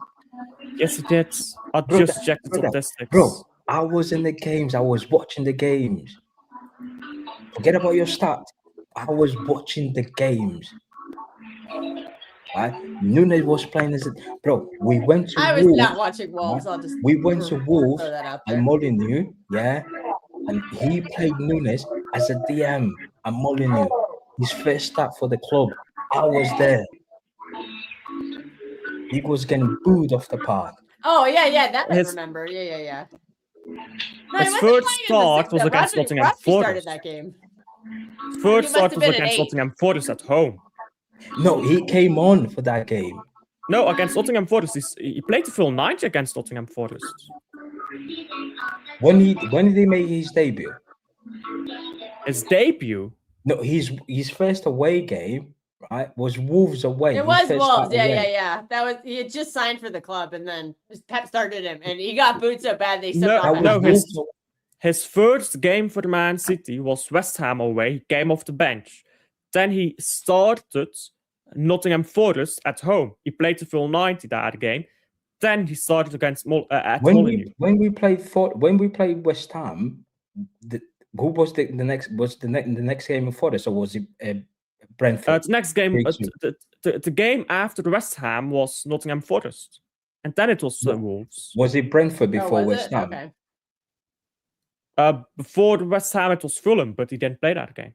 S9: Yes, he did. I just checked the statistics.
S4: Bro, I was in the games. I was watching the games. Forget about your stats. I was watching the games. Right? Nunes was playing as a... Bro, we went to
S5: I was
S4: Wolves,
S5: not watching Wolves.
S4: Right? We went to Wolves and Molyneux, yeah? And he played Nunes as a DM at Molyneux. His first start for the club. I was there. He was getting booed off the park.
S5: Oh, yeah, that I remember. Yeah. No,
S9: his first start was against Nottingham Forest.
S5: Started that game.
S9: First start was against Nottingham Forest at home.
S4: No, he came on for that game.
S9: No, against Nottingham Forest. He played the full 90 against Nottingham Forest.
S4: When did he make his debut?
S9: His debut?
S4: No, his first away game, right, was Wolves away.
S5: It was Wolves, yeah. That was he had just signed for the club, and then Pep started him, and he got booed so bad they subbed off.
S9: His first game for Man City was West Ham away. He came off the bench. Then he started Nottingham Forest at home. He played the full 90 that game. Then he started against Molyneux.
S4: When we played West Ham, who was the next game of Forest, or was it Brentford?
S9: The next game, the game after the West Ham was Nottingham Forest, and then it was Wolves.
S4: Was it Brentford before West Ham?
S5: Okay.
S9: Before the West Ham, it was Fulham, but he didn't play that game.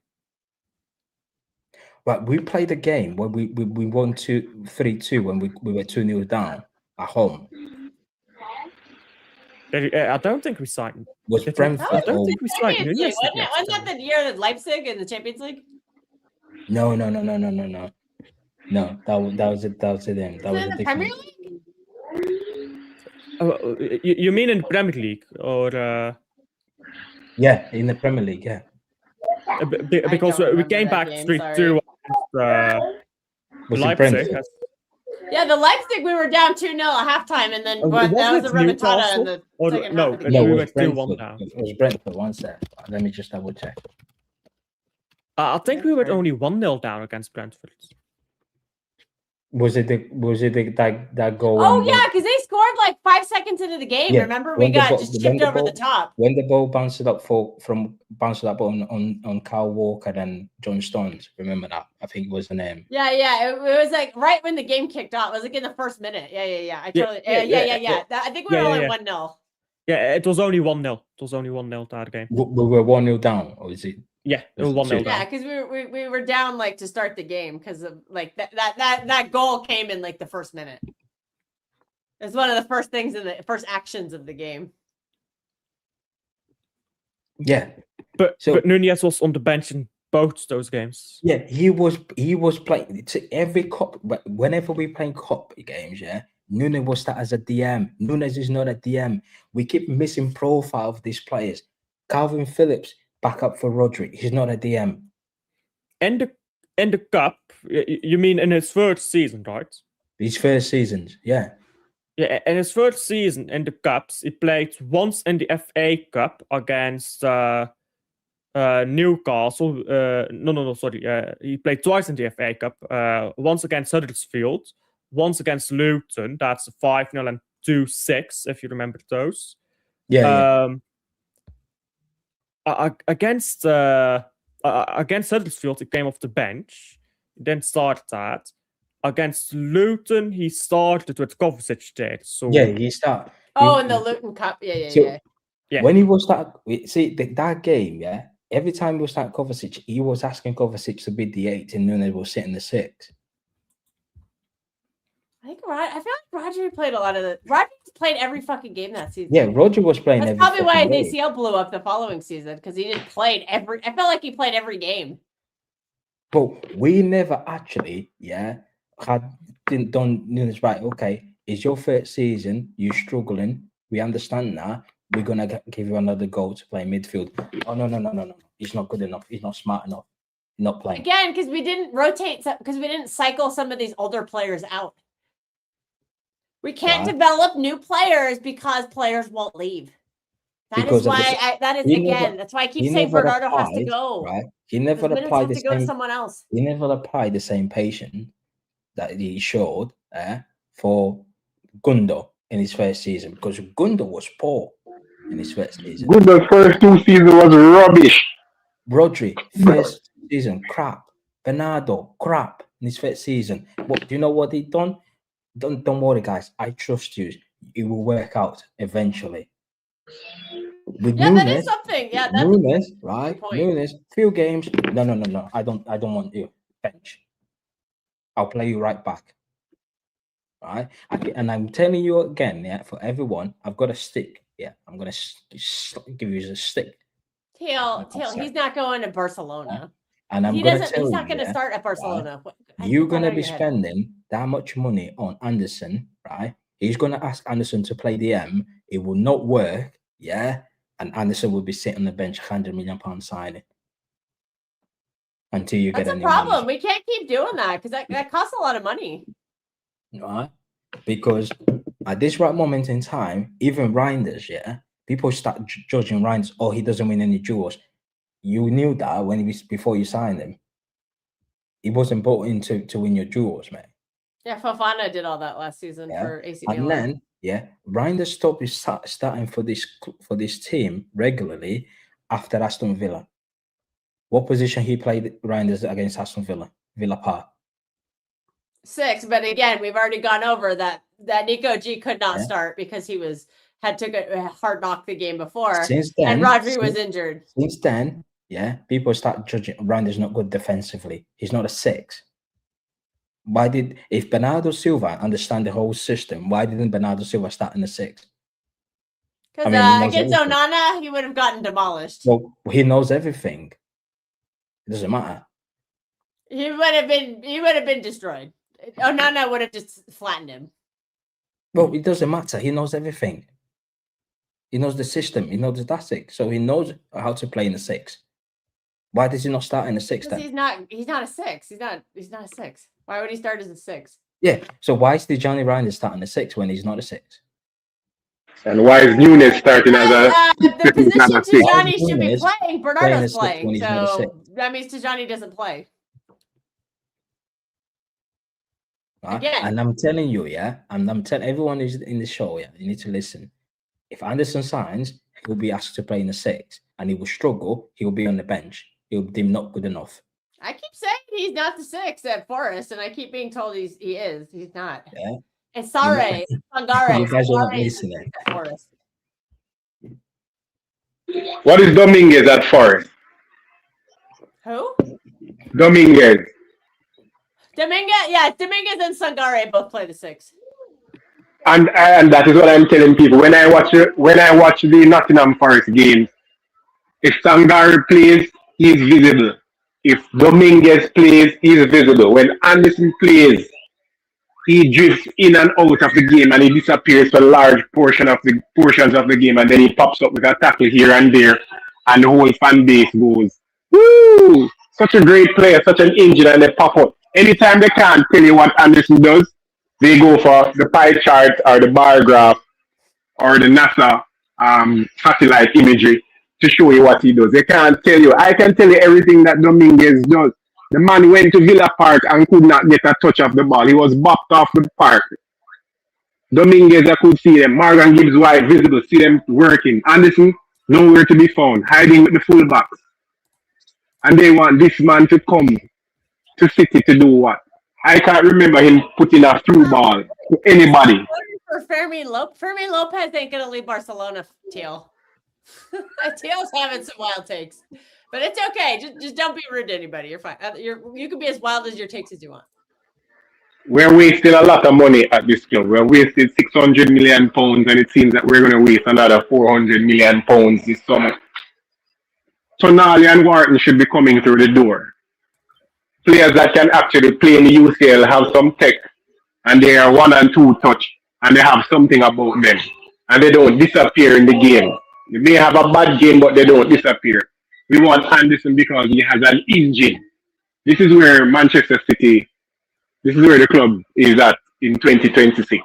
S4: But we played a game where we won 3-2 when we were 2-0 down at home.
S9: I don't think we signed.
S4: Was Brentford?
S9: I don't think we signed.
S5: Wasn't that the year that Leipzig in the Champions League?
S4: No. No, that was it. That was it. Then that was
S5: the Premier League.
S9: You mean in the Premier League or?
S4: Yeah, in the Premier League. Yeah.
S9: Because we came back 3-2 Leipzig.
S5: Yeah, the Leipzig, we were down 2-0 at halftime, and then that was a remontada in the second half of the game.
S9: We went 2-1 down.
S4: It was Brentford. One sec. Let me just double check.
S9: I think we were only 1-0 down against Brentford.
S4: Was it that goal?
S5: Oh yeah, because they scored like 5 seconds into the game. Yeah, remember we got just chipped over the top
S4: when the ball bounced up on Kyle Walker and John Stones. Remember that? I think it was the name.
S5: Yeah. It was like right when the game kicked off. It was like in the first minute. Yeah. I think we were only 1-0.
S9: Yeah, it was only 1-0. It was only 1-0 that game.
S4: We were 1-0 down, or is it?
S9: Yeah, it was 1-0 down.
S5: Yeah, because we were down like to start the game because of like that goal came in like the first minute. It's one of the first things in the first actions of the game.
S4: Yeah,
S9: but Nunez was on the bench in both those games.
S4: Yeah, he was playing to every cup. But whenever we playing cup games, yeah, Nunez was that as a DM. Nunez is not a DM. We keep missing profile of these players. Calvin Phillips. Back up for Rodri. He's not a DM.
S9: In the cup, you mean in his first season, right?
S4: His first seasons, yeah.
S9: Yeah, in his first season in the cups, he played once in the FA Cup against Newcastle. Sorry. He played twice in the FA Cup. Once against Huddersfield, once against Luton. That's 5-0 and to 6, if you remember those. Against Huddersfield, he came off the bench. He then started that. Against Luton, he started with Kovacic there. So
S4: he started.
S5: In the Luton Cup. Yeah.
S4: When he was that game, every time he was that Kovacic, he was asking Kovacic to be the 8 and Nunes was sitting the 6.
S5: I feel like Rodri played a lot of Rodri played every fucking game that season.
S4: Yeah, Rodri was playing.
S5: That's probably why his ACL blew up the following season, because he didn't play I felt like he played every game.
S4: But we never actually, didn't done Nunes right. Okay, it's your first season. You're struggling. We understand that. We're gonna give you another goal to play midfield. Oh no! He's not good enough. He's not smart enough. He's not playing
S5: again because we didn't rotate. Because we didn't cycle some of these older players out. We can't develop new players because players won't leave. That's why I keep saying Bernardo has to go.
S4: Right? He never applied the same.
S5: Go to someone else.
S4: He never applied the same patience that he showed for Gundo in his first season, because Gundo was poor in his first season.
S11: Gundo's first 2 seasons was rubbish.
S4: Rodri, first season, crap. Bernardo, crap in his first season. What do you know what he done? Don't worry, guys. I trust you. It will work out eventually. With
S5: Nunes, that is something. Yeah, that's
S4: Nunes, right? Nunes, few games. No. I don't want you bench. I'll play you right back. Right? And I'm telling you again, for everyone, I've got a stick. Yeah, I'm gonna give you a stick.
S5: Teal, he's not going to Barcelona.
S4: And I'm
S5: he's not going to start at Barcelona.
S4: You're going to be spending that much money on Anderson, right? He's going to ask Anderson to play the M. It will not work, and Anderson will be sitting on the bench, £100 million signing until you get a new
S5: problem. Manager. We can't keep doing that because that costs a lot of money,
S4: right? Because at this right moment in time, even Reinders, people start judging Reinders. Oh, he doesn't win any duels. You knew that when he was before you signed him. He wasn't bought in to win your duels, man.
S5: Yeah, Fofana did all that last season for AC
S4: Milan. And then, Reinders stopped starting for this team regularly after Aston Villa. What position he played Reinders against Aston Villa? Villa Park.
S5: 6, but again, we've already gone over that Nico G could not start because he took a hard knock the game before.
S4: Since then,
S5: and Rodri was injured.
S4: Since then, people start judging Reinders not good defensively. He's not a 6. If Bernardo Silva understand the whole system, why didn't Bernardo Silva start in the 6?
S5: Because against Onana, he would have gotten demolished.
S4: Well, he knows everything. It doesn't matter.
S5: He would have been destroyed. Onana would have just flattened him.
S4: Well, it doesn't matter. He knows everything. He knows the system. He knows the tactics. So he knows how to play in the 6. Why does he not start in the 6 then?
S5: He's not a 6. He's not a 6. Why would he start as a 6?
S4: Yeah. So why is Tijani Reinders starting a 6 when he's not a 6?
S11: And why is Nunes starting as a
S5: the position Tijani should be playing? Bernardo's playing. So that means Tijani doesn't play.
S4: Again. And I'm telling you, I'm telling everyone who's in the show, you need to listen. If Anderson signs, he'll be asked to play in the 6, and he will struggle. He'll be on the bench. He'll be not good enough.
S5: I keep saying he's not the 6 at Forest, and I keep being told he is. He's not.
S4: Yeah.
S5: And Sangare.
S4: You guys are not listening.
S5: At Forest.
S11: What is Dominguez at Forest?
S5: Who?
S11: Dominguez.
S5: Dominguez and Sangare both play the 6.
S11: And that is what I'm telling people. When I watch the Nottingham Forest games, if Sangare plays, he's visible. If Dominguez plays, he's visible. When Anderson plays, he drifts in and out of the game and he disappears for large portions of the game, and then he pops up with a tackle here and there, and the whole fan base goes, "Woo! Such a great player, such an engine," and they pop up. Anytime they can't tell you what Anderson does, they go for the pie chart or the bar graph or the NASA satellite imagery to show you what he does. They can't tell you. I can tell you everything that Dominguez does. The man went to Villa Park and could not get a touch of the ball. He was bopped off the park. Dominguez, I could see them. Morgan Gibbs White, visible, see them working. Anderson, nowhere to be found, hiding with the fullbacks. And they want this man to come to City to do what? I can't remember him putting a through ball to anybody.
S5: For Fermin Lopez ain't gonna leave Barcelona, Teal. Teal's having some wild takes, but it's okay. Just don't be rude to anybody. You're fine. You can be as wild as your takes as you want.
S11: We're wasting a lot of money at this club. We're wasting £600 million, and it seems that we're going to waste another £400 million this summer. Tonali and Wharton should be coming through the door. Players that can actually play in the UCL have some tech, and they are 1 and 2 touch, and they have something about them, and they don't disappear in the game. They may have a bad game, but they don't disappear. We want Anderson because he has an engine. This is where Manchester City. This is where the club is at in 2026.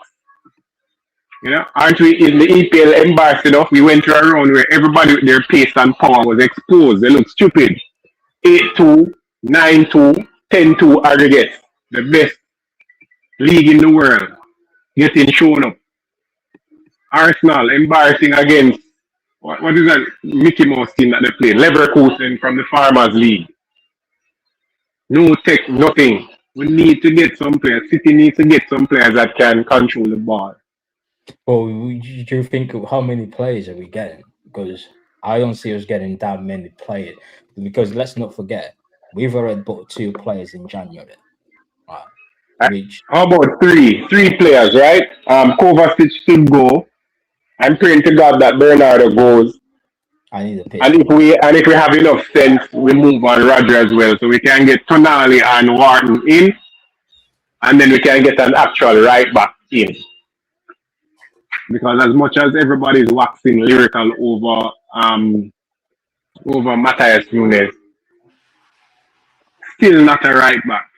S11: You know, aren't we in the EPL embarrassed enough? We went through a round where everybody with their pace and power was exposed. They look stupid. 8-2, 9-2, 10-2 aggregates. The best league in the world getting shown up. Arsenal embarrassing against, what is that Mickey Mouse team that they play? Leverkusen from the Farmers League. No tech, nothing. We need to get some players. City needs to get some players that can control the ball.
S4: Well, do you think how many players are we getting? Because I don't see us getting that many players. Because let's not forget, we've already bought 2 players in January. Right.
S11: How about 3? 3 players, right? Kovacic should go. I'm praying to God that Bernardo goes.
S4: I need a pick.
S11: And if we have enough sense, we move on Rodri as well, so we can get Tonali and Wharton in, and then we can get an actual right back in. Because as much as everybody's waxing lyrical over Matthias Nunes, still not a right back.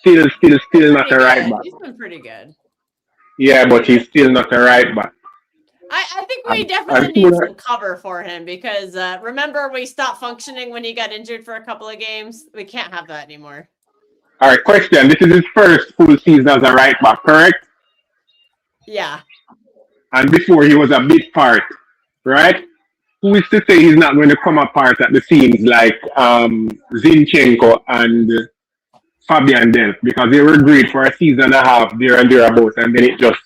S11: Still not a right back.
S5: He's been pretty good.
S11: Yeah, but he's still not a right back.
S5: I think we definitely need some cover for him because remember we stopped functioning when he got injured for a couple of games. We can't have that anymore.
S11: All right, question. This is his first full season as a right back, correct?
S5: Yeah.
S11: And before he was a big part, right? Who is to say he's not going to come apart at the seams like Zinchenko and Fabian Delph, because they were great for a season and a half there and thereabouts, and then it just,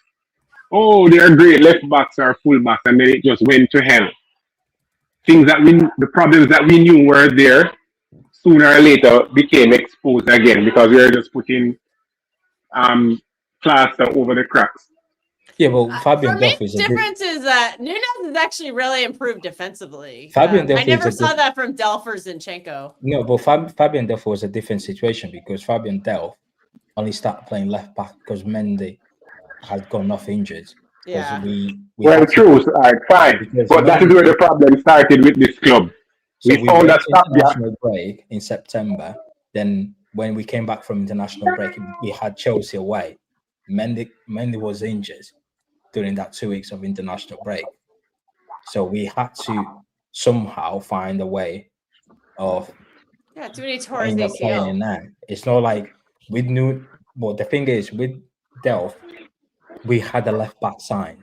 S11: they're great left backs or full backs, and then it just went to hell. The problems that we knew were there, sooner or later became exposed again because we were just putting plaster over the cracks.
S4: Yeah, but Fabian Delph is
S5: the difference is that Nunes has actually really improved defensively.
S4: Fabian Delph
S5: I never saw that from Delph or Zinchenko.
S4: No, but Fabian Delph was a different situation because Fabian Delph only started playing left back because Mendy had gone off injured.
S5: Yeah.
S11: True. All right, fine. But that is where the problem started with this club.
S4: So we found that international break in September. Then when we came back from international break, we had Chelsea away. Mendy was injured during that 2 weeks of international break. So we had to somehow find a way of
S5: too many tours playing
S4: in there. It's not like with the thing is with Delph, we had a left back signed.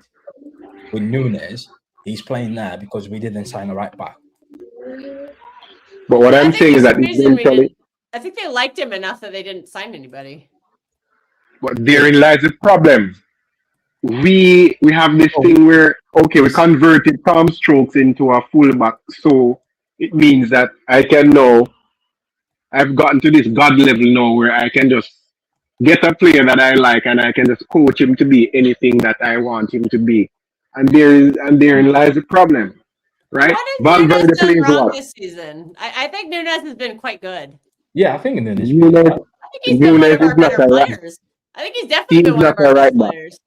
S4: With Nunes, he's playing there because we didn't sign a right back.
S11: But what I'm saying is that
S5: I think they liked him enough that they didn't sign anybody.
S11: But therein lies the problem. We have this thing where we converted Tom Strokes into a fullback, so it means that I can now. I've gotten to this god level now where I can just get a player that I like and I can just coach him to be anything that I want him to be, and therein lies the problem, right?
S5: Valverde plays what this season. I think Nunes has been quite good.
S4: Yeah, I think Nunes.
S5: I think he's been one of our better players. I think he's definitely been one of our best players.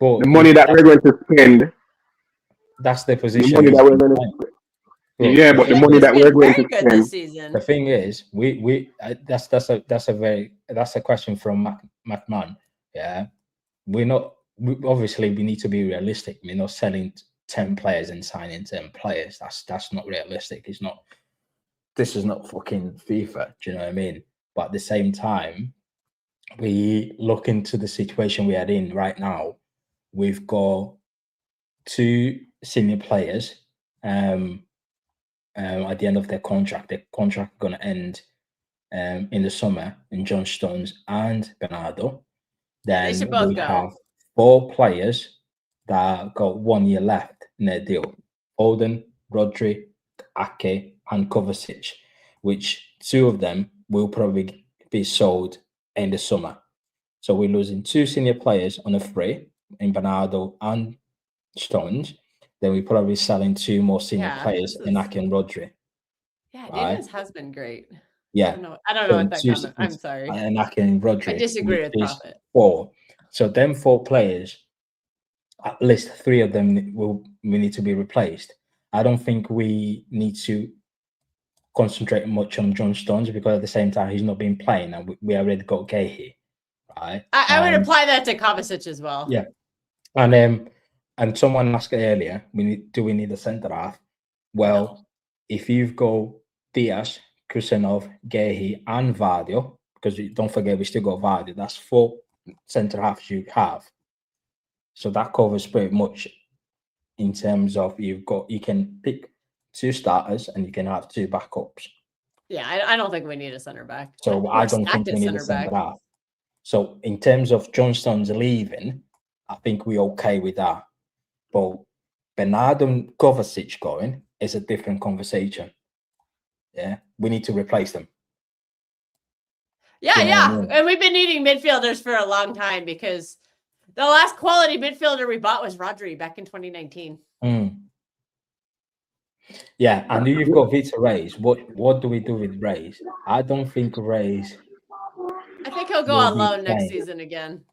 S11: But the money that we're going to spend,
S4: that's the position.
S11: The money that we're going to spend. But the money that we're going to spend
S5: this season.
S4: The thing is, that's a question from McMahon. Yeah, we obviously we need to be realistic. We're not selling 10 players and signing 10 players. That's not realistic. It's not. This is not fucking FIFA. Do you know what I mean? But at the same time, we look into the situation we are in right now, we've got 2 senior players at the end of their contract. Their contract going to end in the summer in John Stones and Bernardo. Then
S5: They should both
S4: we
S5: go.
S4: have 4 players that got 1 year left in their deal. Odin, Rodri, Ake, and Kovacic, which 2 of them will probably be sold in the summer. So we're losing 2 senior players on a free in Bernardo and Stones. Then we're probably selling 2 more senior players in Ake and Rodri.
S5: Yeah,
S4: right?
S5: Nunes has been great.
S4: Yeah.
S5: I don't know what that comment. I'm sorry.
S4: And Ake and Rodri.
S5: I disagree with Prophet.
S4: 4. So them 4 players, at least 3 of them we need to be replaced. I don't think we need to concentrate much on John Stones because at the same time he's not been playing and we already got Gahey, right?
S5: I would apply that to Kovacic as well.
S4: Yeah. And someone asked earlier, do we need a centre half? Well, if you've got Diaz, Kusenov, Gahey, and Vardio, because don't forget we still got Vardio, that's 4 centre halves you have. So that covers pretty much in terms of you can pick 2 starters and you can have 2 backups.
S5: Yeah, I don't think we need a centre back.
S4: So I don't think we need a centre half. So in terms of John Stones leaving, I think we're okay with that. But Bernardo and Kovacic going is a different conversation. Yeah, we need to replace them.
S5: Yeah, and we've been needing midfielders for a long time because the last quality midfielder we bought was Rodri back in 2019.
S4: Yeah, and you've got Victor Reis. What do we do with Reis? I don't think Reis.
S5: I think he'll go on loan next season again.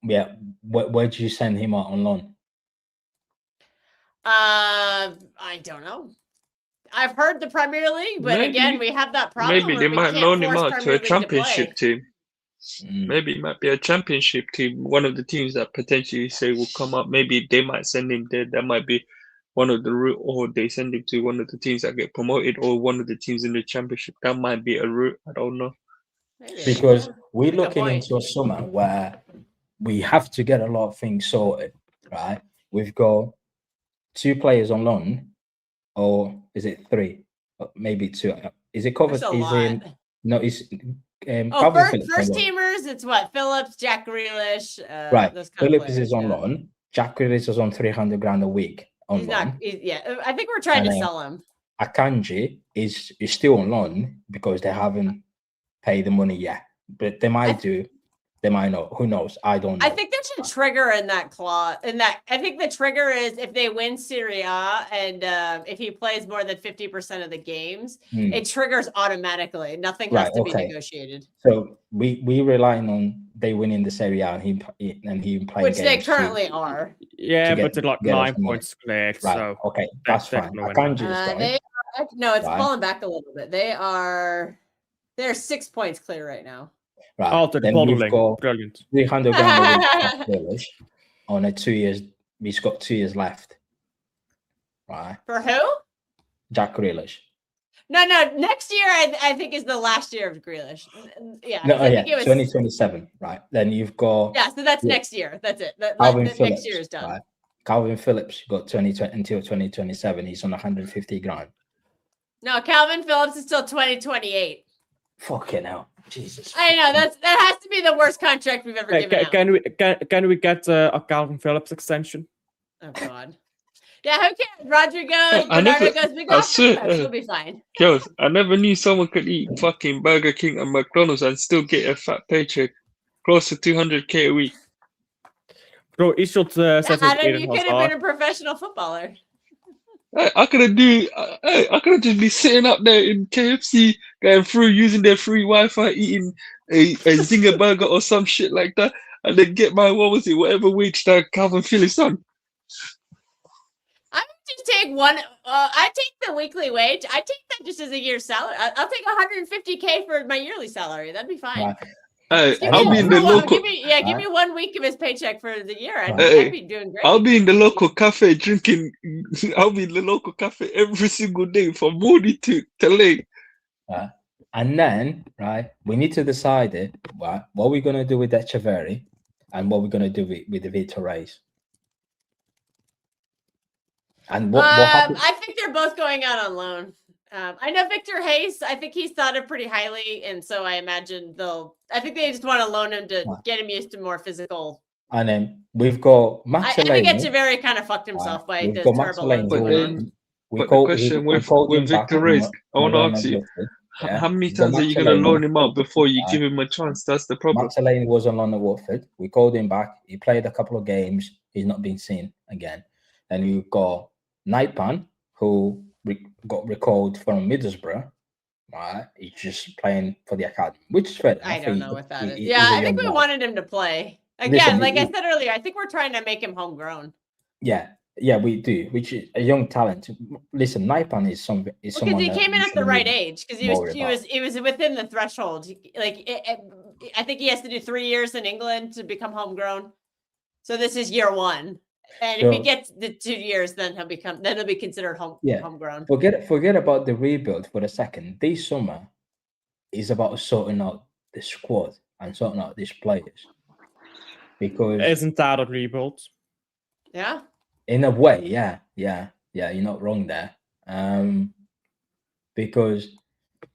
S4: Yeah, where do you send him out on loan?
S5: I don't know. I've heard the Premier League, but again, we have that problem.
S12: Maybe they might loan him out to a championship team. Maybe it might be a championship team. One of the teams that potentially say will come up. Maybe they might send him there. That might be one of the route, or they send him to one of the teams that get promoted, or one of the teams in the championship. That might be a route. I don't know.
S5: Maybe.
S4: Because we're looking into a summer where we have to get a lot of things sorted, right? We've got 2 players on loan, or is it 3? Maybe 2. Is it covered? No, it's
S5: first teamers. It's what Phillips, Jack Grealish.
S4: Right, Phillips is on loan. Jack Grealish is on 300 grand a week on loan.
S5: I think we're trying to sell him.
S4: Akanji is still on loan because they haven't paid the money yet, but they might do. They might not. Who knows? I don't know.
S5: I think there should trigger in that clause. I think the trigger is if they win Serie A and if he plays more than 50% of the games, it triggers automatically. Nothing has to be negotiated.
S4: So we relying on they winning the Serie A and he playing,
S5: which they currently are.
S9: Yeah, but they're like 9 points clear.
S4: Right.
S9: So
S4: okay, that's fine.
S5: It's fallen back a little bit. They're 6 points clear right now.
S4: Right.
S9: Then we've got brilliant.
S4: 300 grand on a 2 years. He's got 2 years left. Right.
S5: For who?
S4: Jack Grealish.
S5: No. Next year, I think is the last year of Grealish. Yeah.
S4: No, I think it was 2027. Right. Then you've got.
S5: Yeah. So that's next year. That's it.
S4: Phillips,
S5: next year is done.
S4: Right. Calvin Phillips got 2020 until 2027. He's on 150 grand.
S5: No, Calvin Phillips is till 2028.
S4: Fucking hell. Jesus.
S5: I know that has to be the worst contract we've ever given out.
S9: Can we get a Calvin Phillips extension?
S5: Oh God. Yeah, who cares? Rodri goes, Bernardo goes, we go. We'll be fine.
S12: Yo, I never knew someone could eat fucking Burger King and McDonald's and still get a fat paycheck, close to 200k a week.
S9: Bro, he should set his
S5: Adam, you could have been a professional footballer.
S12: I could have just been sitting up there in KFC, going through using their free Wi-Fi, eating a Zinger burger or some shit like that, and then get my whatever wage that Calvin Phillips on.
S5: I would just take one. I take the weekly wage. I take that just as a year's salary. I'll take 150k for my yearly salary. That'd be fine.
S12: I'll be in the local.
S5: Give me 1 week of his paycheck for the year. I'd be doing great.
S12: I'll be in the local cafe drinking. I'll be in the local cafe every single day from morning to late.
S4: And then, right, we need to decide it, right, what we're going to do with Echeverri and what we're going to do with the Vitor Reis. And what happened?
S5: I think they're both going out on loan. I know Victor Hayes. I think he's thought of pretty highly, and so I imagine I think they just want to loan him to get him used to more physical.
S4: And then we've got Max
S5: I think Echeverri kind of fucked himself by the terrible loans.
S12: But the question with Victor Reis, I want to ask you, how many times are you going to loan him out before you give him a chance? That's the problem.
S4: Max Delaney was on loan at Watford. We called him back. He played a couple of games. He's not been seen again. Then you've got Nightpan, who got recalled from Middlesbrough. Right, he's just playing for the academy, which is fair.
S5: I don't know what that is. Yeah, I think we wanted him to play again. Like I said earlier, I think we're trying to make him homegrown.
S4: Yeah, we do. Which is a young talent. Listen, Naipan is someone.
S5: Because he came in at the right age. Because he was within the threshold. I think he has to do 3 years in England to become homegrown. So this is year 1. And if he gets the 2 years, then he'll be considered homegrown.
S4: Forget about the rebuild for a second. This summer is about sorting out the squad and sorting out these players. Because
S9: isn't that a rebuild?
S5: Yeah.
S4: In a way, yeah. You're not wrong there. Because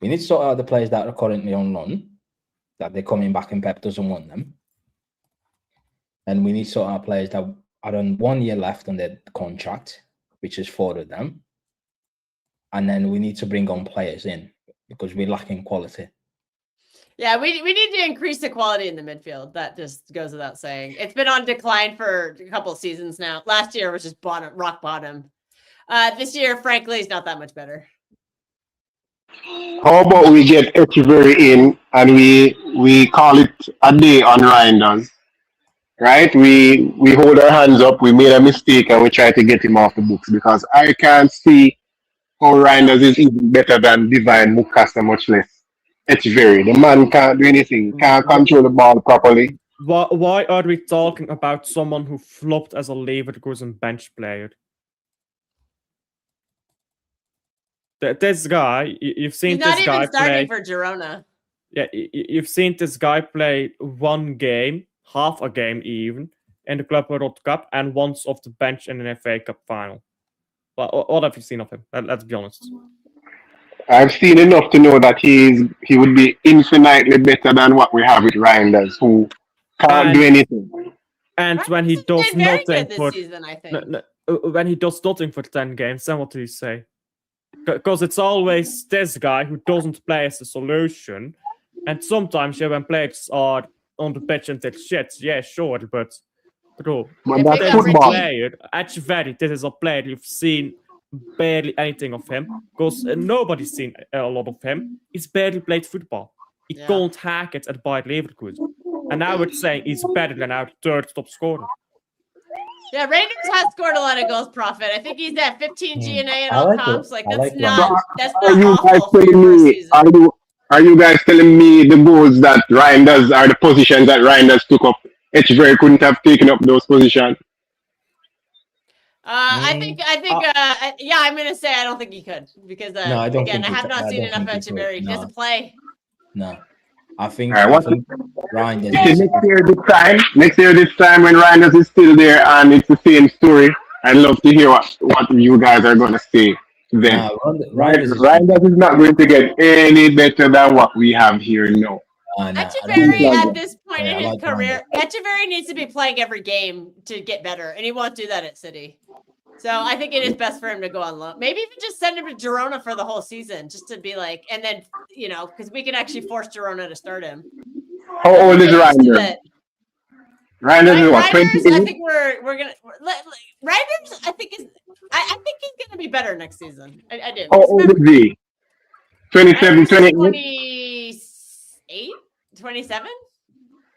S4: we need to sort out the players that are currently on loan, that they're coming back and Pep doesn't want them. And we need to sort out players that are on 1 year left on their contract, which is 4 of them. And then we need to bring on players in because we're lacking quality.
S5: Yeah, we need to increase the quality in the midfield. That just goes without saying. It's been on decline for a couple of seasons now. Last year was just rock bottom. This year, frankly, is not that much better.
S11: How about we get Echeverri in and we call it a day on Reinders? Right? We hold our hands up, we made a mistake, and we try to get him off the books because I can't see how Reinders is even better than Divine Mukasa, much less Echeverri. The man can't do anything, can't control the ball properly.
S9: Why are we talking about someone who flopped as a Leverkusen bench player? This guy, you've seen this guy play.
S5: He's not even starting for Girona.
S9: Yeah, you've seen this guy play 1 game, half a game even, in the Club World Cup and once off the bench in an FA Cup final. What have you seen of him? Let's be honest.
S11: I've seen enough to know that he would be infinitely better than what we have with Reinders, who can't do anything.
S9: And when he does nothing for
S5: season, I think.
S9: When he does nothing for 10 games, then what do you say? Because it's always this guy who doesn't play as a solution, and sometimes when players are on the pitch and take shit, yeah, sure, but bro,
S11: that's football.
S9: Echeverri, this is a player you've seen barely anything of him, because nobody's seen a lot of him. He's barely played football. He can't hack it at Bayer Leverkusen. And I would say he's better than our 3rd top scorer.
S5: Yeah, Rangers has scored a lot of goals, Prophet. I think he's at 15 GNA in all comps. That's not awful.
S11: Are you guys telling me the goals that Reinders are the positions that Reinders took up? Echeverri couldn't have taken up those positions.
S5: I think, I'm going to say I don't think he could because, I have not seen enough of Echeverri. He doesn't play.
S4: No. I think Reinders.
S11: Next year this time when Reinders is still there and it's the same story, I'd love to hear what you guys are going to say then. Reinders is not going to get any better than what we have here now.
S5: Echeverri at this point in his career, Echeverri needs to be playing every game to get better, and he won't do that at City. So I think it is best for him to go on loan. Maybe even just send him to Girona for the whole season, just to be like, and then because we can actually force Girona to start him.
S11: How old is Reinders? Reinders is what? 28?
S5: I think we're gonna Reinders. I think he's gonna be better next season. I do.
S11: How old is he? 27, 28?
S5: 28, 27.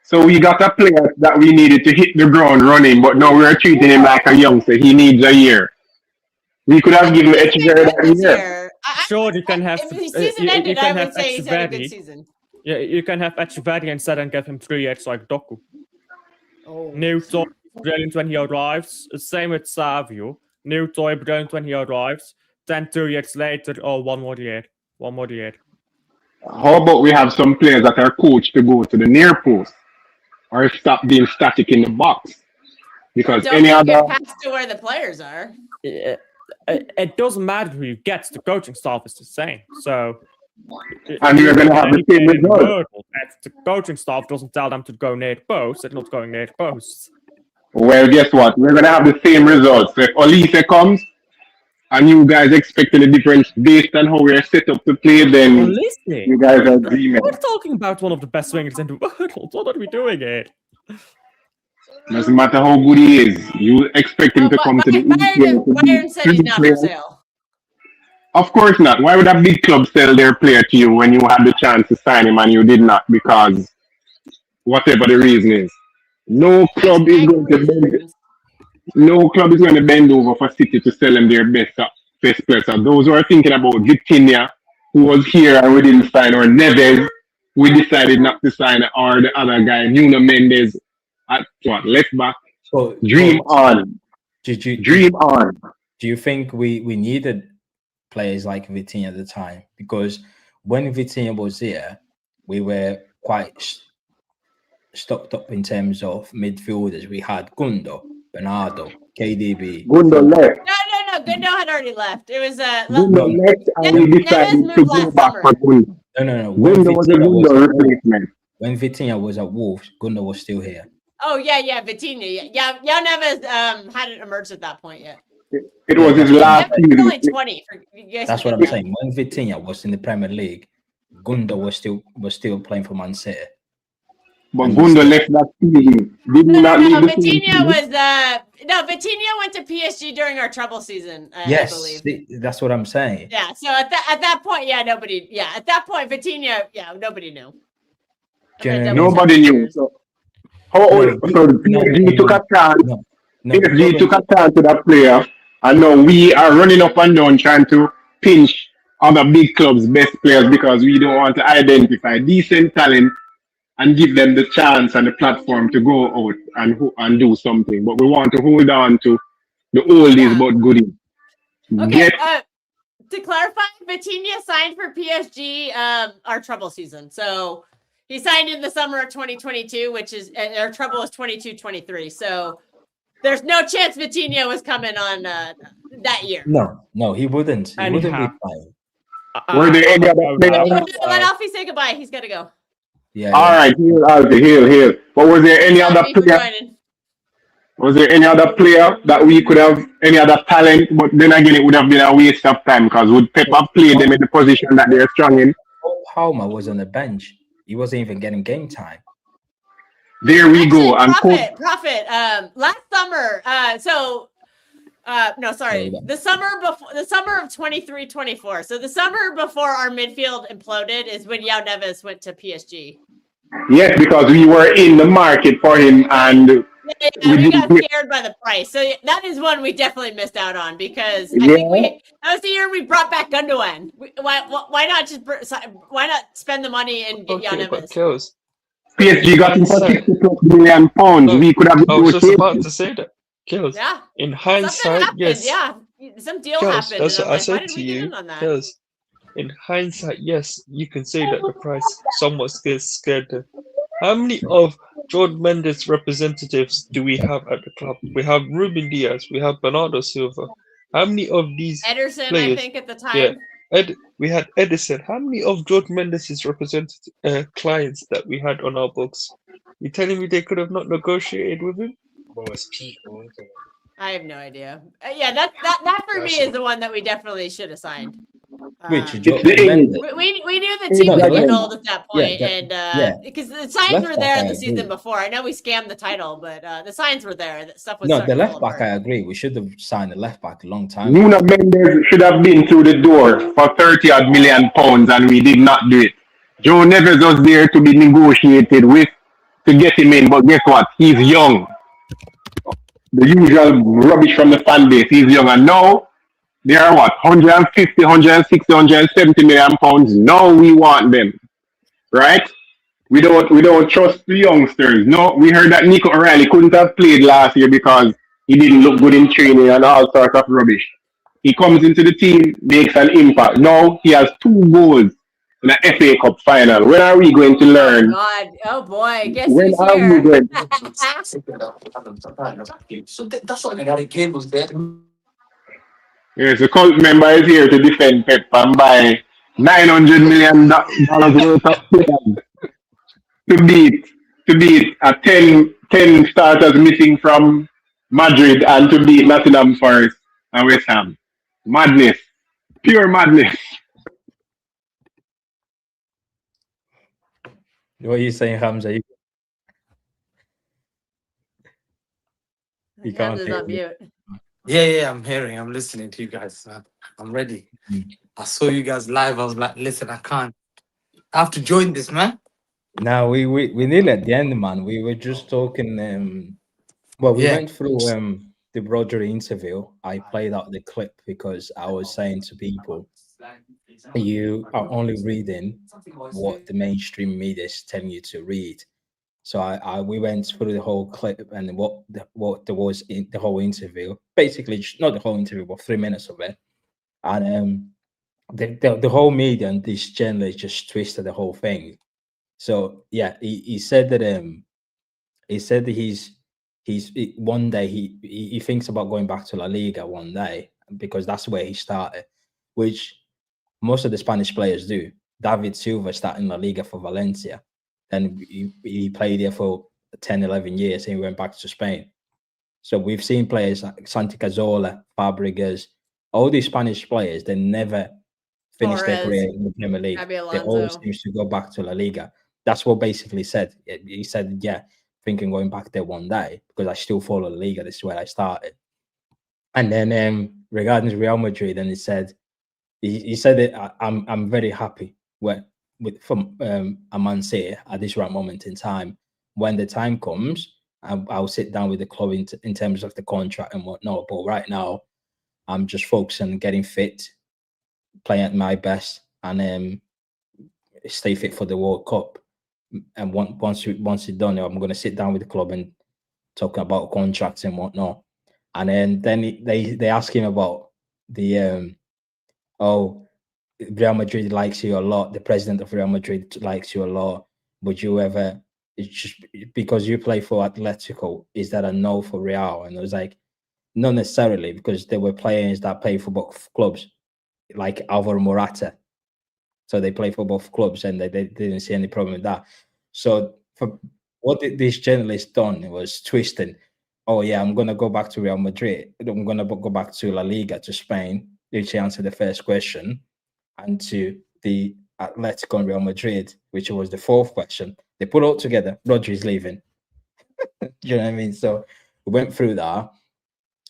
S11: So we got a player that we needed to hit the ground running, but now we're treating him like a youngster. He needs a year. We could have given Echeverri that year.
S9: Sure, you can have.
S5: If the season ended, I would say he's had a good season.
S9: Yeah, you can have Echeverri instead and give him 3 years like Doku. New toy brilliant when he arrives. Same with Savio. New toy brilliant when he arrives. Then 2 years later, 1 more year. 1 more year.
S11: How about we have some players that are coached to go to the near post or stop being static in the box? Because
S5: Don't
S11: any
S5: get
S11: other
S5: past to where the players are.
S9: It doesn't matter who you get, the coaching staff is the same. So,
S11: and you're going to have the same result.
S9: If the coaching staff doesn't tell them to go near the post, they're not going near the posts.
S11: Well, guess what? We're going to have the same results. So if Olise comes and you guys expecting a difference based on how we're set up to play, then you guys are dreaming.
S9: We're talking about one of the best swingers in the world. What are we doing here?
S11: Doesn't matter how good he is. You expect him to come to the
S5: Bayern said he's not for sale.
S11: Of course not. Why would a big club sell their player to you when you had the chance to sign him and you did not? Because whatever the reason is, no club is going to bend. No club is going to bend over for City to sell them their best players. So those who are thinking about Vitinha, who was here and we didn't sign, or Neves, we decided not to sign, or the other guy, Nuno Mendes, at what, left back.
S4: So
S11: dream on. Dream on.
S4: Do you think we needed players like Vitinha at the time? Because when Vitinha was here, we were quite stocked up in terms of midfielders. We had Gundo, Bernardo, KDB.
S11: Gundo left.
S5: No. Gundo had already left. It was
S11: Gundo left and we decided to go back for Gundo.
S4: No.
S11: Gundo was a Gundo replacement.
S4: When Vitinha was at Wolves, Gundo was still here.
S5: Oh yeah, Vitinha. Yeah, Neves hadn't emerged at that point yet.
S11: It was his last season.
S5: Only 20.
S4: That's what I'm saying. When Vitinha was in the Premier League, Gundo was still playing for Man City.
S11: But Gundo left that season.
S5: Vitinha Vitinha went to PSG during our trouble season. I believe.
S4: That's what I'm saying.
S5: Yeah. So at that point, nobody. Yeah, at that point, Vitinha. Yeah, nobody knew.
S11: Nobody knew. So PSG took a chance. PSG took a chance to that player, and now we are running up and down trying to pinch other big clubs' best players because we don't want to identify decent talent and give them the chance and the platform to go out and do something. But we want to hold on to the oldies but goodies.
S5: Okay. To clarify, Vitinha signed for PSG our trouble season. So he signed in the summer of 2022, which is our trouble is 22-23. So there's no chance Vitinha was coming on that year.
S4: No, he wouldn't. He wouldn't be playing.
S11: Were there any other players?
S5: Let Alfie say goodbye. He's got to go.
S11: Yeah. All right, here. But was there any other player? Was there any other player that we could have, any other talent? But then again, it would have been a waste of time because would Pep have played them in the position that they're strong in?
S4: Palmer was on the bench. He wasn't even getting game time.
S11: There we go. And
S5: Prophet. Last summer. The summer of 23-24. So the summer before our midfield imploded is when João Neves went to PSG.
S11: Yes, because we were in the market for him, and
S5: we got scared by the price. So that is one we definitely missed out on because I think that was the year we brought back Gundogan. Why not spend the money and get João Neves?
S11: PSG got him for £60+ million. We could have.
S12: I was just about to say that. Kills.
S5: Yeah.
S12: In hindsight, yes.
S5: Yeah. Some deal happened.
S12: That's what I said to you. Kills. In hindsight, yes, you can say that the price somewhat scared them. How many of Jordan Mendes representatives do we have at the club? We have Ruben Diaz. We have Bernardo Silva. How many of these
S5: Ederson,
S12: players,
S5: I think, at the time.
S12: Yeah. We had Edison. How many of Jordan Mendes' representative clients that we had on our books? You telling me they could have not negotiated with him?
S5: I have no idea. That for me is the one that we definitely should have signed.
S4: Which
S5: we knew the team was getting old at that point, because the signs were there the season before. I know we scammed the title, but the signs were there. That stuff was
S4: the left back. I agree. We should have signed the left back a long time.
S11: Nuno Mendes should have been through the door for £30 million, and we did not do it. Joe Neves was there to be negotiated with to get him in, but guess what? He's young. The usual rubbish from the fan base. He's young, and now they are what? 150, 160, 170 million pounds. Now we want them, right? We don't trust the youngsters. No, we heard that Nico O'Reilly couldn't have played last year because he didn't look good in training and all sorts of rubbish. He comes into the team, makes an impact. Now he has 2 goals in the FA Cup final. When are we going to learn?
S5: Oh God! Oh boy! Guess
S11: When
S5: who's
S11: are we
S5: here?
S11: going?
S7: So that's why Gary Kane was there.
S11: Yes, the cult member is here to defend Pep and buy $900 million worth of players to beat a 10 starters missing from Madrid and to beat Nottingham Forest and West Ham. Madness. Pure madness.
S4: What are you saying, Hamza? You can't
S5: Hamza's
S4: hear
S5: on
S4: me.
S5: mute.
S7: Yeah, I'm hearing. I'm listening to you guys. I'm ready. I saw you guys live. I was like, listen, I can't. I have to join this, man.
S4: No, we nearly at the end, man. We were just talking. Well, we went through the Rodri interview. I played out the clip because I was saying to people, you are only reading what the mainstream media is telling you to read. So we went through the whole clip and what there was in the whole interview. Basically, not the whole interview, but 3 minutes of it. And the whole media and this journalist just twisted the whole thing. So yeah, he said that he's one day he thinks about going back to La Liga one day because that's where he started, which most of the Spanish players do. David Silva started in La Liga for Valencia, and he played there for 10, 11 years, and he went back to Spain. So we've seen players like Santi Cazorla, Fabregas, all these Spanish players, they never finished their career in the Premier League. They always seem to go back to La Liga. That's what basically said. He said, yeah, thinking going back there one day because I still follow La Liga. This is where I started. And then regarding Real Madrid, and he said that I'm very happy from a Man City at this right moment in time. When the time comes, I'll sit down with the club in terms of the contract and whatnot. But right now, I'm just focusing on getting fit, playing at my best, and stay fit for the World Cup. And once it's done, I'm going to sit down with the club and talk about contracts and whatnot. And then they ask him about the Real Madrid likes you a lot. The president of Real Madrid likes you a lot. Would you ever? It's just because you play for Atletico. Is that a no for Real? And it was like, not necessarily, because there were players that play for both clubs, like Alvaro Morata. So they play for both clubs, and they didn't see any problem with that. So for what this journalist done was twisting. Oh yeah, I'm gonna go back to Real Madrid. I'm gonna go back to La Liga, to Spain. Which answered the first question, and to the Atletico and Real Madrid, which was the fourth question. They put all together. Rodri's leaving. You know what I mean? So we went through that,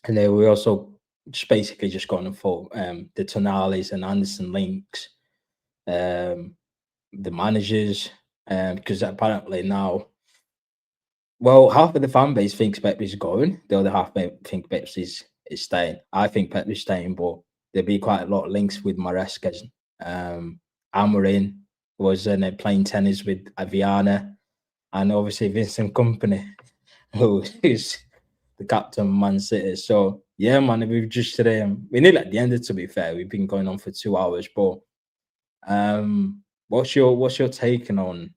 S4: and then we also just basically just gone for the Tonalis and Anderson links, the managers, because apparently now, well, half of the fan base thinks Pep is going, the other half think Pep is staying. I think Pep is staying, but there'll be quite a lot of links with Maresca. Amorim was playing tennis with Aviana, and obviously Vincent Kompany, who is the captain of Man City. So yeah, man, we've just today we're nearly at the end. To be fair, we've been going on for 2 hours, but what's your take on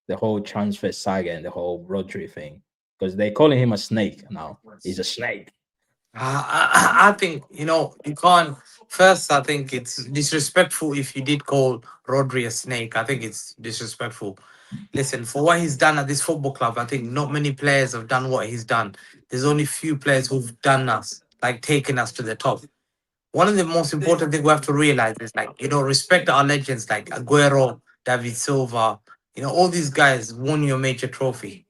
S4: the whole transfer saga and the whole Rodri thing? Because they're calling him a snake now. He's a snake.
S7: I think, you can't. First, I think it's disrespectful if you did call Rodri a snake. I think it's disrespectful. Listen, for what he's done at this football club, I think not many players have done what he's done. There's only few players who've done us, like taken us to the top. One of the most important things we have to realize is, respect our legends like Aguero, David Silva. All these guys won your major trophy.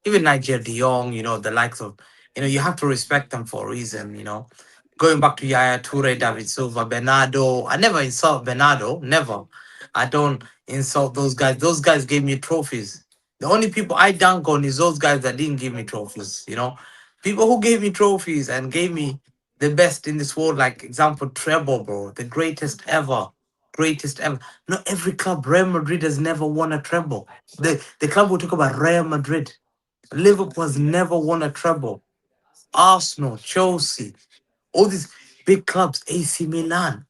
S7: Even Nigel De Jong, the likes of, you have to respect them for a reason, Going back to Yaya Toure, David Silva, Bernardo. I never insult Bernardo, never. I don't insult those guys. Those guys gave me trophies. The only people I dunk on is those guys that didn't give me trophies, People who gave me trophies and gave me the best in this world, like example, treble, bro, the greatest ever. Greatest ever. Not every club, Real Madrid has never won a treble. The club we talk about, Real Madrid. Liverpool has never won a treble. Arsenal, Chelsea, all these big clubs, AC Milan.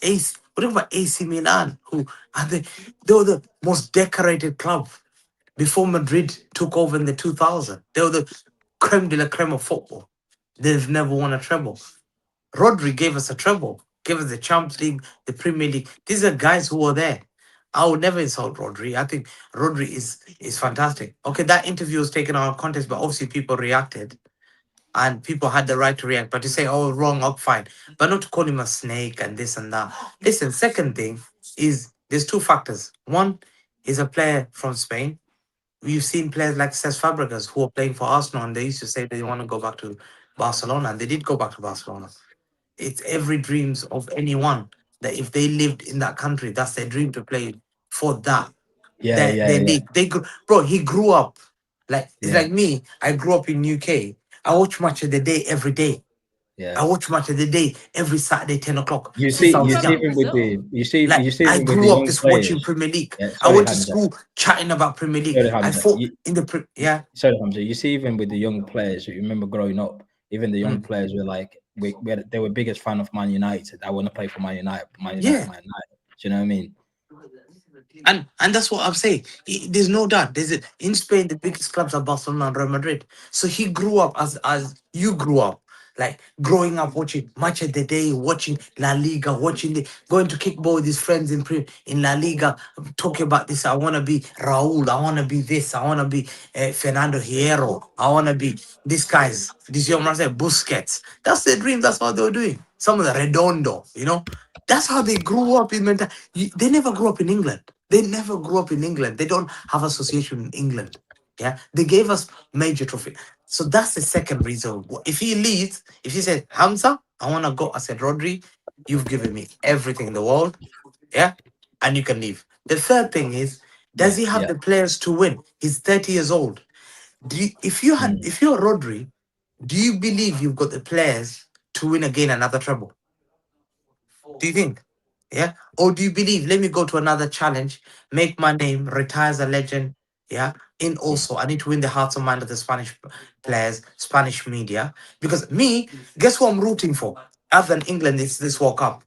S7: What about AC Milan, who are they were the most decorated club before Madrid took over in the 2000s. They were the creme de la creme of football. They've never won a treble. Rodri gave us a treble, gave us the Champions League, the Premier League. These are guys who were there. I would never insult Rodri. I think Rodri is fantastic. Okay, that interview was taken out of context, but obviously people reacted. And people had the right to react. But to say, oh, wrong, up, fine. But not to call him a snake and this and that. Listen, second thing is there's two factors. One is a player from Spain. We've seen players like Cesc Fabregas who are playing for Arsenal, and they used to say they want to go back to Barcelona, and they did go back to Barcelona. It's every dreams of anyone that if they lived in that country, that's their dream to play for that. Their league. Bro, he grew up like it's like me. I grew up in UK. I watch Match of the Day every day. I watch Match of the Day every Saturday, 10 o'clock.
S4: You see even with the you see
S7: I grew up just watching Premier League. I went to school chatting about Premier League. I fought in the
S4: Sorry, Hamza. You see even with the young players. You remember growing up, even the young players were like they were biggest fan of Man United. I want to play for Man United. Man United. Do you know what I mean?
S7: And that's what I'm saying. There's no doubt. In Spain, the biggest clubs are Barcelona and Real Madrid. So he grew up as you grew up, like growing up watching Match of the Day, watching La Liga, going to kickball with his friends in La Liga, talking about this. I want to be Raul. I want to be this. I want to be Fernando Hierro. I want to be these guys. This young man said Busquets. That's their dream. That's what they were doing. Some of the Redondo, you know. That's how they grew up in mental. They never grew up in England. They never grew up in England. They don't have association in England. Yeah, they gave us major trophy. So that's the second reason. If he leaves, if he says, Hamza, I want to go. I said, Rodri, you've given me everything in the world. Yeah, and you can leave. The third thing is, does he have the players to win? He's 30 years old. If you're Rodri, do you believe you've got the players to win again another treble? Do you think? Yeah? Or do you believe, let me go to another challenge, make my name, retire as a legend, yeah? And also, I need to win the hearts and mind of the Spanish players, Spanish media. Because me, guess who I'm rooting for? Other than England, it's this World Cup.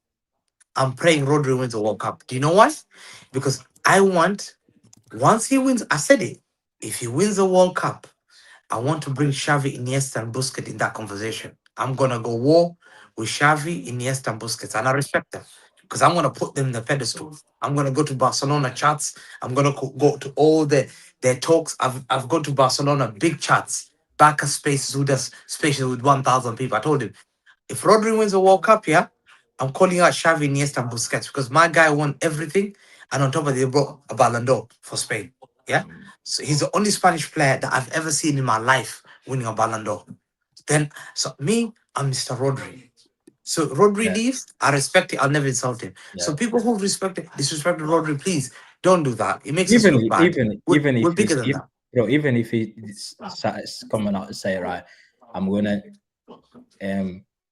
S7: I'm praying Rodri wins the World Cup. Do you know why? Because I want, once he wins, I said it, if he wins the World Cup, I want to bring Xavi, Iniesta, and Busquets in that conversation. I'm going to go war with Xavi, Iniesta, and Busquets. And I respect them. Because I'm going to put them in the pedestal. I'm going to go to Barcelona chats. I'm going to go to all their talks. I've gone to Barcelona, big chats. Back of spaces with 1,000 people. I told him, if Rodri wins the World Cup, yeah, I'm calling out Xavi, Iniesta, and Busquets. Because my guy won everything. And on top of it, they brought a Ballon d'Or for Spain. Yeah? So he's the only Spanish player that I've ever seen in my life winning a Ballon d'Or. So me, I'm Mr. Rodri. So Rodri leaves, I respect it. I'll never insult him. So people who disrespected Rodri, please don't do that. It makes us look bad. We're bigger than that.
S4: Bro, even if he's coming out and say, right, I'm gonna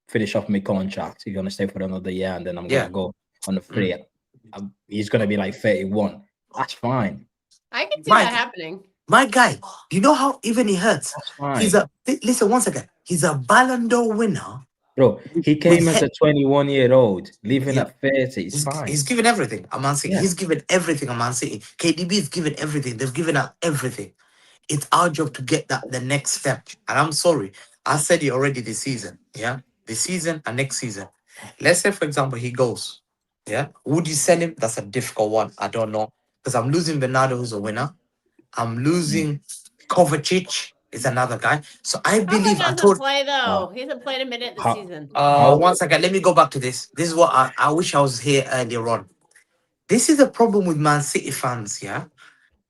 S4: finish off my contract. He's gonna stay for another year, and then I'm gonna go on the free. He's gonna be like 31. That's fine.
S5: I can see that happening.
S7: My guy, do you know how even he hurts? Listen, one second. He's a Ballon d'Or winner.
S4: Bro, he came as a 21-year-old, leaving at 30. It's fine.
S7: He's given everything. I'm Man City. He's given everything. I'm Man City. KDB has given everything. They've given out everything. It's our job to get the next step. And I'm sorry. I said it already this season. Yeah? This season and next season. Let's say, for example, he goes. Yeah? Would you sell him? That's a difficult one. I don't know. Because I'm losing Bernardo, who's a winner. I'm losing Kovacic. Is another guy. So I believe
S5: he doesn't play though. He hasn't played a minute this season.
S7: 1 second. Let me go back to this. This is what I wish I was here earlier on. This is the problem with Man City fans, yeah?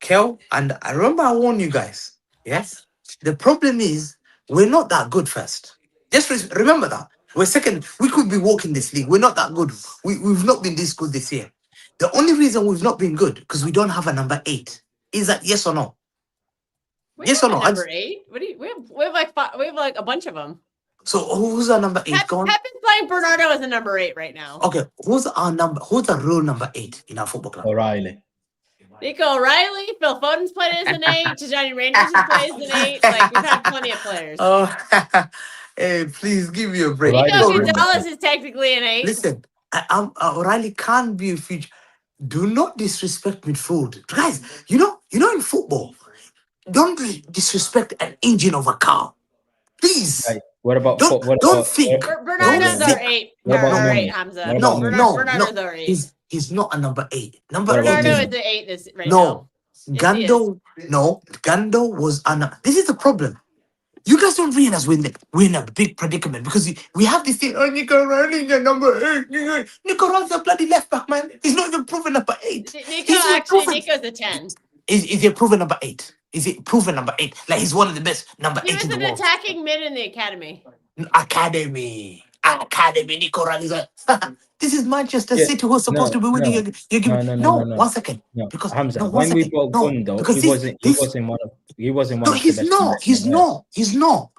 S7: Kel, and I remember I warned you guys. Yes? The problem is we're not that good first. Just remember that. We're second. We could be walking this league. We're not that good. We've not been this good this year. The only reason we've not been good because we don't have a number 8. Is that yes or no?
S5: Yes or no? Number 8? What do you? We have like a bunch of them.
S7: So who's our number 8?
S5: Pep is playing Bernardo as a number 8 right now.
S7: Okay, who's the real number 8 in our football club?
S4: O'Reilly.
S5: Nico O'Reilly, Phil Foden's played as an 8. Tijani Rangers has played as an 8. Like we've had plenty of players.
S7: Hey, please give me a break.
S5: Nico Gonzalez is technically an 8.
S7: Listen, O'Reilly can't be a future. Do not disrespect midfield, guys. You know in football, don't disrespect an engine of a car, please.
S4: Right. What about
S7: don't think
S5: Bernardo's our 8. Our 8, Hamza.
S7: No,
S5: Bernardo's our 8.
S7: He's not a number 8.
S5: Bernardo is the 8 right
S7: now.
S5: Yes,
S7: Gando, Gando was this is the problem. You guys don't realize we're in a big predicament because we have this thing. Oh, Nico O'Reilly, number 8. Nico O'Reilly's a bloody left back, man. He's not even proven number 8.
S5: Nico's a 10.
S7: Is he a proven number 8? Is he proven number 8? Like he's one of the best number 8 in the world.
S5: He was an attacking mid in the academy.
S7: Academy, Nico O'Reilly's this is Manchester City who's supposed to be winning. No, 1 second.
S4: No.
S7: Because
S4: Hamza, when we bought Gundo, he wasn't one of the best.
S7: He's not.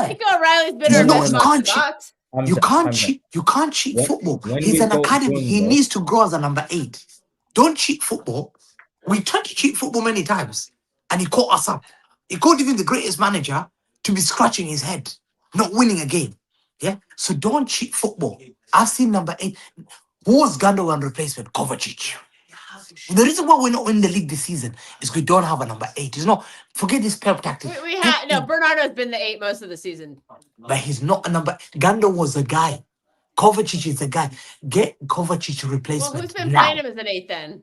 S5: Nico O'Reilly's better than box.
S7: You can't cheat football. He's an academy. He needs to grow as a number 8. Don't cheat football. We tried to cheat football many times, and he caught us up. He caught even the greatest manager to be scratching his head, not winning a game. Yeah. So don't cheat football. I've seen number 8. Who was Gundogan replacement? Kovacic. The reason why we're not winning the league this season is we don't have a number 8. It's not. Forget this Pep tactic.
S5: Bernardo's been the 8 most of the season.
S7: But he's not a number. Gando was a guy. Kovacic is a guy. Get Kovacic replacement.
S5: Well, who's been playing him as an 8 then?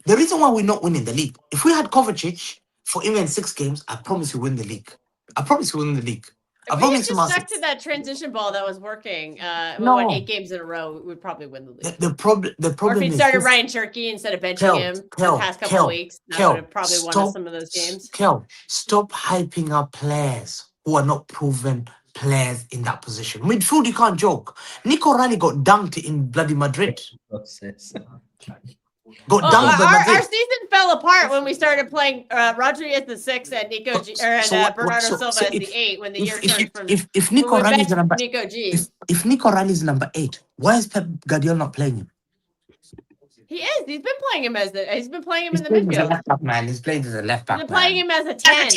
S7: The reason why we're not winning the league, if we had Kovacic for even 6 games, I promise you win the league. I promise you win the league.
S5: If we just stuck to that transition ball that was working, we won 8 games in a row, we'd probably win the league.
S7: The problem
S5: or if he started Ryan Cherky instead of benching him the past couple of weeks, that would have probably won us some of those games.
S7: Stop hyping up players who are not proven players in that position. Midfield, you can't joke. Nico O'Reilly got dunked in bloody Madrid.
S5: Our season fell apart when we started playing Rodri as the 6 and Bernardo Silva as the 8 when the year turned from
S7: if Nico O'Reilly is number
S5: Nico G.
S7: If Nico O'Reilly is number 8, why is Pep Guardiola not playing him?
S5: He is. He's been playing him in the midfield.
S7: Left back, man. He's playing as a left back.
S5: He's playing him as a 10.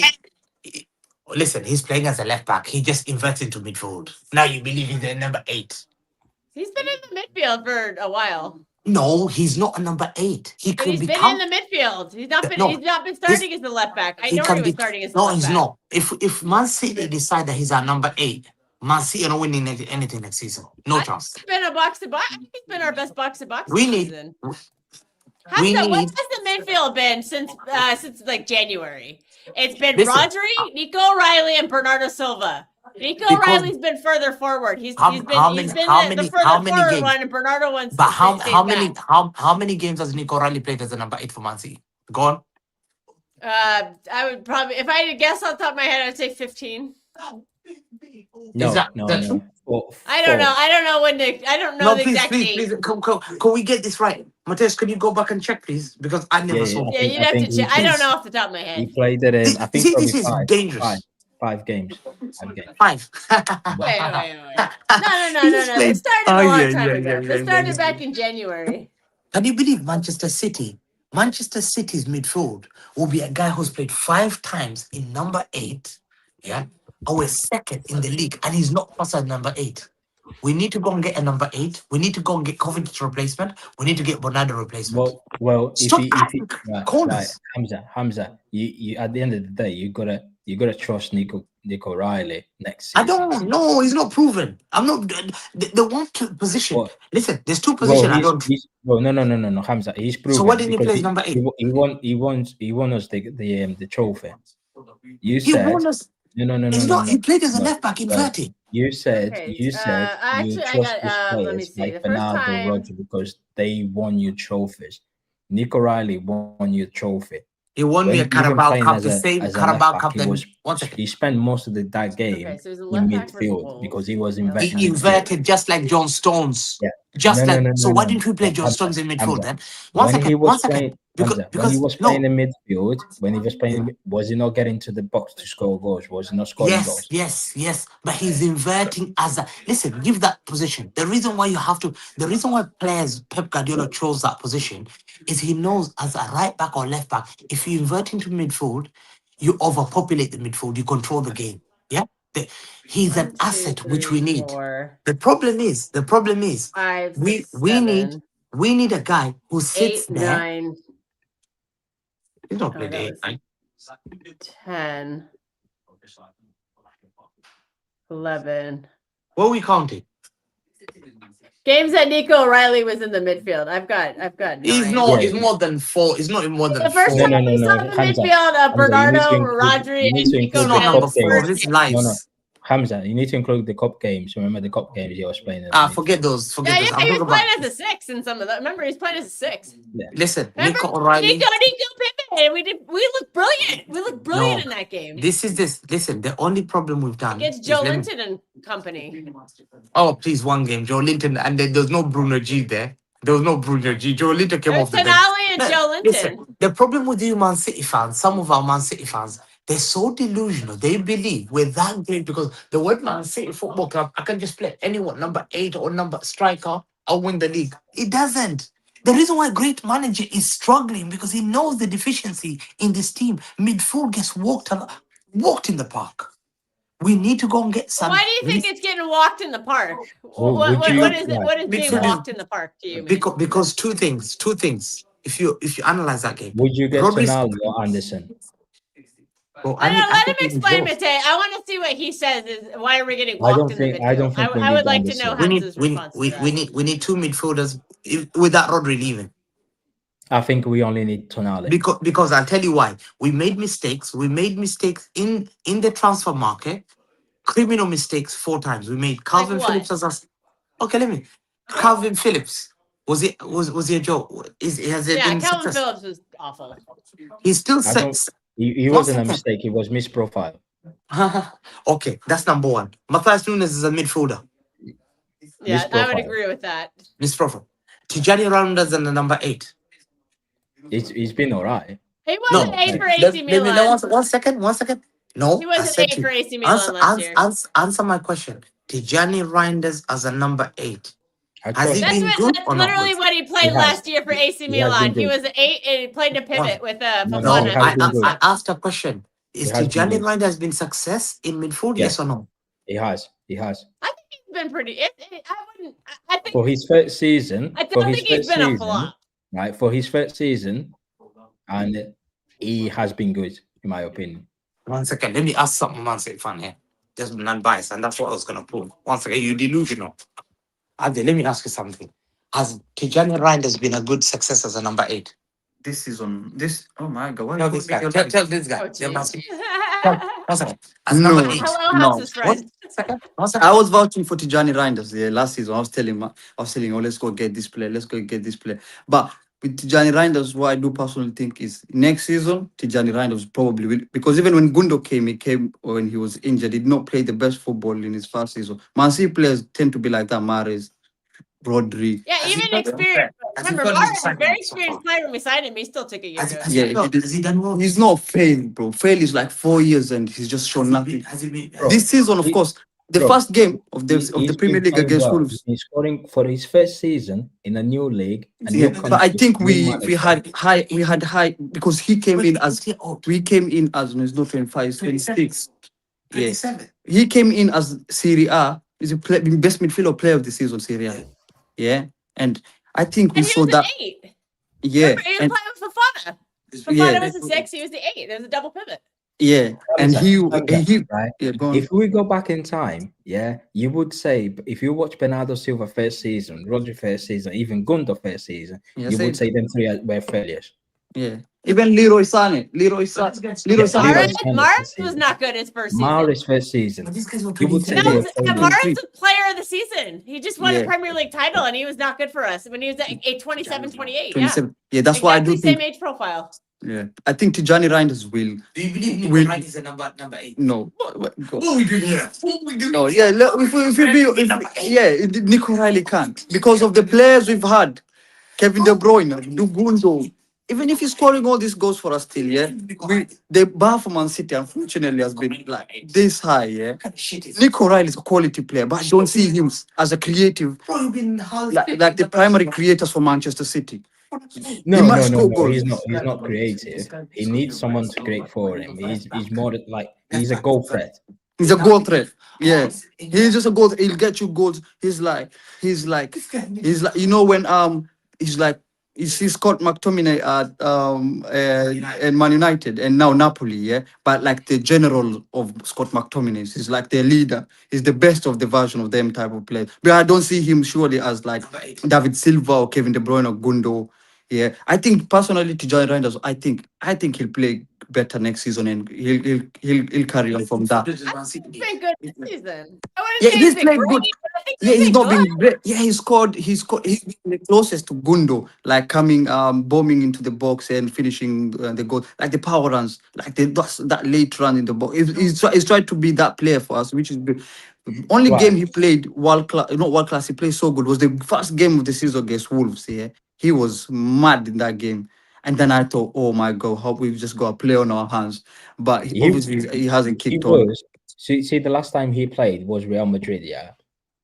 S7: Listen, he's playing as a left back. He just inverted to midfield. Now you believe he's a number 8.
S5: He's been in the midfield for a while.
S7: No, he's not a number 8.
S5: He's been in the midfield. He's not been starting as the left back. I know he was starting as the left back.
S7: No, he's not. If Man City decide that he's a number 8, Man City are not winning anything next season. No chance.
S5: He's been a box to box. He's been our best box to box
S7: season.
S5: What has the midfield been since like January? It's been Rodri, Nico O'Reilly, and Bernardo Silva. Nico O'Reilly's been further forward. He's been the further forward one, and Bernardo wants.
S7: But how many games has Nico O'Reilly played as a number 8 for Man City? Go on.
S5: I would probably, if I had to guess off the top of my head, I'd say 15.
S4: No.
S5: I don't know. I don't know the exact date.
S7: Please, can we get this right? Mateus, can you go back and check, please? Because I never saw.
S5: Yeah, you'd have to check. I don't know off the top of my head.
S4: He played it in. I think
S7: this is dangerous.
S4: 5 games.
S7: 5.
S5: Wait. No. They started a long time ago. They started back in January.
S7: Can you believe Manchester City? Manchester City's midfield will be a guy who's played 5 times in number 8. Yeah. Our second in the league, and he's not passed at number 8. We need to go and get a number 8. We need to go and get Kovacic replacement. We need to get Bernardo replacement.
S4: Well,
S7: stop
S4: Hamza, you at the end of the day, you gotta trust Nico O'Reilly next season.
S7: I don't know. He's not proven. I'm not the one position. Listen, there's 2 positions.
S4: No, Hamza. He's proven.
S7: So why didn't he play number 8?
S4: He won us the trophy. You
S7: he
S4: said
S7: won us.
S4: No.
S7: He played as a left back in 30.
S4: You said you
S5: actually,
S4: trust these players like Bernardo, Rodri, because they won you trophies. Nico O'Reilly won you a trophy.
S7: He won me a Carabao Cup, the same Carabao Cup.
S4: He spent most of that game in midfield because he was inverted.
S7: He inverted just like John Stones.
S4: Yeah.
S7: So why didn't we play John Stones in midfield then? One second.
S4: When he was playing in midfield, was he not getting to the box to score goals? Was he not scoring goals?
S7: Yes. But he's inverting as a listen. Give that position. The reason why players Pep Guardiola chose that position is he knows as a right back or left back, if you invert into midfield, you overpopulate the midfield. You control the game. Yeah. He's an asset which we need.
S5: 4,
S7: The problem is
S5: 5,
S7: we
S5: 6,
S7: we
S5: 7,
S7: need a guy who sits
S5: 8,
S7: there.
S5: 9.
S7: He's not
S5: Oh,
S7: played
S5: that
S7: 8,
S5: was
S7: right?
S5: 10, 11.
S7: What are we counting?
S5: Games that Nico O'Reilly was in the midfield. I've got 9.
S7: He's not. He's more than 4. He's not more than
S5: The first
S7: 4.
S5: time we saw the midfield, Bernardo, Rodri, and Nico
S7: He's not
S5: O'Reilly.
S7: number 4. This lies.
S4: Hamza, you need to include the cup games. Remember the cup games he was playing in.
S7: Forget those. Forget those.
S5: He was playing as a 6 in some of that. Remember, he's playing as a 6.
S4: Yeah.
S7: Listen,
S5: Remember?
S7: Nico O'Reilly.
S5: Nico Pippen. We looked brilliant. We looked brilliant in that game.
S7: Listen, the only problem we've done
S5: Against Joe Linton and company.
S7: Oh, please, one game. Joe Linton, and then there's no Bruno G there. There was no Bruno G. Joe Linton came off the bench.
S5: Tonali and Joe Linton.
S7: Listen, the problem with you Man City fans, some of our Man City fans, they're so delusional. They believe we're that great because the word Man City Football Club, I can just play anyone, number 8 or number striker, I'll win the league. It doesn't. The reason why a great manager is struggling because he knows the deficiency in this team. Midfield gets walked in the park. We need to go and get some.
S5: Why do you think it's getting walked in the park? What is being walked in the park to you?
S7: Because two things. If you analyze that game,
S4: would you get Tonali or Anderson?
S7: Well,
S5: let him explain, Mate. I want to see what he says. Is why are we getting walked in the midfield?
S4: I don't think
S5: I would like to know Hamza's response.
S7: We need 2 midfielders with that Rodri leaving.
S4: I think we only need Tonali.
S7: Because I'll tell you why. We made mistakes. We made mistakes in the transfer market. Criminal mistakes 4 times. We made Calvin Phillips as us. Okay, let me. Calvin Phillips. Was he a joke?
S5: Calvin Phillips was awful.
S7: He's still six.
S4: He wasn't a mistake. He was misprofiled.
S7: Okay, that's number 1. Matthias Nunes is a midfielder.
S5: Yeah, I would agree with that.
S7: Misprofile. Tijani Rounders and the number 8.
S4: He's been all right.
S5: He wasn't 8 for AC Milan.
S7: One second. No,
S5: he wasn't 8 for AC Milan last year.
S7: Answer my question. Tijani Reinders as a number 8. Has he been good or not?
S5: That's literally what he played last year for AC Milan. He was an 8 and he played a pivot with Fofana.
S7: I asked a question. Is Tijani Reinders been success in midfield? Yes or no?
S4: He has.
S5: I think he's been pretty. I think
S4: for his first season.
S5: I don't think he's been a flop.
S4: Right, for his first season, and he has been good, in my opinion.
S7: 1 second, let me ask something, Man City fan here. Just non-biased, and that's what I was going to prove. 1 second, you delusional. Ade, let me ask you something. Has Tijani Reinders been a good success as a number 8?
S13: This season, oh my God.
S7: Tell this guy. Tell this guy.
S13: No.
S7: I
S13: was vouching for Tijani Reinders last season. I was telling him, oh, let's go get this player. Let's go get this player. But with Tijani Reinders, what I do personally think is next season, Tijani Reinders probably will. Because even when Gundo came when he was injured, he did not play the best football in his first season. Man City players tend to be like that, Mahrez, Rodri.
S5: Yeah, even experienced. Remember, Mahrez is a very experienced player when we signed him. He still took a year.
S13: He's not failed, bro. Fail is like 4 years and he's just shown nothing. This season, of course, the first game of the Premier League against Wolves.
S4: He's scoring for his first season in a new league.
S13: But I think we had high because he came in as no, it's not 25, it's 26. Yes, he came in as Serie A. He's the best midfielder player of the season, Serie A. Yeah, and I think we saw that.
S5: 8.
S13: Yeah,
S5: remember, he was playing with Fofana. Fofana was the 6. He was the 8. There was a double pivot.
S13: Yeah, and he
S4: right.
S13: Yeah, go on.
S4: If we go back in time, you would say if you watch Bernardo Silva first season, Rodri first season, even Gundo first season, you would say them 3 were failures.
S13: Yeah, even Leroy Sané.
S5: Mahrez was not good his first season.
S4: Mahrez first season. You would say
S5: Mahrez was player of the season. He just won a Premier League title, and he was not good for us when he was at 27, 28.
S13: Yeah, that's why I do
S5: same age profile.
S13: Yeah, I think Tijani Reinders will.
S7: Do you believe Nico Reinders is a number 8?
S13: No.
S7: No,
S13: yeah. Nico Riley can't because of the players we've had. Kevin De Bruyne, Gundo. Even if he's scoring all these goals for us still, the bar for Man City unfortunately has been like this high, Nico Riley is a quality player, but I don't see him as a creative, like the primary creators for Manchester City.
S4: No, he's not creative. He needs someone to create for him. He's more like he's a goal threat.
S13: He's a goal threat. Yeah, he's just a goal. He'll get you goals. He's like, you know when he's like, you see Scott McTominay at Man United and now Napoli, yeah. But like the general of Scott McTominay, he's like their leader. He's the best of the version of them type of player. But I don't see him surely as like David Silva or Kevin De Bruyne or Gundo. Yeah, I think personally to Joy Reinders, I think he'll play better next season and he'll carry on from that.
S5: He's been good this season. I wouldn't
S13: Yeah,
S5: say
S13: he's
S5: been
S13: played
S5: great,
S13: good.
S5: but I think
S13: Yeah, he's
S5: been
S13: not
S5: good.
S13: been great. Yeah, he's been the closest to Gundo, like coming bombing into the box and finishing the goal, like the power runs, like that late run in the box. He's tried to be that player for us, which is the only
S4: Right.
S13: game he played world class. Not world class. He played so good. Was the first game of the season against Wolves. Yeah, he was mad in that game. And then I thought, oh my God, hope we've just got a play on our hands. But obviously he hasn't kicked on.
S4: See, the last time he played was Real Madrid, yeah.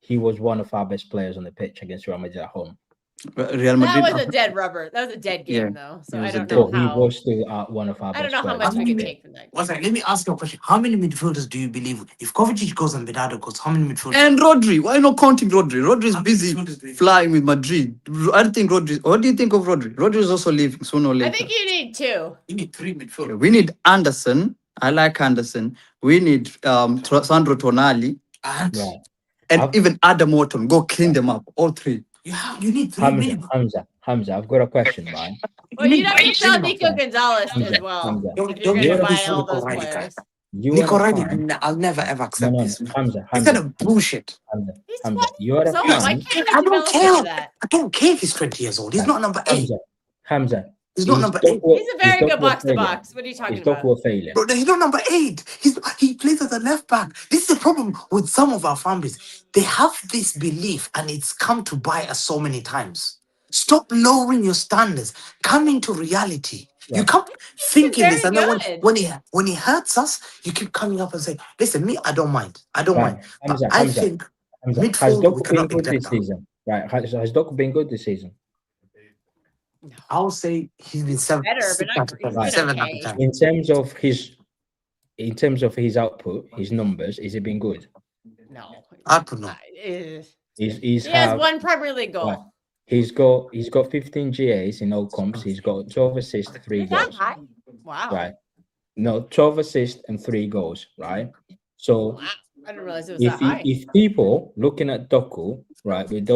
S4: He was one of our best players on the pitch against Real Madrid at home.
S13: Real Madrid.
S5: That was a dead rubber. That was a dead game, though. So I don't know
S4: He was still one of our best players.
S5: I don't know how much we can take from that.
S7: One second, let me ask you a question. How many midfielders do you believe if Kovacic goes and Bernardo goes? How many midfielders?
S13: And Rodri, why not counting Rodri? Rodri is busy flying with Madrid. I don't think Rodri. What do you think of Rodri? Rodri is also leaving sooner or later.
S5: I think you need two.
S7: You need 3 midfielders.
S13: We need Anderson. I like Anderson. We need Sandro Tonali. And even Adam Morton. Go clean them up. All 3.
S7: You need 3
S4: Hamza, I've got a question, man.
S5: Well, you don't need to sell Nico Gonzalez as well. If you're going to buy all those players.
S7: Nico Riley, I'll never ever accept this.
S4: Hamza.
S7: It's kind of bullshit.
S4: Hamza, you're a fan.
S7: I don't care. I don't care if he's 20 years old. He's not number 8.
S4: Hamza.
S7: He's not number 8.
S5: He's a very good box to box. What are you talking about?
S7: Bro, he's not number 8. He plays as a left back. This is the problem with some of our fan base. They have this belief and it's come to bite us so many times. Stop lowering your standards. Come into reality. Yeah. You come thinking this, and then when he hurts us, you keep coming up and saying, "Listen, me, I don't mind. I don't mind." But I think
S4: has Doku been good this season? Right? Has Doku been good this season?
S7: I would say he's been 7 out of 10.
S4: In terms of his output, his numbers, has it been good?
S5: No,
S7: output no.
S5: He has 1 Premier League goal.
S4: Right. He's got 15 GAs in all comps. He's got 12 assists, 3 goals.
S5: High? Wow.
S4: Right. No, 12 assists and 3 goals. Right. So
S5: I didn't realize it was that high.
S4: If people looking at Doku, right, with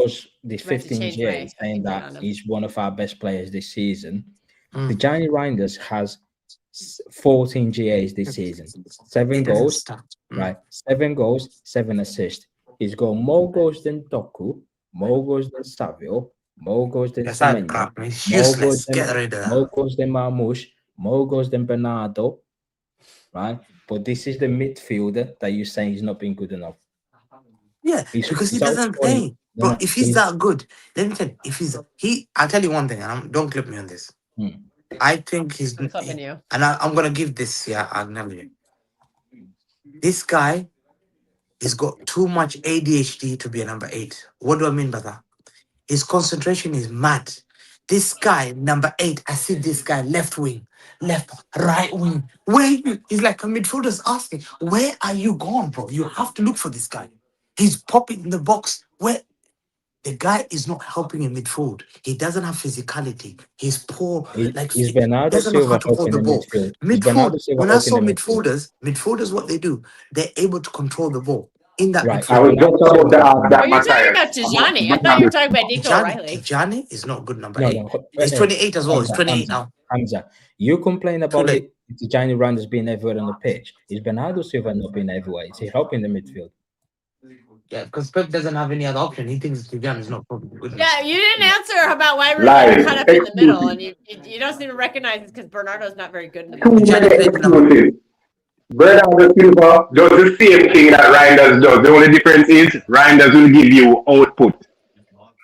S4: these 15 GAs saying that he's one of our best players this season, the Giant Reinders has 14 GAs this season, 7 goals, right? 7 goals, 7 assists. He's got more goals than Doku, more goals than Savio, more goals than Semenyo, more goals than Marmoush, more goals than Bernardo, right? But this is the midfielder that you're saying he's not been good enough.
S7: Yeah, because he doesn't play. But if he's that good, let me tell you, I'll tell you one thing, and don't clip me on this. I think he's, and I'm gonna give this, I'll never you. This guy has got too much ADHD to be a number 8. What do I mean by that? His concentration is mad. This guy, number 8, I see this guy left wing, left, right wing. He's like a midfielder's asking, where are you going, bro? You have to look for this guy. He's popping in the box. Where the guy is not helping in midfield. He doesn't have physicality. He's poor.
S4: He's Bernardo Silva helping the midfield.
S7: When I saw midfielders, what they do, they're able to control the ball. In that midfield.
S11: I was just about to ask that.
S5: You're talking about Tijani. I thought you were talking about Nico Riley.
S7: Tijani is not good number 8. He's 28 as well. He's 28 now.
S4: Hamza, you complain about Tijani Reinders being everywhere on the pitch. Is Bernardo Silva not being everywhere? Is he helping the midfield?
S7: Yeah, because Pep doesn't have any other option. He thinks Tijani is not probably good enough.
S5: Yeah, you didn't answer about why we were cut up in the middle, and you don't seem to recognize it because Bernardo's not very good in the middle.
S11: Bernardo Silva does the same thing that Reinders does. The only difference is Reinders will give you output.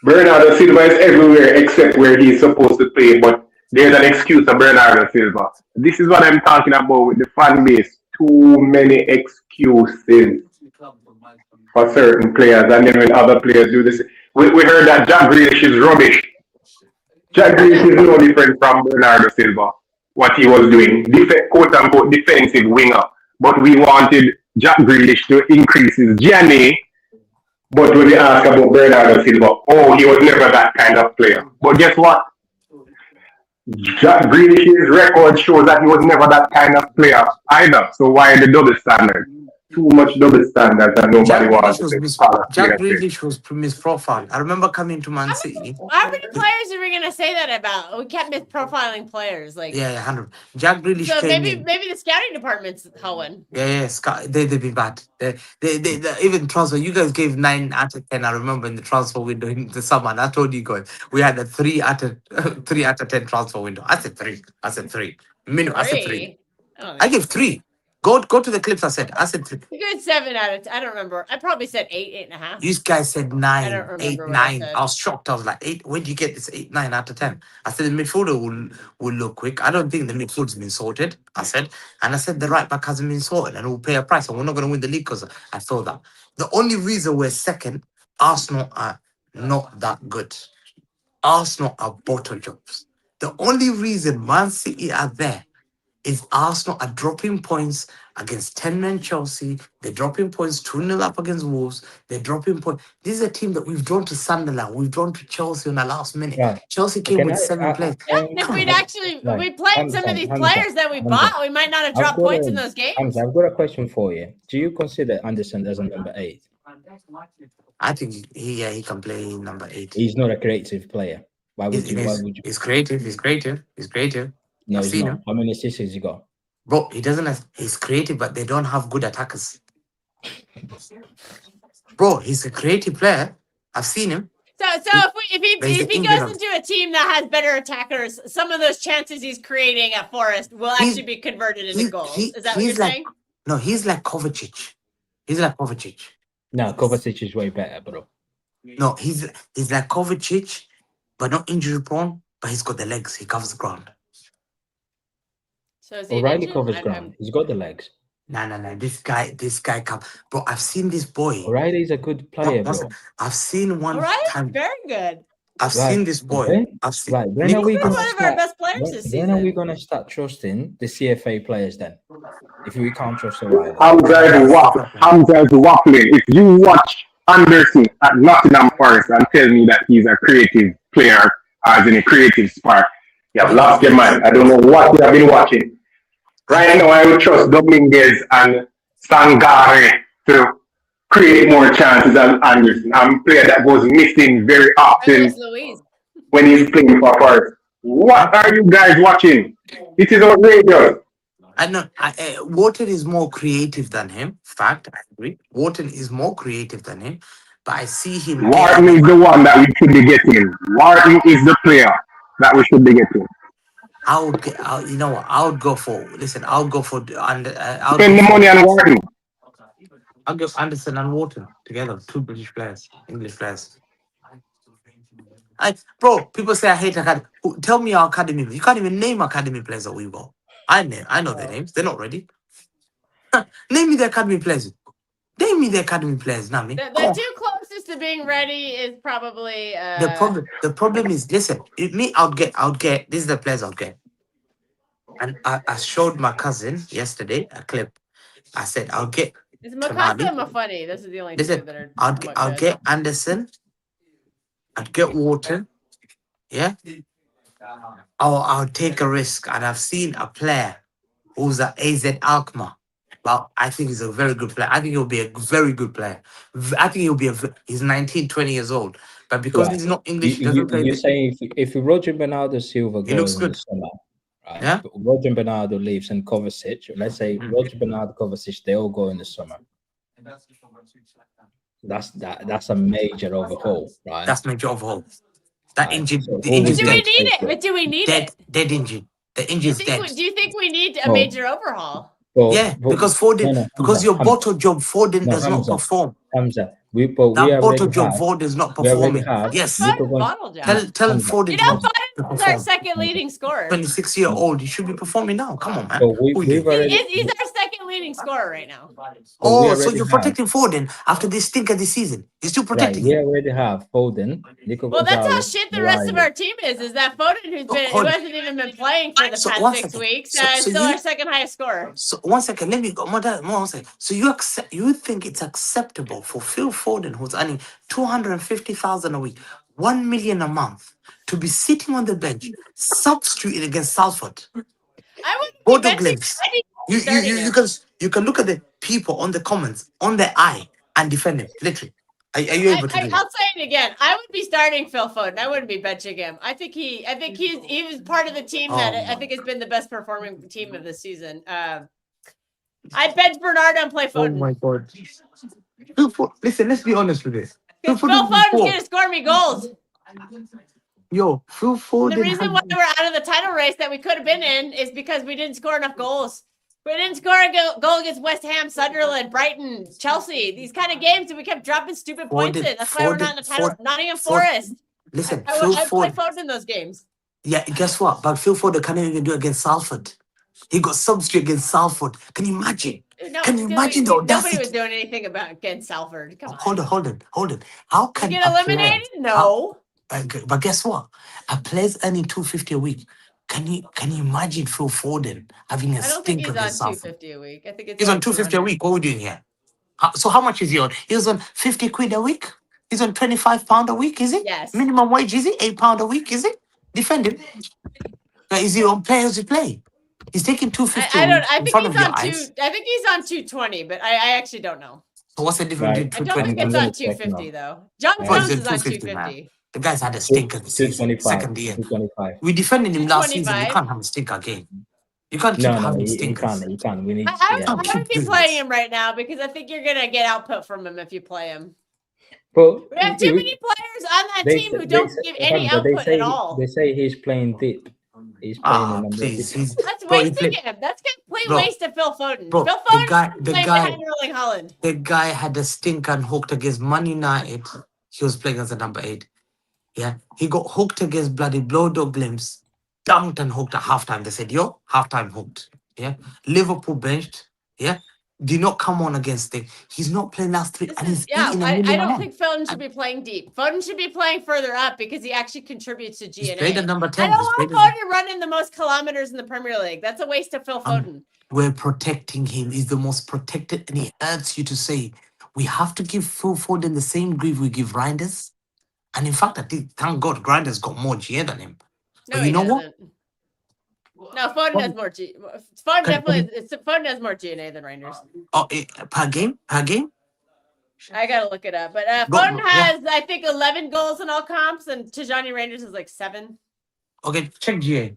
S11: Bernardo Silva is everywhere except where he's supposed to play, but there's an excuse for Bernardo Silva. This is what I'm talking about with the fan base. Too many excuses for certain players, and then when other players do this, we heard that Jack Grealish is rubbish. Jack Grealish is no different from Bernardo Silva. What he was doing, quote unquote defensive winger, but we wanted Jack Grealish to increase his journey. But when you ask about Bernardo Silva, oh, he was never that kind of player. But guess what? Jack Grealish's record shows that he was never that kind of player either. So why the double standard? Too much double standards and nobody wants to
S7: Jack Grealish was misprofiled. I remember coming to Man City.
S5: How many players are we gonna say that about? We kept misprofiling players, like
S7: 100. Jack Grealish.
S5: So maybe the scouting department's Cohen.
S7: They've been bad. They even transfer. You guys gave 9 out of 10. I remember in the transfer window in the summer. And I told you guys we had a 3 out of 10 transfer window. I said 3. I said 3. Minimum. I said 3. I gave 3. Go to the clips. I said 3.
S5: You good 7 out of 10. I don't remember. I probably said 8, 8.5.
S7: You guys said 9,
S5: I don't remember
S7: 8,
S5: what
S7: 9.
S5: I
S7: I was shocked. I was like, 8. Where did you get this 8, 9 out of 10? I said the midfielder will look quick. I don't think the midfield's been sorted. I said the right back hasn't been sorted, and we'll pay a price, and we're not going to win the league because I thought that. The only reason we're second, Arsenal are not that good. Arsenal are bottle jobs. The only reason Man City are there is Arsenal are dropping points against 10-man Chelsea. They're dropping points 2-0 up against Wolves. They're dropping points. This is a team that we've drawn to Sunderland. We've drawn to Chelsea on the last minute.
S4: Right.
S7: Chelsea came with 7 players.
S5: Yeah, if we'd actually we played some of these players that we bought, we might not have dropped points in those games.
S4: Hamza, I've got a question for you. Do you consider Anderson as a number 8?
S7: I think he can play number 8.
S4: He's not a creative player. Why would you?
S7: He's creative. He's creative.
S4: No, he's not. How many assists has he got?
S7: Bro, he doesn't have. He's creative, but they don't have good attackers. Bro, he's a creative player. I've seen him.
S5: So if he goes into a team that has better attackers, some of those chances he's creating at Forest will actually be converted into goals. Is that what you're saying?
S7: No, he's like Kovacic.
S4: No, Kovacic is way better, bro.
S7: No, he's like Kovacic, but not injury prone. But he's got the legs. He covers the ground.
S5: So
S4: O'Reilly covers ground. He's got the legs.
S7: No. This guy come. Bro, I've seen this boy.
S4: O'Reilly's a good player, bro.
S7: I've seen one time.
S5: Very good.
S7: I've seen this boy. I've seen.
S4: Right, when are we
S5: one of our best players this season.
S4: When are we gonna start trusting the CFA players then? If we can't trust O'Reilly.
S11: Hamza is waffling. If you watch Anderson at Nottingham Forest and tell me that he's a creative player, as in a creative spark, you have lost your mind. I don't know what you have been watching. Right now, I would trust Dominguez and Sangare to create more chances than Anderson. I'm a player that goes missing very often when he's playing for Forest. What are you guys watching? It is outrageous.
S7: I know. Wharton is more creative than him. Fact, I agree. Wharton is more creative than him. But I see him.
S11: Wharton is the one that we should be getting. Wharton is the player that we should be getting.
S7: I would get. You know what? I would go for. Listen, I'll go for.
S11: Spend the money on Wharton.
S7: I'll give Anderson and Wharton together. 2 British players, English players. Bro, people say I hate academy. Tell me our academy. You can't even name academy players that we've got. I know their names. They're not ready. Name me the academy players. Name me the academy players, Nami.
S5: The 2 closest to being ready is probably
S7: The problem is, listen, I would get this is the players I would get. And I showed my cousin yesterday a clip. I said I'll get
S5: Is Makasa and Mafuni. This is the only two that are
S7: I'll get Anderson. I'd get Wharton. Yeah. I'll take a risk, and I've seen a player who's at AZ Alkmaar. Well, I think he's a very good player. I think he'll be a very good player. I think he's 19, 20 years old. But because he's not English, he doesn't play.
S4: You're saying if Roger Bernardo Silva goes in the summer, right?
S7: Yeah.
S4: Roger Bernardo leaves and Kovacic, let's say Roger Bernardo, Kovacic, they all go in the summer. That's a major overhaul, right?
S7: That's major overhaul. That injury.
S5: Do we need it? But do we need it?
S7: Dead injured. The injury's dead.
S5: Do you think we need a major overhaul?
S7: Because Foden, because your bottle job Foden does not perform.
S4: Hamza,
S7: bottle job Foden is not performing. Yes. Tell Foden.
S5: You know, Foden's our second leading scorer.
S7: 26-year-old, he should be performing now. Come on, man.
S5: He's our second leading scorer right now.
S4: Oh,
S7: so you're protecting Foden after this stinker this season. You're still protecting
S4: we
S7: him.
S4: already have Foden, Nico
S5: Well, that's how
S4: Gonzalez,
S5: shit the rest of our team is that Foden, who hasn't even been playing for the past 6 weeks, still our second highest scorer.
S7: So 1 second, let me go more 1 second. So you think it's acceptable for Phil Foden, who's earning 250,000 a week, 1 million a month, to be sitting on the bench, substituted against Salford?
S5: I would be benching
S7: You can look at the people on the comments on their eye and defend him. Literally, are you able to do that?
S5: I'll say it again. I would be starting Phil Foden. I wouldn't be benching him. I think he was part of the team that I think has been the best performing team of the season. I'd bench Bernardo and play Foden.
S7: Oh my god! Listen, let's be honest with this.
S5: Phil Foden's gonna score me goals.
S7: Yo, Phil Foden.
S5: The reason why we're out of the title race that we could have been in is because we didn't score enough goals. We didn't score a goal against West Ham, Sunderland, Brighton, Chelsea. These kind of games, and we kept dropping stupid points in. That's why we're not in the title. Nottingham Forest.
S7: Listen,
S5: I play Foden in those games.
S7: Yeah, guess what? But Phil Foden can't even do it against Salford. He got substitute against Salford. Can you imagine? Can you imagine the audacity?
S5: Nobody was doing anything against Salford. Come on.
S7: Hold on. How can
S5: you get eliminated? No.
S7: But guess what? A player's earning 250 a week. Can you imagine Phil Foden having a stink against Salford?
S5: I don't think he's on 250 a week. I think
S7: he's on 250 a week. What are we doing here? So how much is he on? He's on 50 quid a week. He's on £25 a week. Is it?
S5: Yes.
S7: Minimum wage is it? £8 a week. Is it? Defend him. Is he on players to play? He's taking 250.
S5: I think he's on 220, but I actually don't know.
S7: So what's the difference between 220?
S5: I don't think it's on 250 though. John Jones is on 250.
S7: The guy's had a stinker this season. Second year. We defended him last season. You can't have a stinker again. You can't keep having stinkers.
S4: You can't. We need.
S5: I would be playing him right now because I think you're gonna get output from him if you play him.
S4: But
S5: we have too many players on that team who don't give any output at all.
S4: They say he's playing deep. He's playing
S5: That's wasting him. That's complete waste of Phil Foden. Phil Foden playing behind Erling Haaland.
S7: The guy had a stinker and hooked against Man United. He was playing as a number 8. Yeah, he got hooked against bloody Blodo Glimpse, dunked and hooked at halftime. They said, yo, halftime hooked. Yeah, Liverpool benched. Yeah, did not come on against it. He's not playing last 3. And he's
S5: I don't think Foden should be playing deep. Foden should be playing further up because he actually contributes to GNA.
S7: He's played at number 10.
S5: I don't want Foden running the most kilometers in the Premier League. That's a waste of Phil Foden.
S7: We're protecting him. He's the most protected, and he hurts you to say we have to give Phil Foden the same grief we give Reinders. And in fact, I think, thank God, Grinders got more GA than him.
S5: No,
S7: but you know what?
S5: No, Foden has more GA. Foden has more GNA than Reinders.
S7: Oh, per game?
S5: I gotta look it up. But Foden has, I think, 11 goals in all comps, and Tijani Reinders is like 7.
S7: Okay, check GA.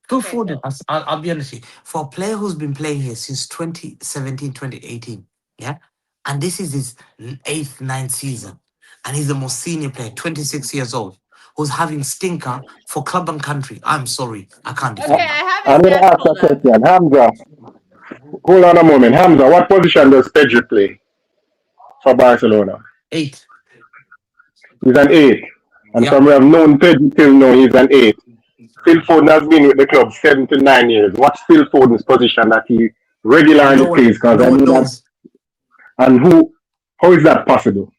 S7: Phil Foden, I'll be honest with you. For a player who's been playing here since 2017, 2018, yeah? And this is his 8th, 9th season. And he's the most senior player, 26 years old, who's having stinker for club and country. I'm sorry, I can't defend
S11: I'm going to ask a question. Hamza, hold on a moment. Hamza, what position does Pedri play for Barcelona?
S7: 8.
S11: He's an 8. And from what I've known Pedri till now, he's an 8. Phil Foden has been with the club 7 to 9 years. What's Phil Foden's position that he regularly plays? And how is that possible?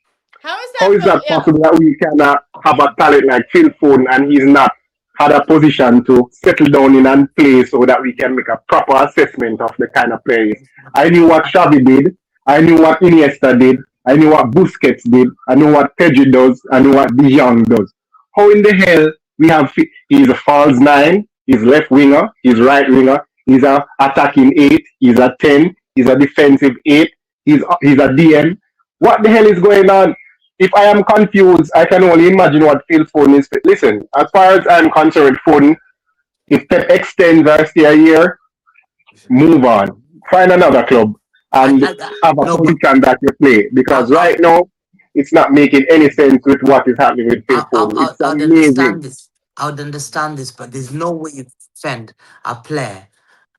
S11: How is that possible that we can have a talent like Phil Foden and he's not had a position to settle down in and play so that we can make a proper assessment of the kind of player he is? I knew what Xavi did. I knew what Iniesta did. I knew what Busquets did. I know what Pedri does. I know what De Jong does. How in the hell we have... He's a false 9. He's left winger. He's right winger. He's an attacking 8. He's a 10. He's a defensive 8. He's a DM. What the hell is going on? If I am confused, I can only imagine what Phil Foden is. Listen, as far as I'm concerned, Foden, if Pep extends or stay a year, move on. Find another club and have a position that you play. Because right now, it's not making any sense with what is happening with Phil Foden. It's amazing.
S7: I would understand this, but there's no way you defend a player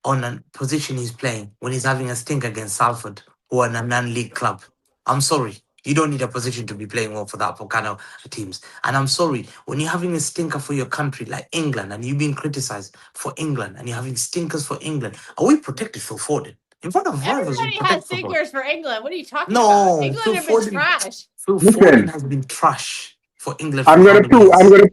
S7: on a position he's playing when he's having a stink against Salford or in a non-league club. I'm sorry. You don't need a position to be playing well for that for kind of teams. And I'm sorry, when you're having a stinker for your country like England and you've been criticized for England and you're having stinkers for England, are we protected Phil Foden? In front of rivals,
S5: everybody has sinkers for England. What are you talking about?
S7: No,
S5: England have been trash.
S7: Phil Foden has been trash for England.
S11: I'm gonna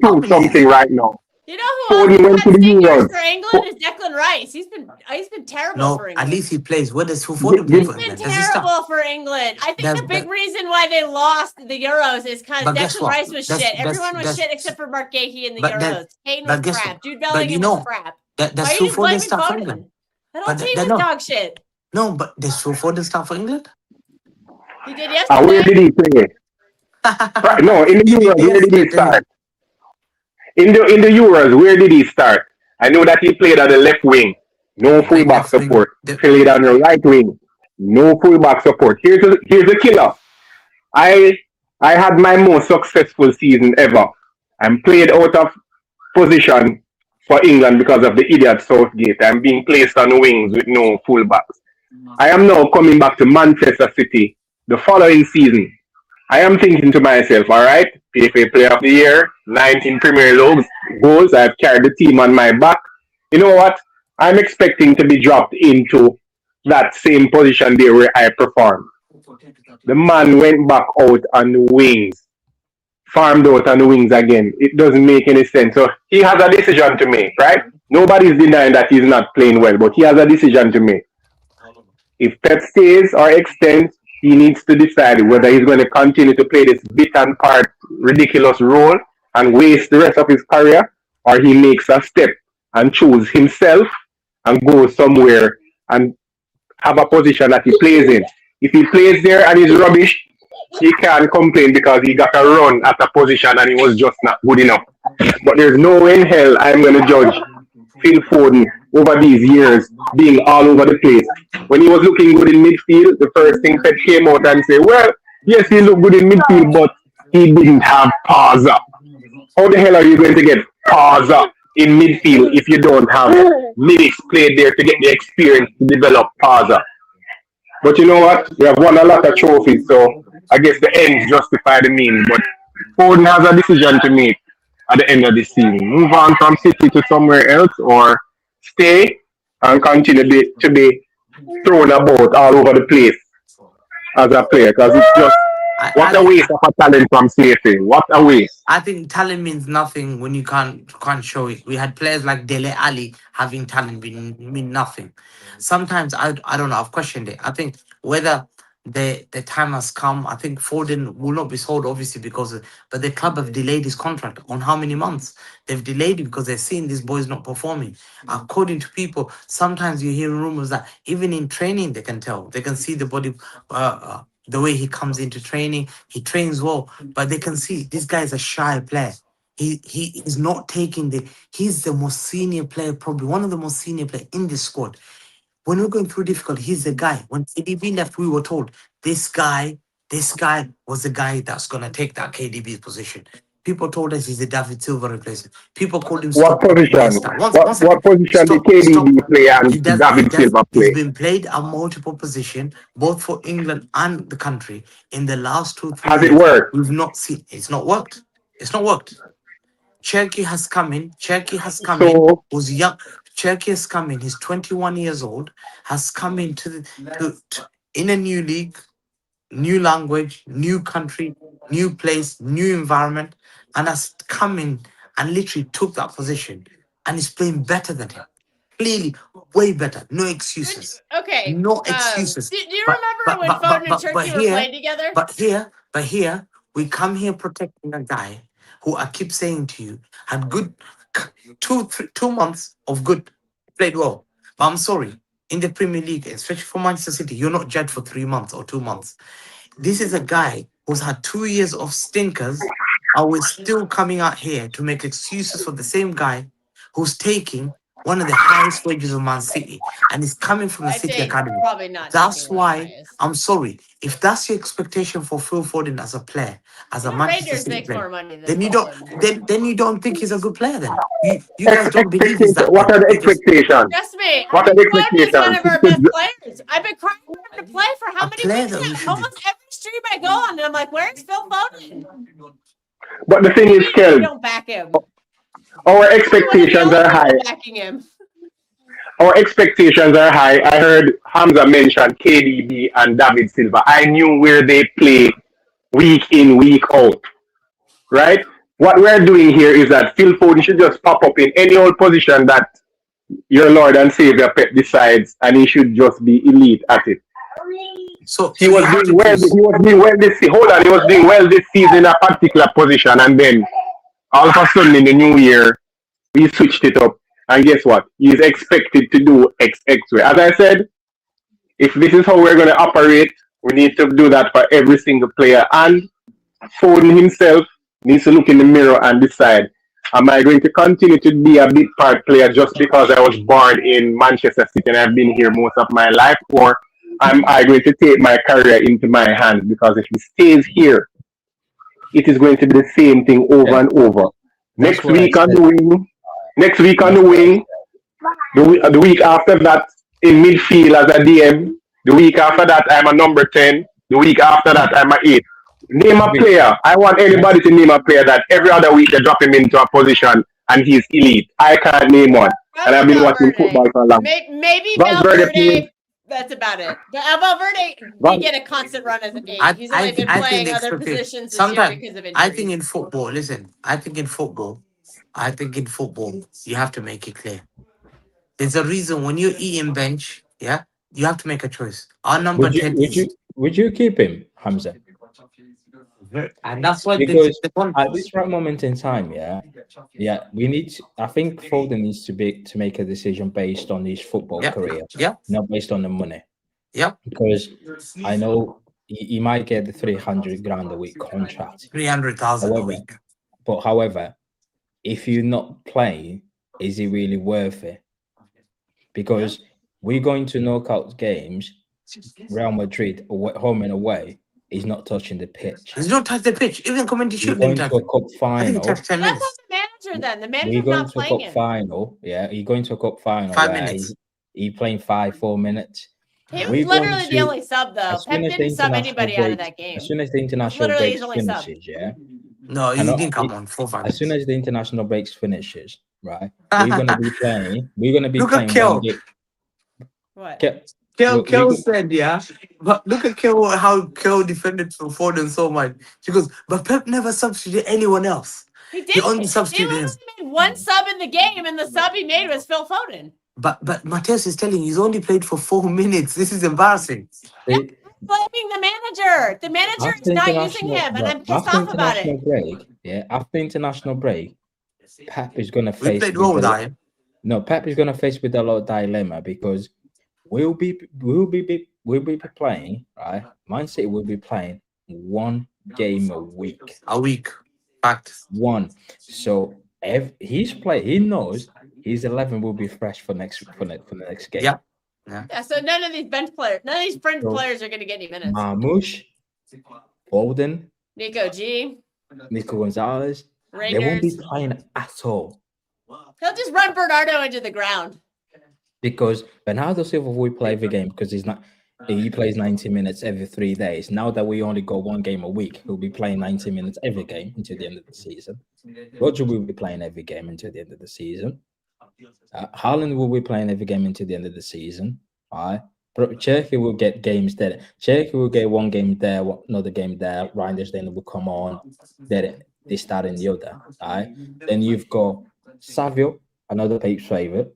S11: prove something right now.
S5: You know who else has stinkers for England is Declan Rice. He's been terrible for England.
S7: At least he plays. Where does Phil Foden play for England?
S5: He's been terrible for England. I think the big reason why they lost the Euros is because Declan Rice was shit. Everyone was shit except for Mark Gahey in the Euros. Kane was crap. Jude Bellingham was crap.
S7: Does Phil Foden start for England?
S5: That whole team is dog shit.
S7: No, but does Phil Foden start for England?
S5: He did yesterday.
S11: Where did he play? Right, no, in the Euros, where did he start? In the Euros, where did he start? I know that he played at the left wing. No fullback support. Played on the right wing. No fullback support. Here's the killer. I had my most successful season ever. I'm played out of position for England because of the idiot Southgate. I'm being placed on the wings with no fullbacks. I am now coming back to Manchester City the following season. I am thinking to myself, all right, PFA Player of the Year, 19 Premier League goals. I've carried the team on my back. You know what? I'm expecting to be dropped into that same position there where I performed. The man went back out on the wings, farmed out on the wings again. It doesn't make any sense. So he has a decision to make, right? Nobody's denying that he's not playing well, but he has a decision to make. If Pep stays or extends, he needs to decide whether he's going to continue to play this bit and part ridiculous role and waste the rest of his career, or he makes a step and choose himself and go somewhere and have a position that he plays in. If he plays there and he's rubbish, he can't complain because he got a run at a position and he was just not good enough. But there's no way in hell I'm going to judge Phil Foden over these years being all over the place. When he was looking good in midfield, the first thing Pep came out and said, well, yes, he looked good in midfield, but he didn't have Pausa. How the hell are you going to get Pausa in midfield if you don't have minutes played there to get the experience to develop Pausa? But you know what? We have won a lot of trophies, so I guess the ends justify the means. But Foden has a decision to make at the end of the season. Move on from City to somewhere else, or stay and continue to be thrown about all over the place as a player, because it's just what a waste of a talent from City. What a waste.
S7: I think talent means nothing when you can't show it. We had players like Dele Alli having talent mean nothing. Sometimes I don't know. I've questioned it. I think whether the time has come. I think Foden will not be sold, obviously, but the club have delayed his contract on how many months? They've delayed it because they're seeing this boy's not performing. According to people, sometimes you hear rumors that even in training they can tell. They can see the body, the way he comes into training. He trains well, but they can see this guy is a shy player. He is not taking he's the most senior player, probably one of the most senior players in this squad. When we're going through difficult, he's the guy. When KDB left, we were told this guy was the guy that's gonna take that KDB's position. People told us he's a David Silva replacement. People called him.
S11: What position? What position did KDB play and David Silva play?
S7: He's been played at multiple positions, both for England and the country in the last 2-3 years.
S11: Has it worked?
S7: We've not seen. It's not worked. It's not worked. Cherky has come in. Was young. Cherky has come in. He's 21 years old. Has come into in a new league, new language, new country, new place, new environment, and has come in and literally took that position and is playing better than him. Clearly, way better. No excuses.
S5: Okay.
S7: No excuses.
S5: Do you remember when Foden and Turkey were playing together?
S7: But here, we come here protecting a guy who I keep saying to you had good 2 months of good, played well. But I'm sorry, in the Premier League, especially for Manchester City, you're not judged for 3 months or 2 months. This is a guy who's had 2 years of stinkers, and we're still coming out here to make excuses for the same guy who's taking one of the highest wages of Man City, and he's coming from the City Academy. That's why I'm sorry. If that's your expectation for Phil Foden as a player, as a Manchester City player, then you don't think he's a good player. Then you guys don't believe he's that.
S11: What are the expectations?
S5: Trust me.
S11: What are the expectations?
S5: He's one of our best players. I've been crying for him to play for how many weeks now? Almost every stream I go on, and I'm like, where's Phil Foden?
S11: But the thing is, Kel,
S5: don't back him.
S11: our expectations are high.
S5: Backing him.
S11: our expectations are high. I heard Hamza mention KDB and David Silva. I knew where they play week in, week out, right? What we're doing here is that Phil Foden should just pop up in any old position that your Lord and Savior Pep decides, and he should just be elite at it.
S7: So
S11: he was doing well. He was doing well this season. Hold on, he was doing well this season in a particular position, and then all of a sudden in the new year, we switched it up. And guess what? He's expected to do X-Ray. As I said, if this is how we're going to operate, we need to do that for every single player. And Foden himself needs to look in the mirror and decide, am I going to continue to be a big part player just because I was born in Manchester City and I've been here most of my life? Or am I going to take my career into my hands? Because if he stays here, it is going to be the same thing over and over. Next week on the wing, the week after that in midfield as a DM, the week after that I'm a number 10, the week after that I'm a 8. Name a player. I want anybody to name a player that every other week they drop him into a position and he's elite. I can't name one. And I've been watching football for a long time.
S5: Maybe Valverde. That's about it. Valverde, we get a constant run as an 8. He's only been playing other positions this year because of injuries.
S7: I think in football, you have to make it clear. There's a reason when you're eating bench, yeah, you have to make a choice. Our number 10
S4: would you keep him, Hamza?
S7: And that's why
S4: because at this right moment in time, we need to, I think Foden needs to make a decision based on his football career, not based on the money. Because I know he might get the 300 grand a week contract,
S7: 300,000 a week.
S4: But however, if you're not playing, is it really worth it? Because we're going to knockout games, Real Madrid home and away. He's not touching the pitch.
S7: He's not touching the pitch. Even coming to shoot.
S4: Going to a cup final.
S5: That's on the manager then. The manager's not playing him.
S4: We're going to a cup final. Yeah, he's going to a cup final.
S7: 5 minutes.
S4: He's playing 4 minutes.
S5: He was literally the only sub though. Pep didn't sub anybody out of that game.
S4: As soon as the international break finishes,
S7: No, he didn't come on 4 5.
S4: As soon as the international breaks finishes, right? We're gonna be playing.
S7: Look at Kel.
S5: What?
S7: Kel said, but look at Kel, how Kel defended for Foden so much. She goes, but Pep never substituted anyone else.
S5: He did.
S7: He only substituted him.
S5: He made one sub in the game, and the sub he made was Phil Foden.
S7: But Mateus is telling you he's only played for 4 minutes. This is embarrassing.
S5: Blaming the manager. The manager is not using him, and I'm pissed off about it.
S4: After international break, Pep is gonna face.
S7: Pep
S4: is gonna face with a lot of dilemma because we'll be playing, right? Man City will be playing 1 game a week.
S7: Fact.
S4: 1. So if he's playing, he knows his 11 will be fresh for the next game.
S5: Yeah. So none of these bench players, none of these fringe players are going to get any minutes.
S4: Marmoush, Foden,
S5: Nico
S4: Gonzalez,
S5: Rangers.
S4: They won't be playing at all.
S5: He'll just run Bernardo into the ground.
S4: Because Bernardo Silva will play every game because he plays 90 minutes every 3 days. Now that we only go 1 game a week, he'll be playing 90 minutes every game until the end of the season. Rodri will be playing every game until the end of the season. Haaland will be playing every game until the end of the season. All right. Cherky will get games there. Cherky will get 1 game there, another game there. Reinders then will come on. Then they start in the other. All right. Then you've got Savio, another Pepe's favourite.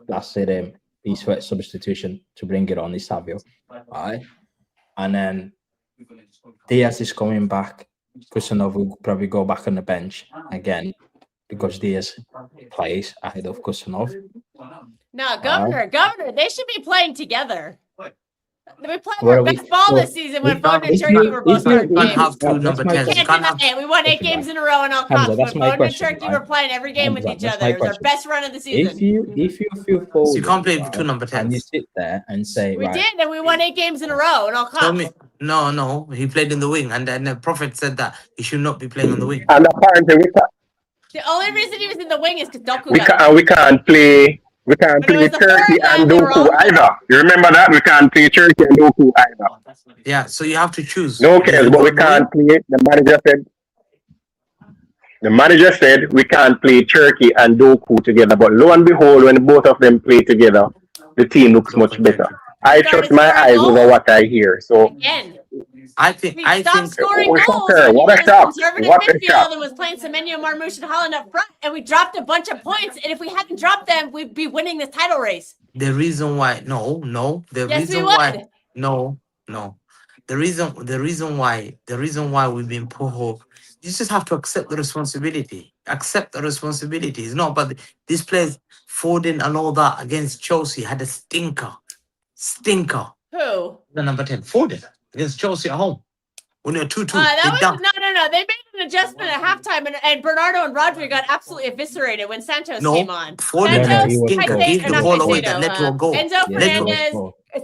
S4: That's it. His first substitution to bring it on is Savio. All right. And then Diaz is coming back. Kusanov will probably go back on the bench again because Diaz plays ahead of Kusanov.
S5: No, Governor, they should be playing together. We played our best ball this season when Foden and Turkey were both starting games. We won 8 games in a row in all comps. When Foden and Turkey were playing every game with each other. It was our best run of the season.
S4: If you feel Foden,
S7: so you can't play 2 number 10s.
S4: And you sit there and say,
S5: we did, and we won 8 games in a row in all comps.
S7: No, he played in the wing, and then the Prophet said that he should not be playing on the wing.
S11: And apparently
S5: the only reason he was in the wing is because Doku
S11: we can't play. We can't play Turkey and Doku either. You remember that? We can't play Turkey and Doku either.
S7: Yeah, so you have to choose.
S11: No cares, but we can't play it. The manager said The manager said we can't play Turkey and Doku together, but lo and behold, when both of them play together, the team looks much better. I trust my eyes over what I hear. So
S5: again,
S7: I think
S5: scoring
S11: what a
S5: goals.
S11: shocker! What a
S5: It was
S11: shock!
S5: conservative
S11: What a
S5: midfield
S11: shock!
S5: and was playing Semenyo, Marmoush, and Holland up front, and we dropped a bunch of points. And if we hadn't dropped them, we'd be winning the title race.
S7: The reason why the reason why we've been poor, you just have to accept the responsibility. Accept the responsibilities. No, but these players, Foden and all that against Chelsea had a stinker.
S5: Who?
S7: The number 10, Foden against Chelsea at home. When you're 2-2.
S5: No. They made an adjustment at halftime, and Bernardo and Rodri got absolutely eviscerated when Santos came on.
S7: Foden gave the ball away that led to a goal.
S5: Enzo Fernandez,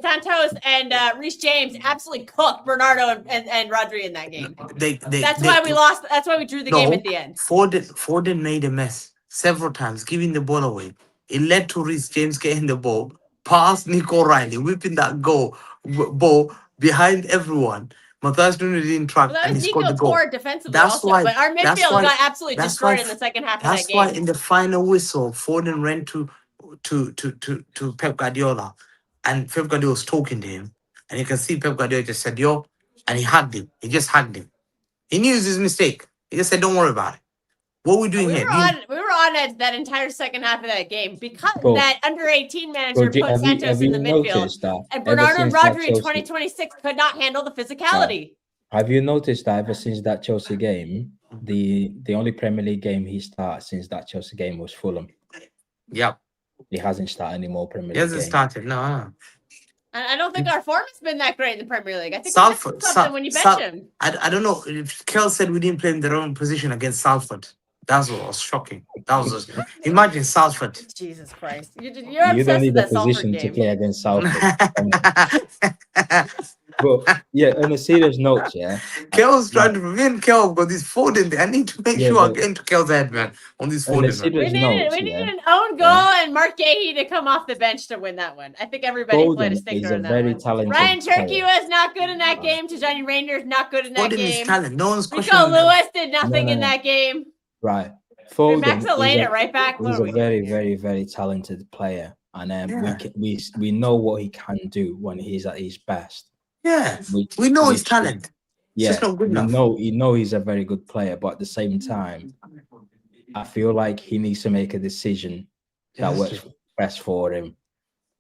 S5: Santos, and Reece James absolutely cooked Bernardo and Rodri in that game. That's why we lost. That's why we drew the game at the end.
S7: Foden made a mess several times, giving the ball away. It led to Reece James getting the ball past Nico Riley, whipping that ball behind everyone. Matthias Nunes didn't track, and he scored the goal.
S5: Defensively but our midfield got absolutely destroyed in the second half of that game.
S7: That's why in the final whistle, Foden ran to Pep Guardiola, and Pep Guardiola was talking to him, and you can see Pep Guardiola just said, "Yo," and he hugged him. He just hugged him. He knew it was his mistake. He just said, "Don't worry about it. What we're doing here."
S5: We were on that entire second half of that game because that under-18 manager put Santos in the midfield, and Bernardo and Rodri in 2026 could not handle the physicality.
S4: Have you noticed that ever since that Chelsea game, the only Premier League game he started since that Chelsea game was Fulham?
S7: Yep.
S4: He hasn't started any more Premier League.
S7: He hasn't started, no.
S5: And I don't think our form has been that great in the Premier League. I think
S7: Salford,
S5: something when you bench him.
S7: I don't know. Kel said we didn't play in the wrong position against Salford. That was shocking. Imagine Salford.
S5: Jesus Christ. You're
S4: you don't need a position to play against Salford. But yeah, on a serious note,
S7: Kel's trying to win. Kel got this Foden there. I need to make sure I get into Kel's head, man, on this Foden.
S5: We need an own goal and Mark Gahey to come off the bench to win that one. I think everybody played a stinker in that one. Ryan Cherky was not good in that game. Tijani Rangers not good in that game.
S7: Foden is talent. No one's
S5: Rico Lewis did nothing in that game.
S4: Right.
S5: Foden Max Elena right back.
S4: He's a very, very, very talented player. And we know what he can do when he's at his best.
S7: Yeah, we know his talent.
S4: Yeah,
S7: just not good enough.
S4: You know he's a very good player, but at the same time, I feel like he needs to make a decision that works best for him.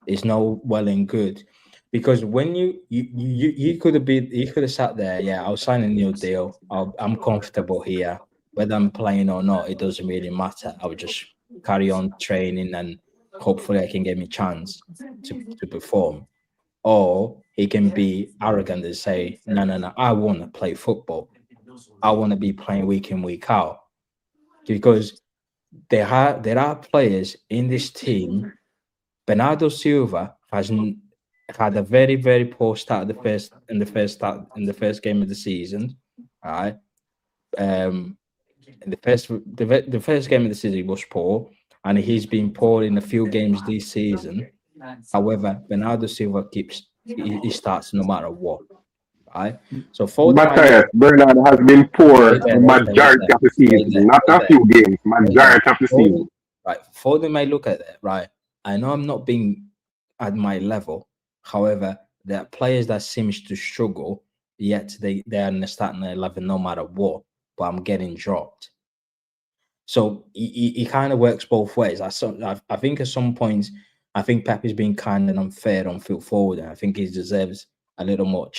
S4: It's no well and good, because when you could have sat there. Yeah, I'll sign a new deal. I'm comfortable here, whether I'm playing or not. It doesn't really matter. I'll just carry on training and hopefully I can get me a chance to perform. Or he can be arrogant and say, no, I want to play football. I want to be playing week in, week out. Because there are players in this team. Bernardo Silva has had a very, very poor start in the first game of the season. All right. The first game of the season was poor, and he's been poor in a few games this season. However, Bernardo Silva he starts no matter what, right? So
S11: Bernardo has been poor the majority of the season, not a few games, majority of the season.
S4: Right. Foden might look at it, right? I know I'm not being at my level. However, there are players that seem to struggle, yet they are in the starting 11 no matter what, but I'm getting dropped. So he kind of works both ways. I think at some points, I think Pep is being kind and unfair on Phil Foden. I think he deserves a little more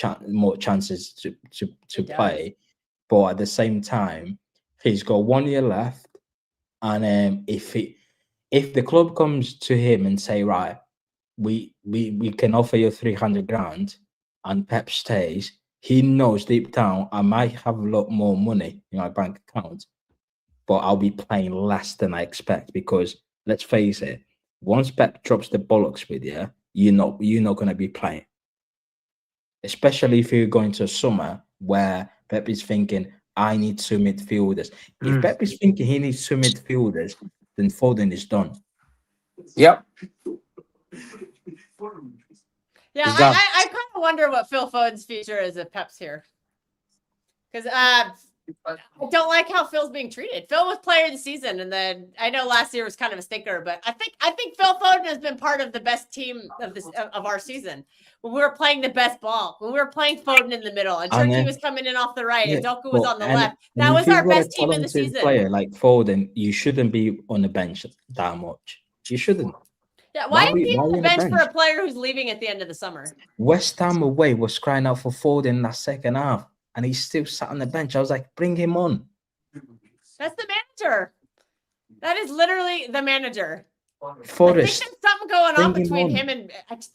S4: chances to play. But at the same time, he's got 1 year left. And if the club comes to him and say, right, we can offer you 300 grand and Pep stays, he knows deep down I might have a lot more money in my bank account, but I'll be playing less than I expect, because let's face it, once Pep drops the bollocks with you, you're not going to be playing. Especially if you're going to a summer where Pep is thinking, I need 2 midfielders. If Pep is thinking he needs 2 midfielders, then Foden is done.
S7: Yep.
S5: Yeah, I kind of wonder what Phil Foden's future is if Pep's here. Because I don't like how Phil's being treated. Phil was player of the season, and then I know last year was kind of a stinker, but I think Phil Foden has been part of the best team of our season. When we were playing the best ball, when we were playing Foden in the middle, and Turkey was coming in off the right, and Doku was on the left. That was our best team in the season.
S4: Player like Foden, you shouldn't be on the bench that much. You shouldn't.
S5: Yeah, why is he on the bench for a player who's leaving at the end of the summer?
S4: West Ham away was crying out for Foden in that second half, and he still sat on the bench. I was like, bring him on.
S5: That's the manager. That is literally the manager.
S4: Forrest,
S5: there's something going on between him and it's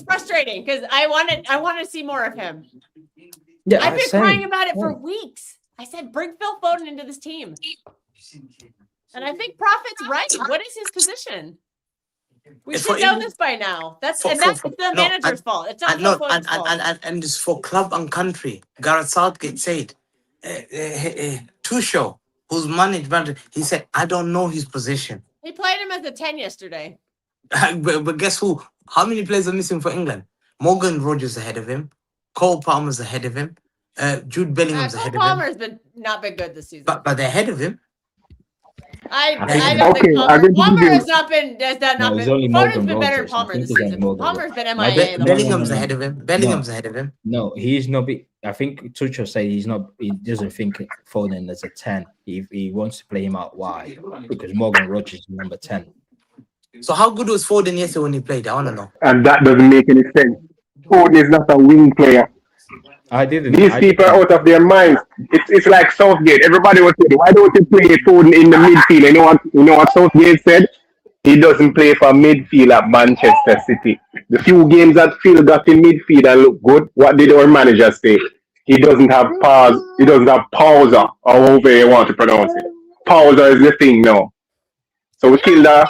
S5: frustrating because I want to see more of him.
S4: Yeah,
S5: I've been crying about it for weeks. I said, bring Phil Foden into this team. And I think Prophet's right. What is his position? We should know this by now. That's the manager's fault. It's not Phil Foden's fault.
S7: And it's for club and country. Gareth Southgate said, Tuchel, who's managed, he said, I don't know his position.
S5: He played him as a 10 yesterday.
S7: but guess who? How many players are missing for England? Morgan Rogers ahead of him. Cole Palmer's ahead of him. Jude Bellingham's ahead of him.
S5: Palmer's not been good this season.
S7: But they're ahead of him.
S5: I don't think Palmer has not been. Foden's been better than Palmer this season. Palmer's been MIA.
S7: Bellingham's ahead of him. Ahead of him.
S4: No, he's not. I think Tuchel said he's not. He doesn't think Foden as a 10. He wants to play him out wide because Morgan Rogers is number 10.
S7: So how good was Foden yesterday when he played? I want to know.
S11: And that doesn't make any sense. Foden is not a wing player. These people are out of their minds. It's like Southgate. Everybody was saying, why don't you play Foden in the midfield? You know what Southgate said? He doesn't play for midfield at Manchester City. The few games that Phil got in midfield and look good, what did our manager say? He doesn't have pause. He doesn't have pauser, or however you want to pronounce it. Pauser is the thing now. So we killed a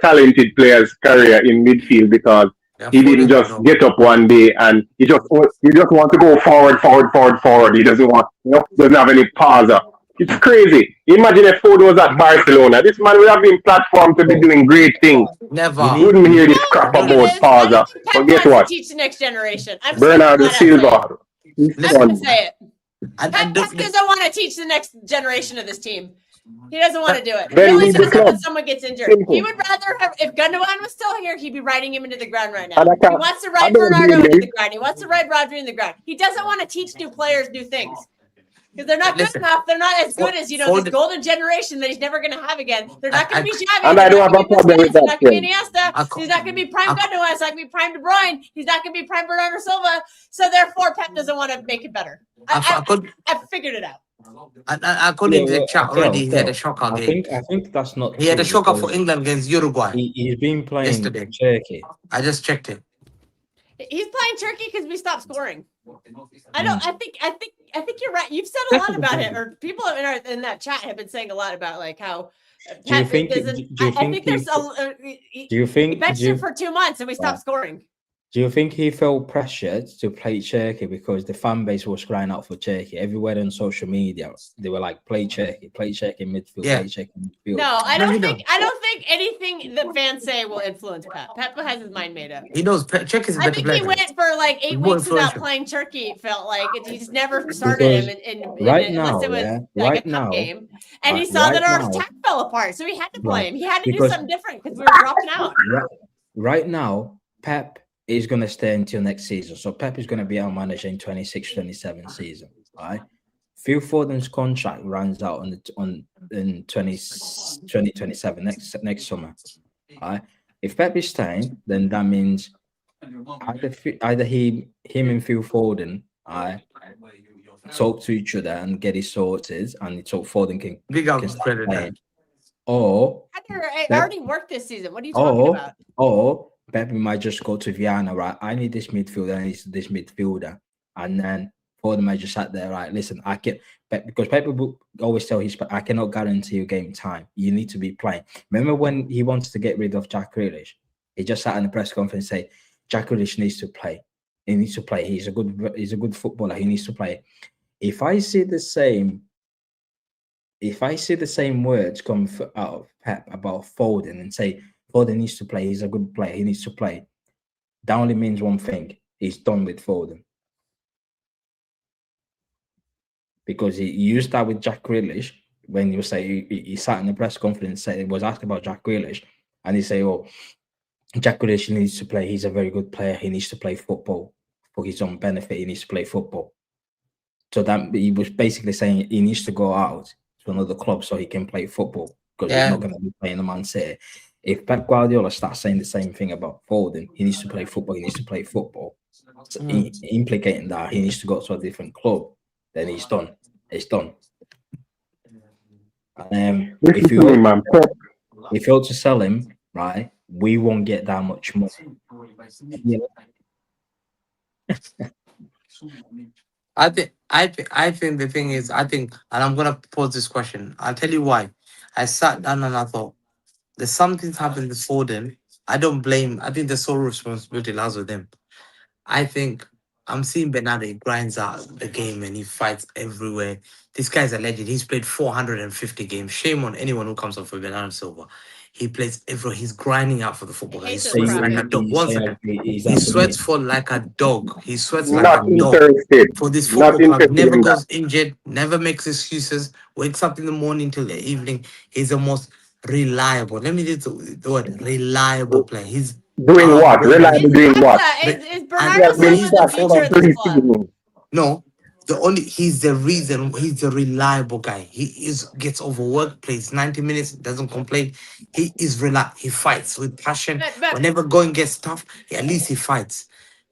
S11: talented player's career in midfield because he didn't just get up one day and he just wants to go forward. He doesn't have any pauser. It's crazy. Imagine if Foden was at Barcelona. This man would have been platformed to be doing great things.
S7: Never.
S11: You wouldn't hear this crap about pauser. But guess what?
S5: Teach the next generation.
S11: Bernardo Silva.
S5: I'm going to say it. Pep doesn't want to teach the next generation of this team. He doesn't want to do it. He only does it when someone gets injured. He would rather have, if Gundogan was still here, he'd be riding him into the ground right now. He wants to ride Bernardo into the ground. He wants to ride Rodri in the ground. He doesn't want to teach new players new things. Because they're not good enough. They're not as good as, this golden generation that he's never going to have again. They're not going to be Xavi.
S11: And I don't have a problem with that.
S5: He's not going to be Iniesta. He's not going to be prime Gundogan. He's not going to be prime De Bruyne. He's not going to be prime Bernardo Silva. So therefore, Pep doesn't want to make it better. I've figured it out.
S7: According to the chat already, he had a shocker game.
S4: I think that's not.
S7: He had a shocker for England against Uruguay.
S4: He's been playing
S7: yesterday.
S4: Turkey.
S7: I just checked it.
S5: He's playing Turkey because we stopped scoring. I think you're right. You've said a lot about it, or people in that chat have been saying a lot about like how.
S4: Do you think
S5: he benched him for 2 months and we stopped scoring.
S4: Do you think he felt pressured to play Turkey because the fan base was crying out for Turkey everywhere on social media? They were like, play Turkey in midfield, play Turkey in midfield.
S5: No, I don't think anything that fans say will influence Pep. Pep has his mind made up.
S7: He knows Turkey's a better player.
S5: I think he went for like 8 weeks without playing Turkey. It felt like he just never started him unless it was like a cup game. And he saw that our attack fell apart, so he had to play him. He had to do something different because we were dropping out.
S4: Right now, Pep is going to stay until next season. So Pep is going to be our manager in 26-27 season. Right? Phil Foden's contract runs out in 2027 next summer. Right? If Pep is staying, then that means either him and Phil Foden talk to each other and get it sorted, and so Foden can start playing. Or
S5: it already worked this season. What are you talking about?
S4: Or Pep might just go to Vienna, right? I need this midfielder, I need this midfielder. And then Foden might just sat there, right? Listen, because Pep will always tell I cannot guarantee you game time. You need to be playing. Remember when he wanted to get rid of Jack Grealish? He just sat in the press conference and said, Jack Grealish needs to play. He needs to play. He's a good footballer. He needs to play. If I see the same words come out of Pep about Foden and say, Foden needs to play. He's a good player. He needs to play. That only means one thing. He's done with Foden. because he used that with Jack Grealish when he was saying he sat in the press conference, said he was asked about Jack Grealish, and he say, "Oh, Jack Grealish needs to play. He's a very good player. He needs to play football for his own benefit. He needs to play football." So that he was basically saying he needs to go out to another club so he can play football because he's not going to be playing the Man City. If Pep Guardiola starts saying the same thing about Foden, he needs to play football. He needs to play football. So implicating that he needs to go to a different club, then he's done. It's done. If you were to sell him, right, we won't get that much money.
S7: I think the thing is, and I'm gonna pose this question. I'll tell you why. I sat down and I thought, there's something happened with Foden. I don't blame. I think the sole responsibility lies with him. I think I'm seeing Bernardo. He grinds out the game and he fights everywhere. This guy's a legend. He's played 450 games. Shame on anyone who comes up for Bernardo Silva. He plays everywhere. He's grinding out for the football. He sweats like a dog. One second. He sweats for like a dog. He sweats like a dog for this football club. Never goes injured. Never makes excuses. Wakes up in the morning till the evening. He's the most reliable. Let me use the word reliable player. He's
S11: doing what? Reliable doing what?
S5: Is Bernardo Silva the future of this club?
S7: No. He's the reason. He's the reliable guy. He gets overworked, plays 90 minutes, doesn't complain. He is reliable. He fights with passion. Whenever going gets tough, at least he fights.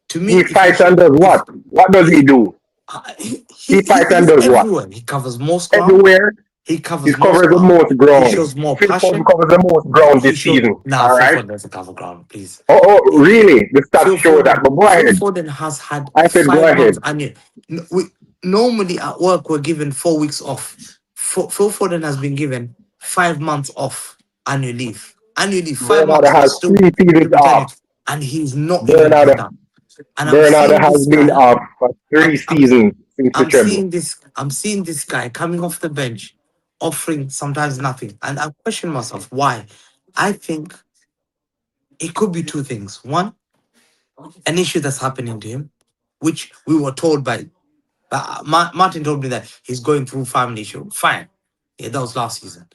S7: To me,
S11: he fights and does what? What does he do? He fights and does
S7: everywhere.
S11: what?
S7: He covers most ground.
S11: Everywhere.
S7: He covers
S11: the most ground.
S7: He shows more
S11: Phil
S7: passion.
S11: Foden covers the most ground this season.
S7: Nah,
S11: all
S7: Phil
S11: right.
S7: Foden doesn't cover ground, please.
S11: Oh, really? The stats show that. But go ahead.
S7: Phil Foden has had
S11: I said,
S7: 5
S11: go
S7: months.
S11: ahead.
S7: Normally at work, we're given 4 weeks off. Phil Foden has been given 5 months off annual leave. 5 months.
S11: Has 3 seasons off.
S7: And he's not even played that. And
S11: Bernardo has been off for 3 seasons since the treble.
S7: I'm seeing this guy coming off the bench, offering sometimes nothing. And I question myself why. I think it could be 2 things. One, an issue that's happening to him, which we were told by Martin told me that he's going through family issue. Fine. Yeah, that was last season.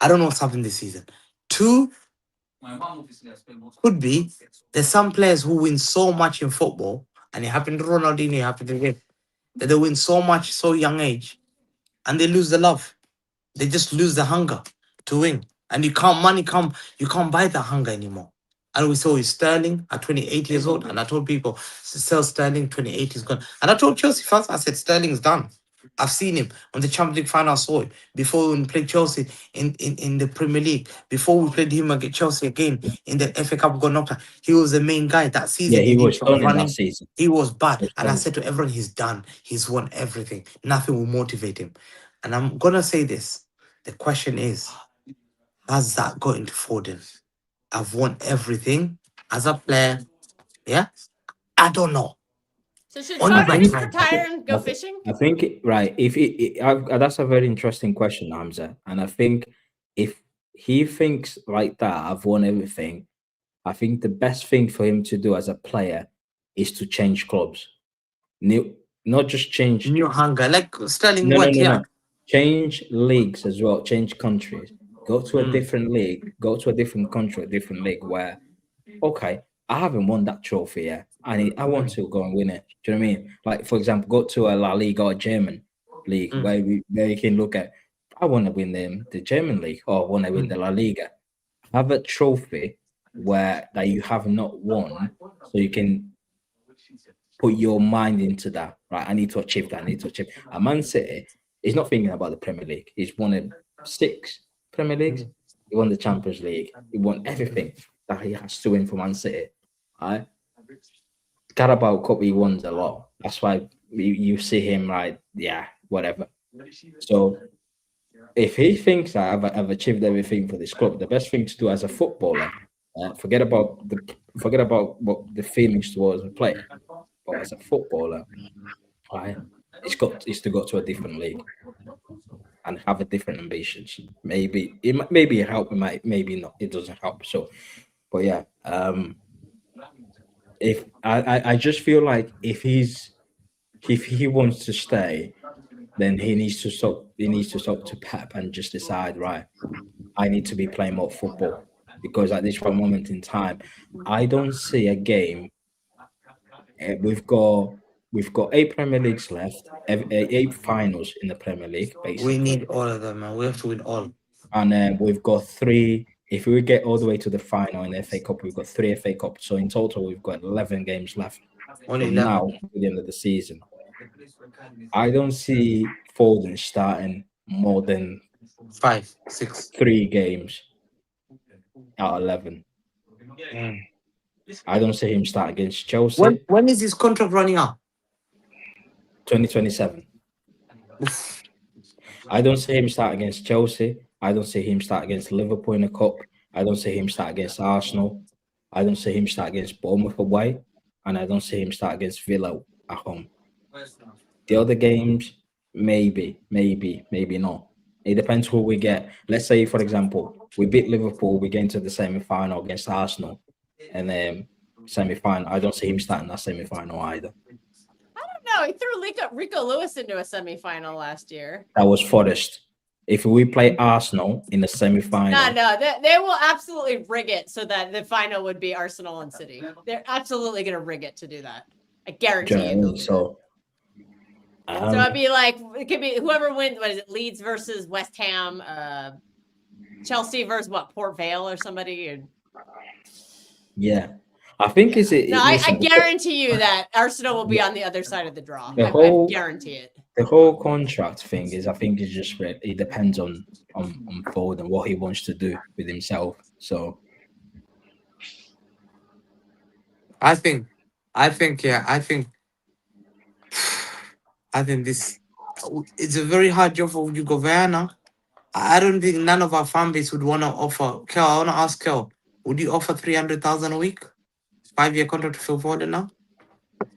S7: I don't know what's happened this season. 2, could be there's some players who win so much in football, and it happened to Ronaldinho, it happened to him, that they win so much so young age, and they lose the love. They just lose the hunger to win. And you can't buy that hunger anymore. And we saw Sterling at 28 years old, and I told people, sell Sterling, 28 is gone. And I told Chelsea fans, I said, Sterling's done. I've seen him on the Champions League final. I saw him before we played Chelsea in the Premier League. Before we played him against Chelsea again in the FA Cup, got knocked out. He was the main guy that season.
S4: Yeah, he was done in that season.
S7: He was bad, and I said to everyone, he's done. He's won everything. Nothing will motivate him. And I'm gonna say this: the question is, has that got into Foden? I've won everything as a player. Yeah, I don't know.
S5: So should Foden just retire and go fishing?
S4: I think right. That's a very interesting question, Hamza. And I think if he thinks like that, I've won everything. I think the best thing for him to do as a player is to change clubs. Not just change
S7: new hunger, like Sterling.
S4: No. Change leagues as well. Change countries. Go to a different league. Go to a different country, a different league where, okay, I haven't won that trophy yet. I want to go and win it. Do you know what I mean? Like, for example, go to a La Liga or German league where you can look at, I want to win the German league or I want to win the La Liga. Have a trophy that you have not won so you can put your mind into that. Right, I need to achieve that. And Man City is not thinking about the Premier League. He's won 6 Premier Leagues. He won the Champions League. He won everything that he has to win for Man City. Right? Carabao Cup, he won a lot. That's why you see him like, yeah, whatever. So if he thinks that I've achieved everything for this club, the best thing to do as a footballer, forget about what the feelings towards the player, but as a footballer, right, it's to go to a different league and have a different ambitions. Maybe it help, maybe not. It doesn't help. So, but yeah, if I just feel like if he wants to stay, then he needs to stop. He needs to stop to Pep and just decide, right, I need to be playing more football, because at this moment in time, I don't see a game. We've got 8 Premier Leagues left, 8 finals in the Premier League, basically.
S7: We need all of them, man. We have to win all.
S4: And we've got 3. If we get all the way to the final in the FA Cup, we've got 3 FA Cups. So in total, we've got 11 games left.
S7: Only
S4: from
S7: 11.
S4: now to the end of the season. I don't see Foden starting more than
S7: 5, 6,
S4: 3 games out of 11. I don't see him start against Chelsea.
S7: When is his contract running out?
S4: 2027. I don't see him start against Chelsea. I don't see him start against Liverpool in the cup. I don't see him start against Arsenal. I don't see him start against Bournemouth away. And I don't see him start against Villa at home. The other games, maybe not. It depends who we get. Let's say, for example, we beat Liverpool, we get into the semi-final against Arsenal, and then semi-final. I don't see him starting that semi-final either.
S5: I don't know. He threw Rico Lewis into a semi-final last year.
S4: That was Forest. If we play Arsenal in the semi-final,
S5: No, they will absolutely rig it so that the final would be Arsenal and City. They're absolutely going to rig it to do that. I guarantee you.
S4: So
S5: it'd be like, it could be whoever wins. What is it? Leeds versus West Ham, Chelsea versus Port Vale or somebody.
S4: Yeah, I think
S5: I guarantee you that Arsenal will be on the other side of the draw. I guarantee it.
S4: The whole contract thing is, I think it's just it depends on Foden, what he wants to do with himself. So
S7: I think this it's a very hard job for Hugo Werner. I don't think none of our fan base would want to offer. Kel, I want to ask Kel, would you offer 300,000 a week, 5-year contract to Phil Foden now?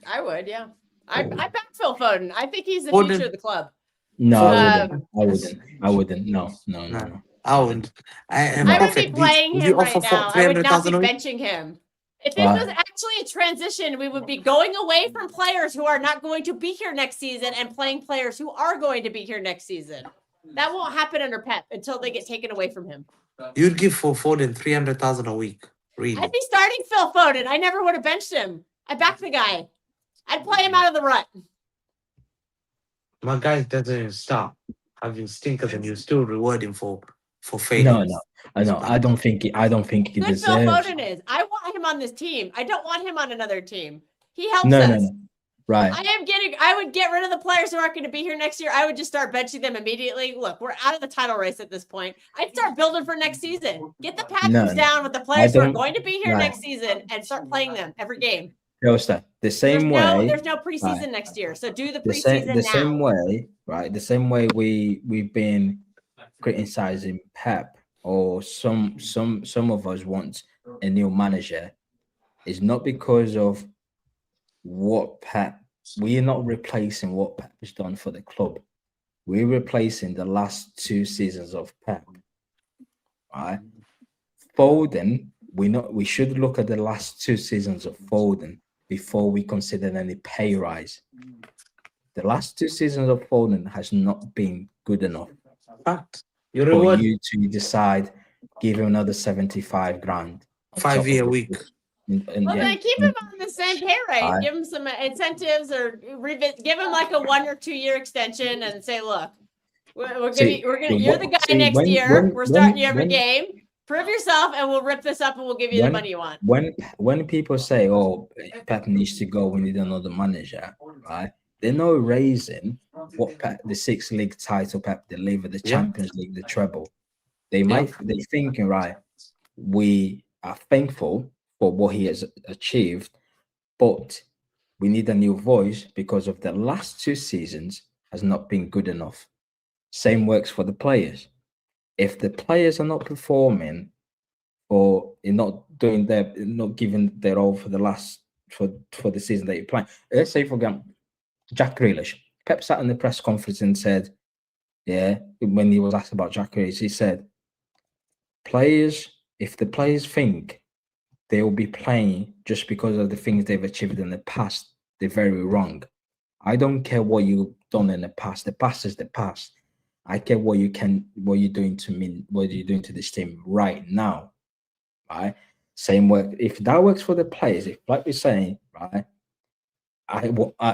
S5: I would, yeah. I back Phil Foden. I think he's the future of the club.
S4: No, I wouldn't. No.
S7: I wouldn't.
S5: I would be playing him right now. I would not be benching him. If this was actually a transition, we would be going away from players who are not going to be here next season and playing players who are going to be here next season. That won't happen under Pep until they get taken away from him.
S7: You'd give for Foden 300,000 a week. Really?
S5: I'd be starting Phil Foden. I never would have benched him. I backed the guy. I'd play him out of the rut.
S7: My guy doesn't even stop having stinkers, and you still reward him for failing.
S4: No. I don't think he deserves.
S5: Phil Foden is. I want him on this team. I don't want him on another team. He helps us.
S4: No. Right.
S5: I would get rid of the players who aren't going to be here next year. I would just start benching them immediately. Look, we're out of the title race at this point. I'd start building for next season. Get the patches down with the players who are going to be here next season and start playing them every game.
S4: The same way.
S5: There's no preseason next year, so do the preseason now.
S4: Same way, right? The same way we've been criticizing Pep, or some of us want a new manager, is not because of what Pep. We're not replacing what Pep has done for the club. We're replacing the last 2 seasons of Pep. Right? Foden, we should look at the last 2 seasons of Foden before we consider any pay rise. The last 2 seasons of Foden has not been good enough
S7: for
S4: you to decide, give him another 75 grand.
S7: 5-year week.
S5: Then keep him on the same pay rate. Give him some incentives, or give him like a 1 or 2 year extension, and say, look, you're the guy next year. We're starting you every game. Prove yourself, and we'll rip this up, and we'll give you the money you want.
S4: When people say, "Oh, Pep needs to go, we need another manager," right? They're not raising what the 6 league title Pep delivered, the Champions League, the treble. They're thinking, right? We are thankful for what he has achieved, but we need a new voice because of the last 2 seasons has not been good enough. Same works for the players. If the players are not performing, or not giving their all for the season that you're playing, let's say, for example, Jack Grealish. Pep sat in the press conference and said, when he was asked about Jack Grealish, he said, if the players think they will be playing just because of the things they've achieved in the past, they're very wrong. I don't care what you've done in the past. The past is the past. I care what you're doing to me, what you're doing to this team right now, right? Same work. If that works for the players, if like we're saying, right,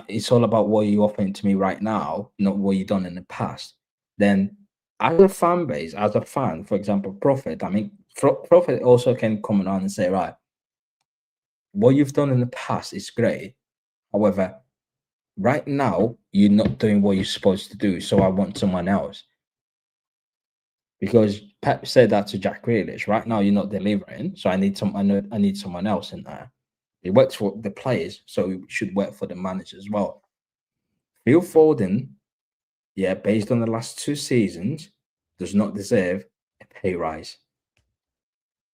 S4: it's all about what you're offering to me right now, not what you've done in the past. Then, as a fan base, as a fan, for example, Prophet. I mean, Prophet also can come on and say, right, what you've done in the past is great. However, right now you're not doing what you're supposed to do, so I want someone else. Because Pep said that to Jack Grealish. Right now you're not delivering, so I need someone else in there. It works for the players, so it should work for the manager as well. Phil Foden, yeah, based on the last 2 seasons, does not deserve a pay rise.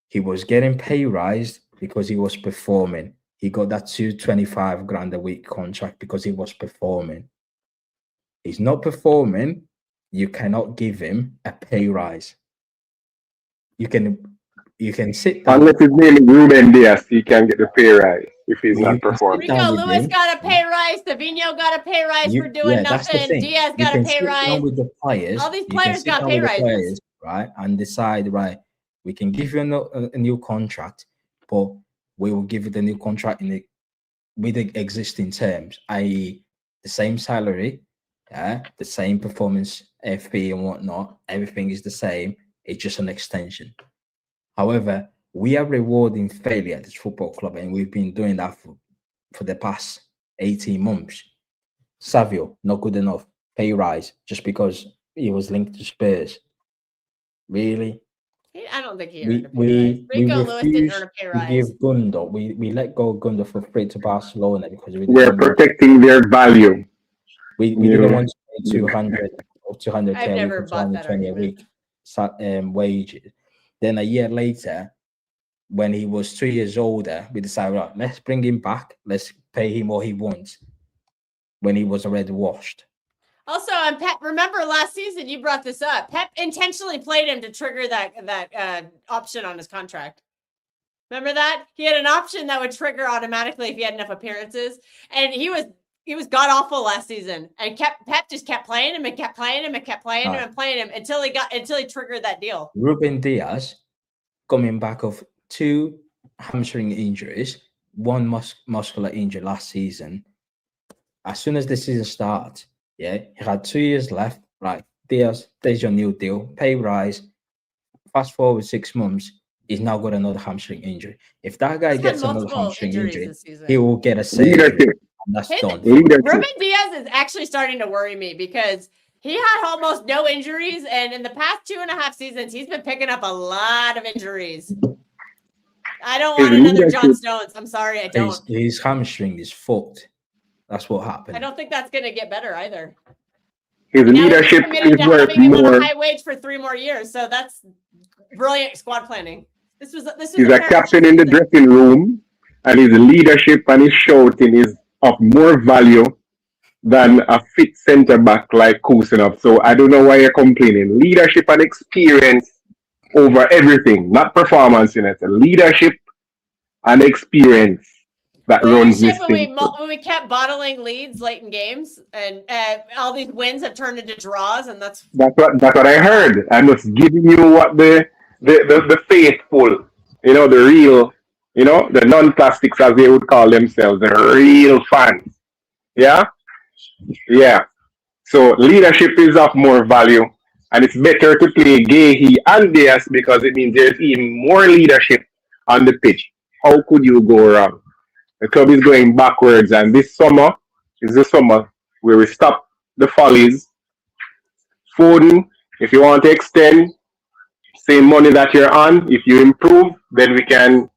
S4: He was getting pay rise because he was performing. He got that 225 grand a week contract because he was performing. He's not performing. You cannot give him a pay rise. You can sit down.
S11: Unless his name is Ruben Diaz, he can get the pay rise if he's not performing.
S5: Rico Lewis got a pay rise. Savinho got a pay rise for doing nothing. Diaz got a pay rise.
S4: With the players,
S5: all these players got pay rises,
S4: right? And decide, right, we can give you a new contract, but we will give you the new contract with the existing terms, i.e., the same salary, the same performance, FP and whatnot. Everything is the same. It's just an extension. However, we are rewarding failure at this football club, and we've been doing that for the past 18 months. Savio, not good enough. Pay rise just because he was linked to Spurs. Really?
S5: I don't think he earned a pay rise. Rico Lewis didn't earn a pay rise.
S4: We give Gundo. We let go of Gundo for free to Barcelona because
S11: we're protecting their value.
S4: We didn't want to pay 200 or 200k
S5: I've never bought that
S4: 220 a week wages. Then a year later, when he was 2 years older, we decided, right, let's bring him back. Let's pay him what he wants when he was already washed.
S5: Also, and Pep, remember last season you brought this up. Pep intentionally played him to trigger that option on his contract. Remember that? He had an option that would trigger automatically if he had enough appearances, and he was god awful last season. And Pep just kept playing him and kept playing him and kept playing him and playing him until he triggered that deal.
S4: Ruben Diaz coming back of 2 hamstring injuries, 1 muscular injury last season. As soon as the season starts, he had 2 years left. Right, Diaz, there's your new deal, pay rise. Fast forward 6 months, he's now got another hamstring injury. If that guy gets another hamstring injury, he will get a surgery. That's done.
S5: Ruben Diaz is actually starting to worry me because he had almost no injuries, and in the past 2.5 seasons, he's been picking up a lot of injuries. I don't want another John Stones. I'm sorry, I don't.
S4: His hamstring is fucked. That's what happened.
S5: I don't think that's going to get better either.
S11: His leadership is worth more.
S5: A high wage for 3 more years, so that's brilliant squad planning. This was
S11: he's a captain in the dressing room, and his leadership and his shouting is of more value than a fit centre back like Kusinov. So I don't know why you're complaining. Leadership and experience over everything, not performance in it. Leadership and experience that runs this thing.
S5: When we kept bottling leads late in games, and all these wins have turned into draws, and that's
S11: what I heard. I'm just giving you what the faithful, the real, the non-plastics, as they would call themselves, the real fans. Yeah. So leadership is of more value, and it's better to play Gehi and Diaz because it means there's even more leadership on the pitch. How could you go wrong? The club is going backwards, and this summer is the summer where we stop the follies. Foden, if you want to extend, same money that you're on. If you improve, then we can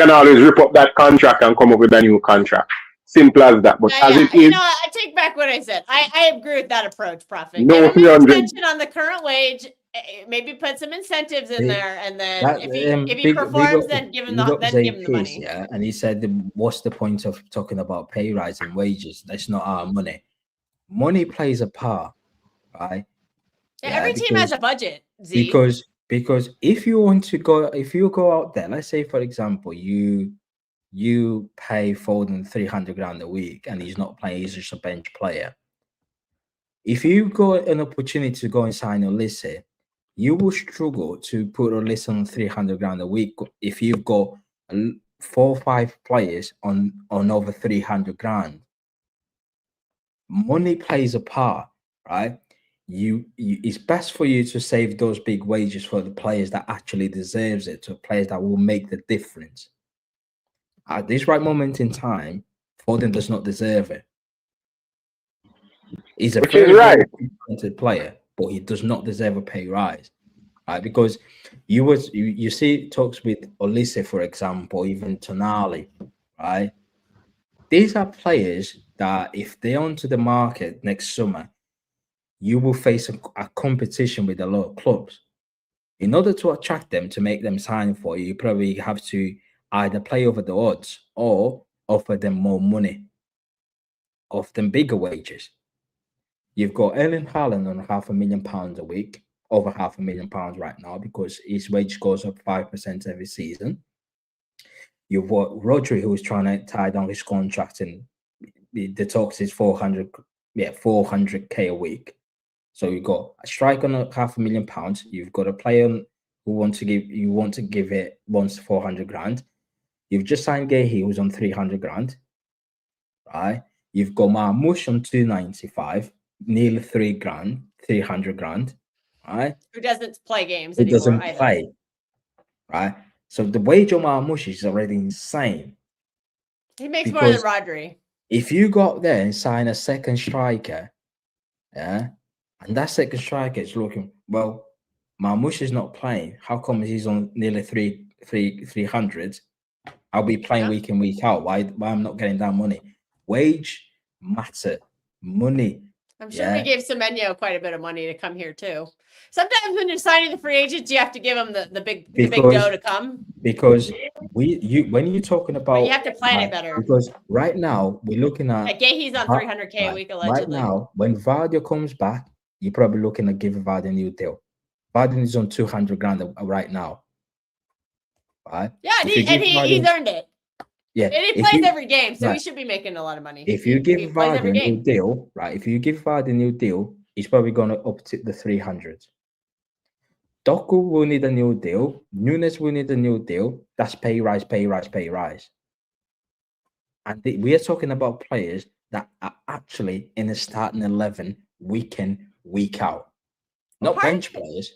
S11: always rip up that contract and come up with a new contract. Simple as that. But as it is,
S5: I take back what I said. I agree with that approach, Prophet.
S11: No,
S5: give him an extension on the current wage. Maybe put some incentives in there, and then if he performs, then give him the money.
S4: Yeah, and he said, "What's the point of talking about pay rise and wages? That's not our money. Money plays a part, right?
S5: Yeah, every team has a budget. Z.
S4: Because if you go out there, let's say for example, you you pay Foden 300 grand a week and he's not playing, he's just a bench player. If you got an opportunity to go and sign Olise, you will struggle to put Olise on 300 grand a week if you've got 4 or 5 players on over 300 grand. Money plays a part, right? It's best for you to save those big wages for the players that actually deserves it, to players that will make the difference. At this right moment in time, Foden does not deserve it. He's a very talented player, but he does not deserve a pay rise, right? Because you see talks with Olise, for example, even Tonali, right? These are players that if they're onto the market next summer, you will face a competition with a lot of clubs. In order to attract them, to make them sign for you, you probably have to either play over the odds or offer them more money, often bigger wages. You've got Erling Haaland on £500,000 a week, over £500,000 right now, because his wage goes up 5% every season. You've got Rodri, who's trying to tie down his contract, and the talks is 400k a week. So you've got a striker on £500,000. You've got a player who wants to give it once 400 grand. You've just signed Gehi, who's on 300 grand, right? You've got Marmoush on 295, nearly 300 grand, right?
S5: Who doesn't play games
S4: Who
S5: anymore
S4: doesn't
S5: either.
S4: play, right? So the wage of Marmoush is already insane.
S5: He makes more than Rodri.
S4: If you go out there and sign a second striker, yeah, and that second striker is looking, well, Marmoush is not playing. How come he's on nearly 300? I'll be playing week in, week out. Why I'm not getting that money? Wage matter. Money.
S5: I'm sure we gave Semenyo quite a bit of money to come here too. Sometimes when you're signing the free agents, you have to give them the big dough to come.
S4: Because when you're talking about,
S5: but you have to plan it better.
S4: Because right now we're looking at
S5: Gehi's on 300k a week allegedly.
S4: Right now, when Vardy comes back, you're probably looking at giving Vardy a new deal. Vardy is on 200 grand right now. Right?
S5: Yeah, he's earned it.
S4: Yeah,
S5: and he plays every game, so he should be making a lot of money.
S4: If you give Vardy a new deal, right? If you give Vardy a new deal, he's probably going to up to the 300s. Doku will need a new deal. Nunes will need a new deal. That's pay rise. And we are talking about players that are actually in the starting 11 week in, week out. Not bench players.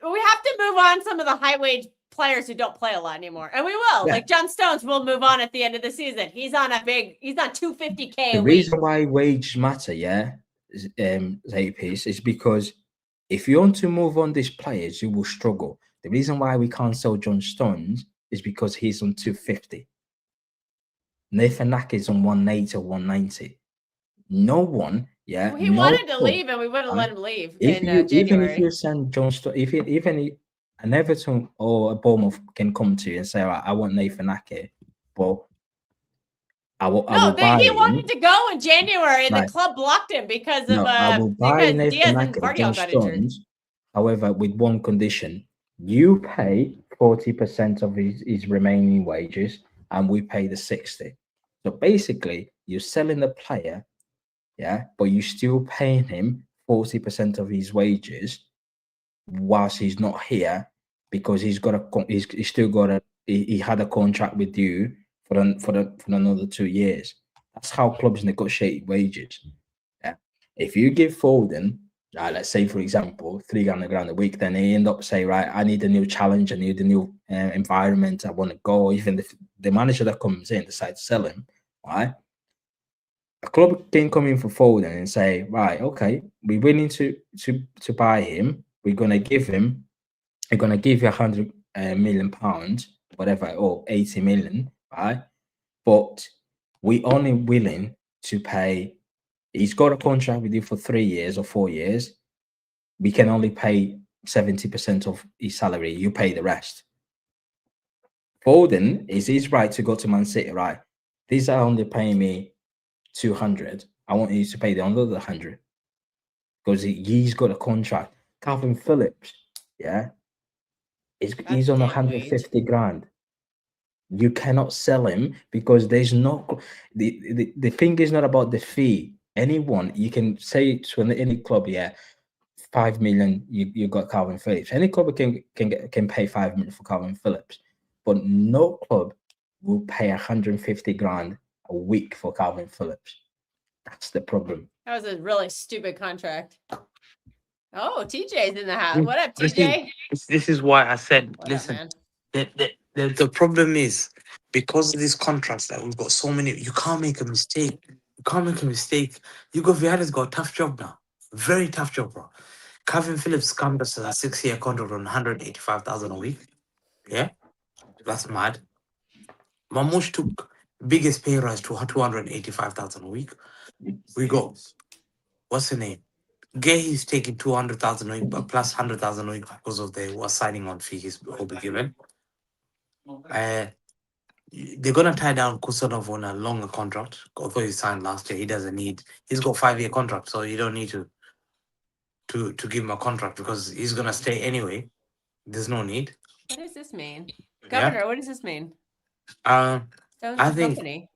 S5: We have to move on some of the high wage players who don't play a lot anymore, and we will. Like John Stones will move on at the end of the season. He's on 250k.
S4: The reason why wages matter, Zapies, is because if you want to move on these players, you will struggle. The reason why we can't sell John Stones is because he's on 250. Nathan Ake is on 180 or 190. No one,
S5: he wanted to leave, and we wouldn't let him leave in January.
S4: Even if you send John Stones, even an Everton or a Bournemouth can come to you and say, right, I want Nathan Ake, but he
S5: wanted to go in January, and the club blocked him because of
S4: I will buy
S5: because Diaz and
S4: Ake,
S5: Guardiola got injured.
S4: However, with one condition: you pay 40% of his remaining wages, and we pay the 60. So basically, you're selling the player, but you're still paying him 40% of his wages whilst he's not here, because he had a contract with you for another 2 years. That's how clubs negotiate wages. If you give Foden, let's say for example, 300 grand a week, then they end up saying, right, I need a new challenge, I need a new environment, I want to go. Even if the manager that comes in decides to sell him, right? A club can come in for Foden and say, right, okay, we're willing to buy him. We're gonna give you £100 million, whatever, or 80 million, right? But we only willing to pay. He's got a contract with you for 3 years or 4 years. We can only pay 70% of his salary. You pay the rest. Foden is his right to go to Man City, right? These are only paying me 200. I want you to pay the other 100 because he's got a contract. Calvin Phillips, he's on 150 grand. You cannot sell him because there's no the thing is not about the fee. Anyone you can say to any club, yeah, 5 million. You got Calvin Phillips. Any club can pay 5 million for Calvin Phillips, but no club will pay 150 grand a week for Calvin Phillips. That's the problem.
S5: That was a really stupid contract. Oh, TJ's in the house. What up, TJ?
S7: This is why I said,
S5: What
S7: listen.
S5: up, man?
S7: The problem is because of these contracts that we've got so many, you can't make a mistake. You can't make a mistake. Viada's got a tough job now. Very tough job, bro. Calvin Phillips comes as a 6-year contract on 185,000 a week. Yeah, that's mad. Mamouche took biggest pay rise to 285,000 a week. We got what's the name? Gay's taking 200,000 a week, but plus 100,000 a week because of the signing on fee he's will be given. They're gonna tie down Kusanov on a longer contract. Although he signed last year, he's got 5-year contract, so you don't need to give him a contract because he's gonna stay anyway. There's no need.
S5: What does this mean? Governor, what does this mean?
S7: I think
S5: company.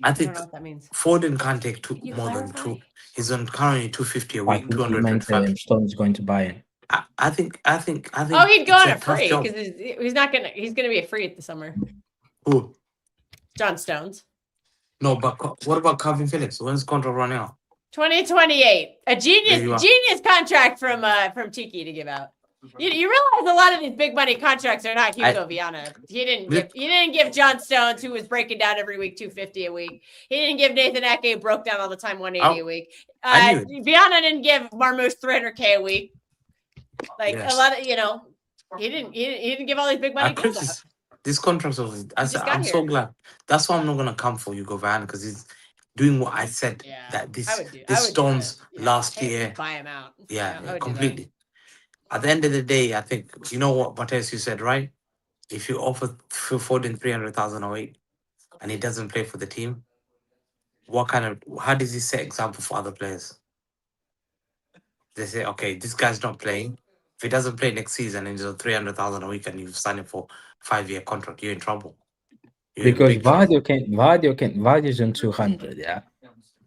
S7: I
S5: I
S7: think
S5: don't know what that means.
S7: Foden can't take more than two. He's on currently 250 a week, 225.
S4: Stone's going to buy it.
S7: I think.
S5: Oh, he'd go on a free
S7: job.
S5: because he's not gonna. He's gonna be a free at the summer.
S7: Who?
S5: John Stones.
S7: No, but what about Calvin Phillips? When's contract running out?
S5: 2028. A genius contract from Tiki to give out. You realize a lot of these big money contracts are not Hugo Viana. He didn't give John Stones, who was breaking down every week, 250 a week. He didn't give Nathan Ake, who broke down all the time, 180 a week. Viana didn't give Marmouche 300K a week. Like a lot of, he didn't give all these big money deals out.
S7: This contract I'm so glad. That's why I'm not gonna come for Hugo Viana because he's doing what I said that this Stones last year.
S5: Buy him out.
S7: Yeah, completely. At the end of the day, I think you know what Mateus you said, right? If you offer Phil Foden 300,000 a week and he doesn't play for the team, how does he set example for other players? They say, okay, this guy's not playing. If he doesn't play next season and he's on 300,000 a week and you've signed him for 5-year contract, you're in trouble.
S4: Because Vardio's on 200, yeah.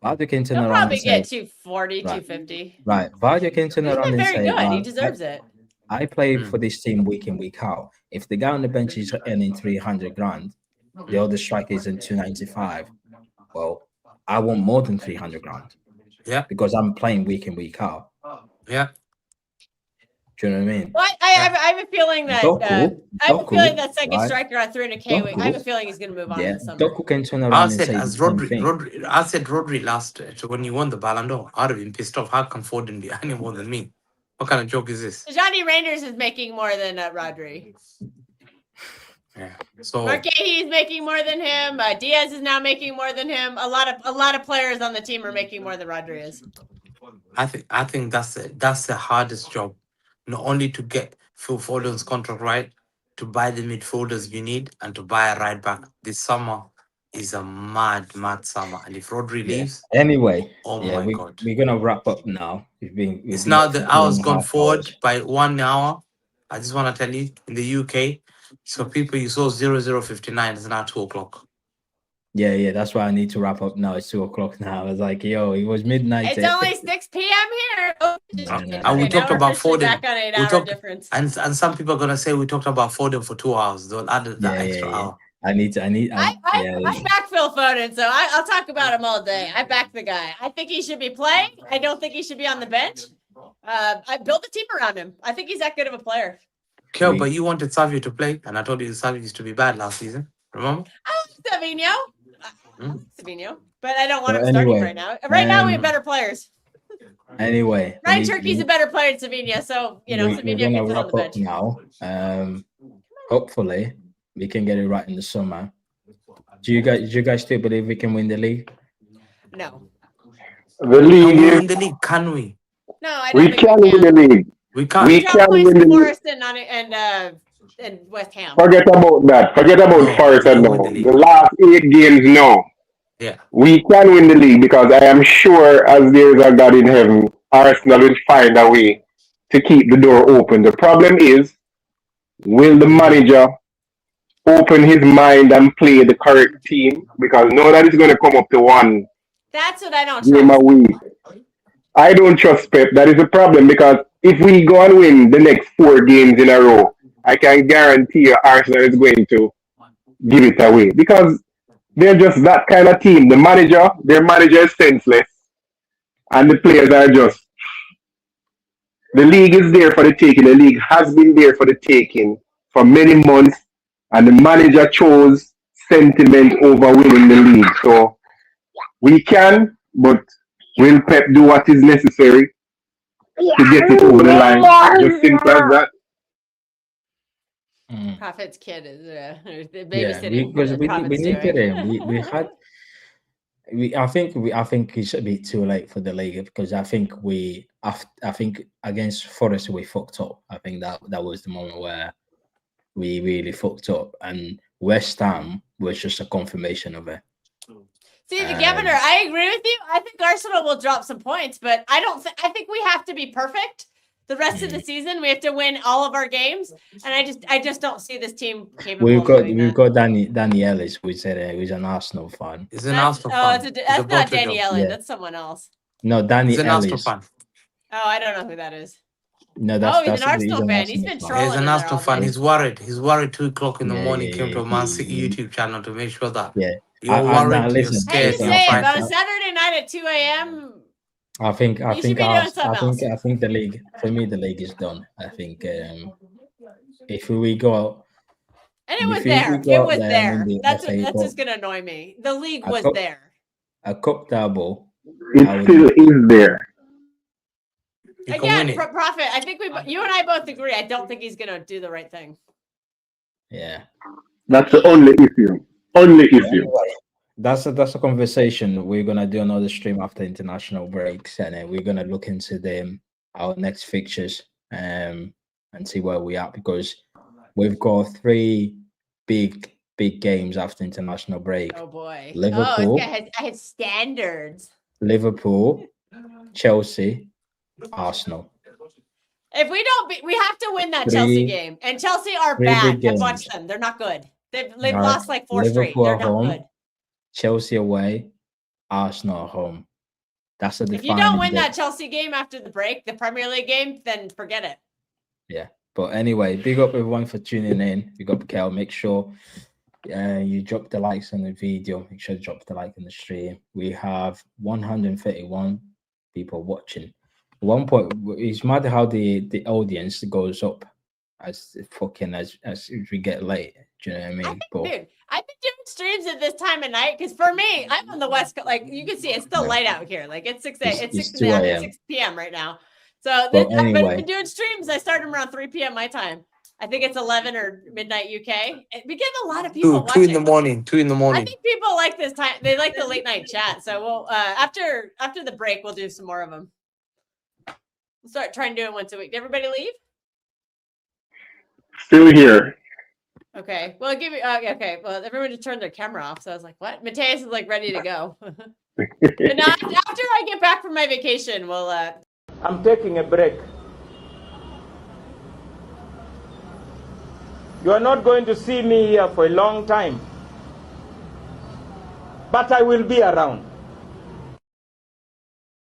S4: Vardio can turn
S5: He'll
S4: around
S5: probably
S4: and say,
S5: get 240, 250.
S4: Right, Vardio can turn around and say,
S5: very good. He deserves it.
S4: I play for this team week in, week out. If the guy on the bench is earning 300 grand, the other striker is in 295. Well, I want more than 300 grand.
S7: Yeah.
S4: Because I'm playing week in, week out.
S7: Yeah.
S4: Do you know what I mean?
S5: Well, I have a feeling that that second striker on 300K week. I have a feeling he's going to move on in the summer.
S4: Doku can turn around and say
S7: Rodri. I said Rodri last when you won the Ballon d'Or. I'd have been pissed off. How come Foden be any more than me? What kind of joke is this?
S5: Johnny Reinders is making more than Rodri.
S7: Yeah. So
S5: Marquez is making more than him. Diaz is now making more than him. A lot of players on the team are making more than Rodri is.
S7: I think that's the hardest job. Not only to get Phil Foden's contract right, to buy the midfielders you need, and to buy a right back. This summer is a mad summer. And if Rodri leaves,
S4: anyway,
S7: my God,
S4: we're gonna wrap up now.
S7: It's now the hour's gone forward by 1 hour. I just want to tell you, in the UK, so people you saw 00:59 is now 2 o'clock.
S4: Yeah, that's why I need to wrap up now. It's 2 o'clock now. I was like, yo, it was midnight.
S5: It's only 6 p.m. here.
S7: And we talked about Foden.
S5: Back on 8-hour difference.
S7: And some people are gonna say we talked about Foden for 2 hours. They'll add that extra hour.
S4: I
S5: back Phil Foden, so I'll talk about him all day. I back the guy. I think he should be playing. I don't think he should be on the bench. I built a team around him. I think he's that good of a player.
S7: Okay, but you wanted Savio to play, and I told you Savio used to be bad last season. Remember?
S5: Savinho. Savinho. But I don't want him starting right now. Right now, we have better players.
S4: Anyway.
S5: Ryan Turkey's a better player than Savinho, so, Savinho can sit on the bench.
S4: Now. Hopefully, we can get it right in the summer. Do you guys still believe we can win the league?
S5: No.
S11: The league
S7: can we win the league? Can we?
S5: No, I don't
S11: we
S5: think
S11: can win the league.
S7: We can't.
S11: We can win the league.
S5: Forest and West Ham.
S11: Forget about that. Forget about Forest and now. The last 8 games now.
S7: Yeah.
S11: We can win the league because I am sure, as there is a God in heaven, Arsenal will find a way to keep the door open. The problem is, will the manager open his mind and play the correct team, because now that it's going to come up to one
S5: That's what I don't
S11: game
S5: trust.
S11: a week. I don't trust Pep. That is a problem, because if we go and win the next 4 games in a row, I can guarantee you Arsenal is going to give it away, because they're just that kind of team. Their manager is senseless, and the players are just. The league is there for the taking. The league has been there for the taking for many months, and the manager chose sentiment over winning the league. So we can, but will Pep do what is necessary to get it over the line? Just simple as that.
S5: Prophet's kid is
S4: Yeah,
S5: babysitting.
S4: because we
S5: Prophet's
S4: needed
S5: doing.
S4: him. We had. I think it's a bit too late for the league, because I think against Forest we fucked up. I think that was the moment where we really fucked up, and West Ham was just a confirmation of it.
S5: See, the Governor, I agree with you. I think Arsenal will drop some points, but I think we have to be perfect the rest of the season. We have to win all of our games, and I just don't see this team capable
S4: We've
S5: of doing that.
S4: got Danny Ellis, who's an Arsenal fan.
S7: He's an Arsenal fan.
S5: That's not Danny Ellis. That's someone else.
S4: No, Danny
S7: He's an
S4: Ellis.
S7: Arsenal fan.
S5: Oh, I don't know who that is.
S4: No,
S5: he's an Arsenal fan. He's been trolling.
S7: He's an Arsenal fan. He's worried. He's worried 2 o'clock in the morning. Came to a Man City YouTube channel to make sure that you're worried. You're scared.
S5: On a Saturday night at 2 a.m.
S4: I think the league, for me, the league is done. I think if we go,
S5: and it was there. It was there. That's just gonna annoy me. The league was there.
S4: A cup double.
S11: It still is there.
S5: Again, Prophet. I think you and I both agree. I don't think he's gonna do the right thing.
S4: Yeah,
S11: that's the only issue.
S4: That's a conversation. We're gonna do another stream after international breaks, and then we're gonna look into our next fixtures and see where we are, because we've got 3 big games after international break.
S5: Oh boy,
S4: Liverpool.
S5: I had standards.
S4: Liverpool, Chelsea, Arsenal.
S5: If we don't, we have to win that Chelsea game, and Chelsea are bad. I've watched them; they're not good. They've lost like 4 straight. They're not good.
S4: Chelsea away, Arsenal at home. That's
S5: if you don't win that Chelsea game after the break, the Premier League game, then forget it.
S4: Yeah, but anyway, big up everyone for tuning in. Big up Kel. Make sure you drop the likes on the video. Make sure you drop the like on the stream. We have 131 people watching. At one point, it's mad how the audience goes up as we get late. Do you know what I mean?
S5: Dude, I've been doing streams at this time of night because for me, I'm on the West Coast. Like you can see, it's still light out here. Like it's 6 p.m. right now. So I've been doing streams. I started around 3 p.m. my time. I think it's 11 or midnight UK. We get a lot of people watching.
S7: 2 in the morning. 2 in the morning.
S5: I think people like this time. They like the late night chat. So we'll after the break, we'll do some more of them. We'll start trying to do it once a week. Did everybody leave?
S11: Still here.
S5: Okay. Well, okay. Well, everyone just turned their camera off. So I was like, what? Mateus is like ready to go. But now, after I get back from my vacation, we'll
S14: I'm taking a break. You are not going to see me here for a long time. But I will be around.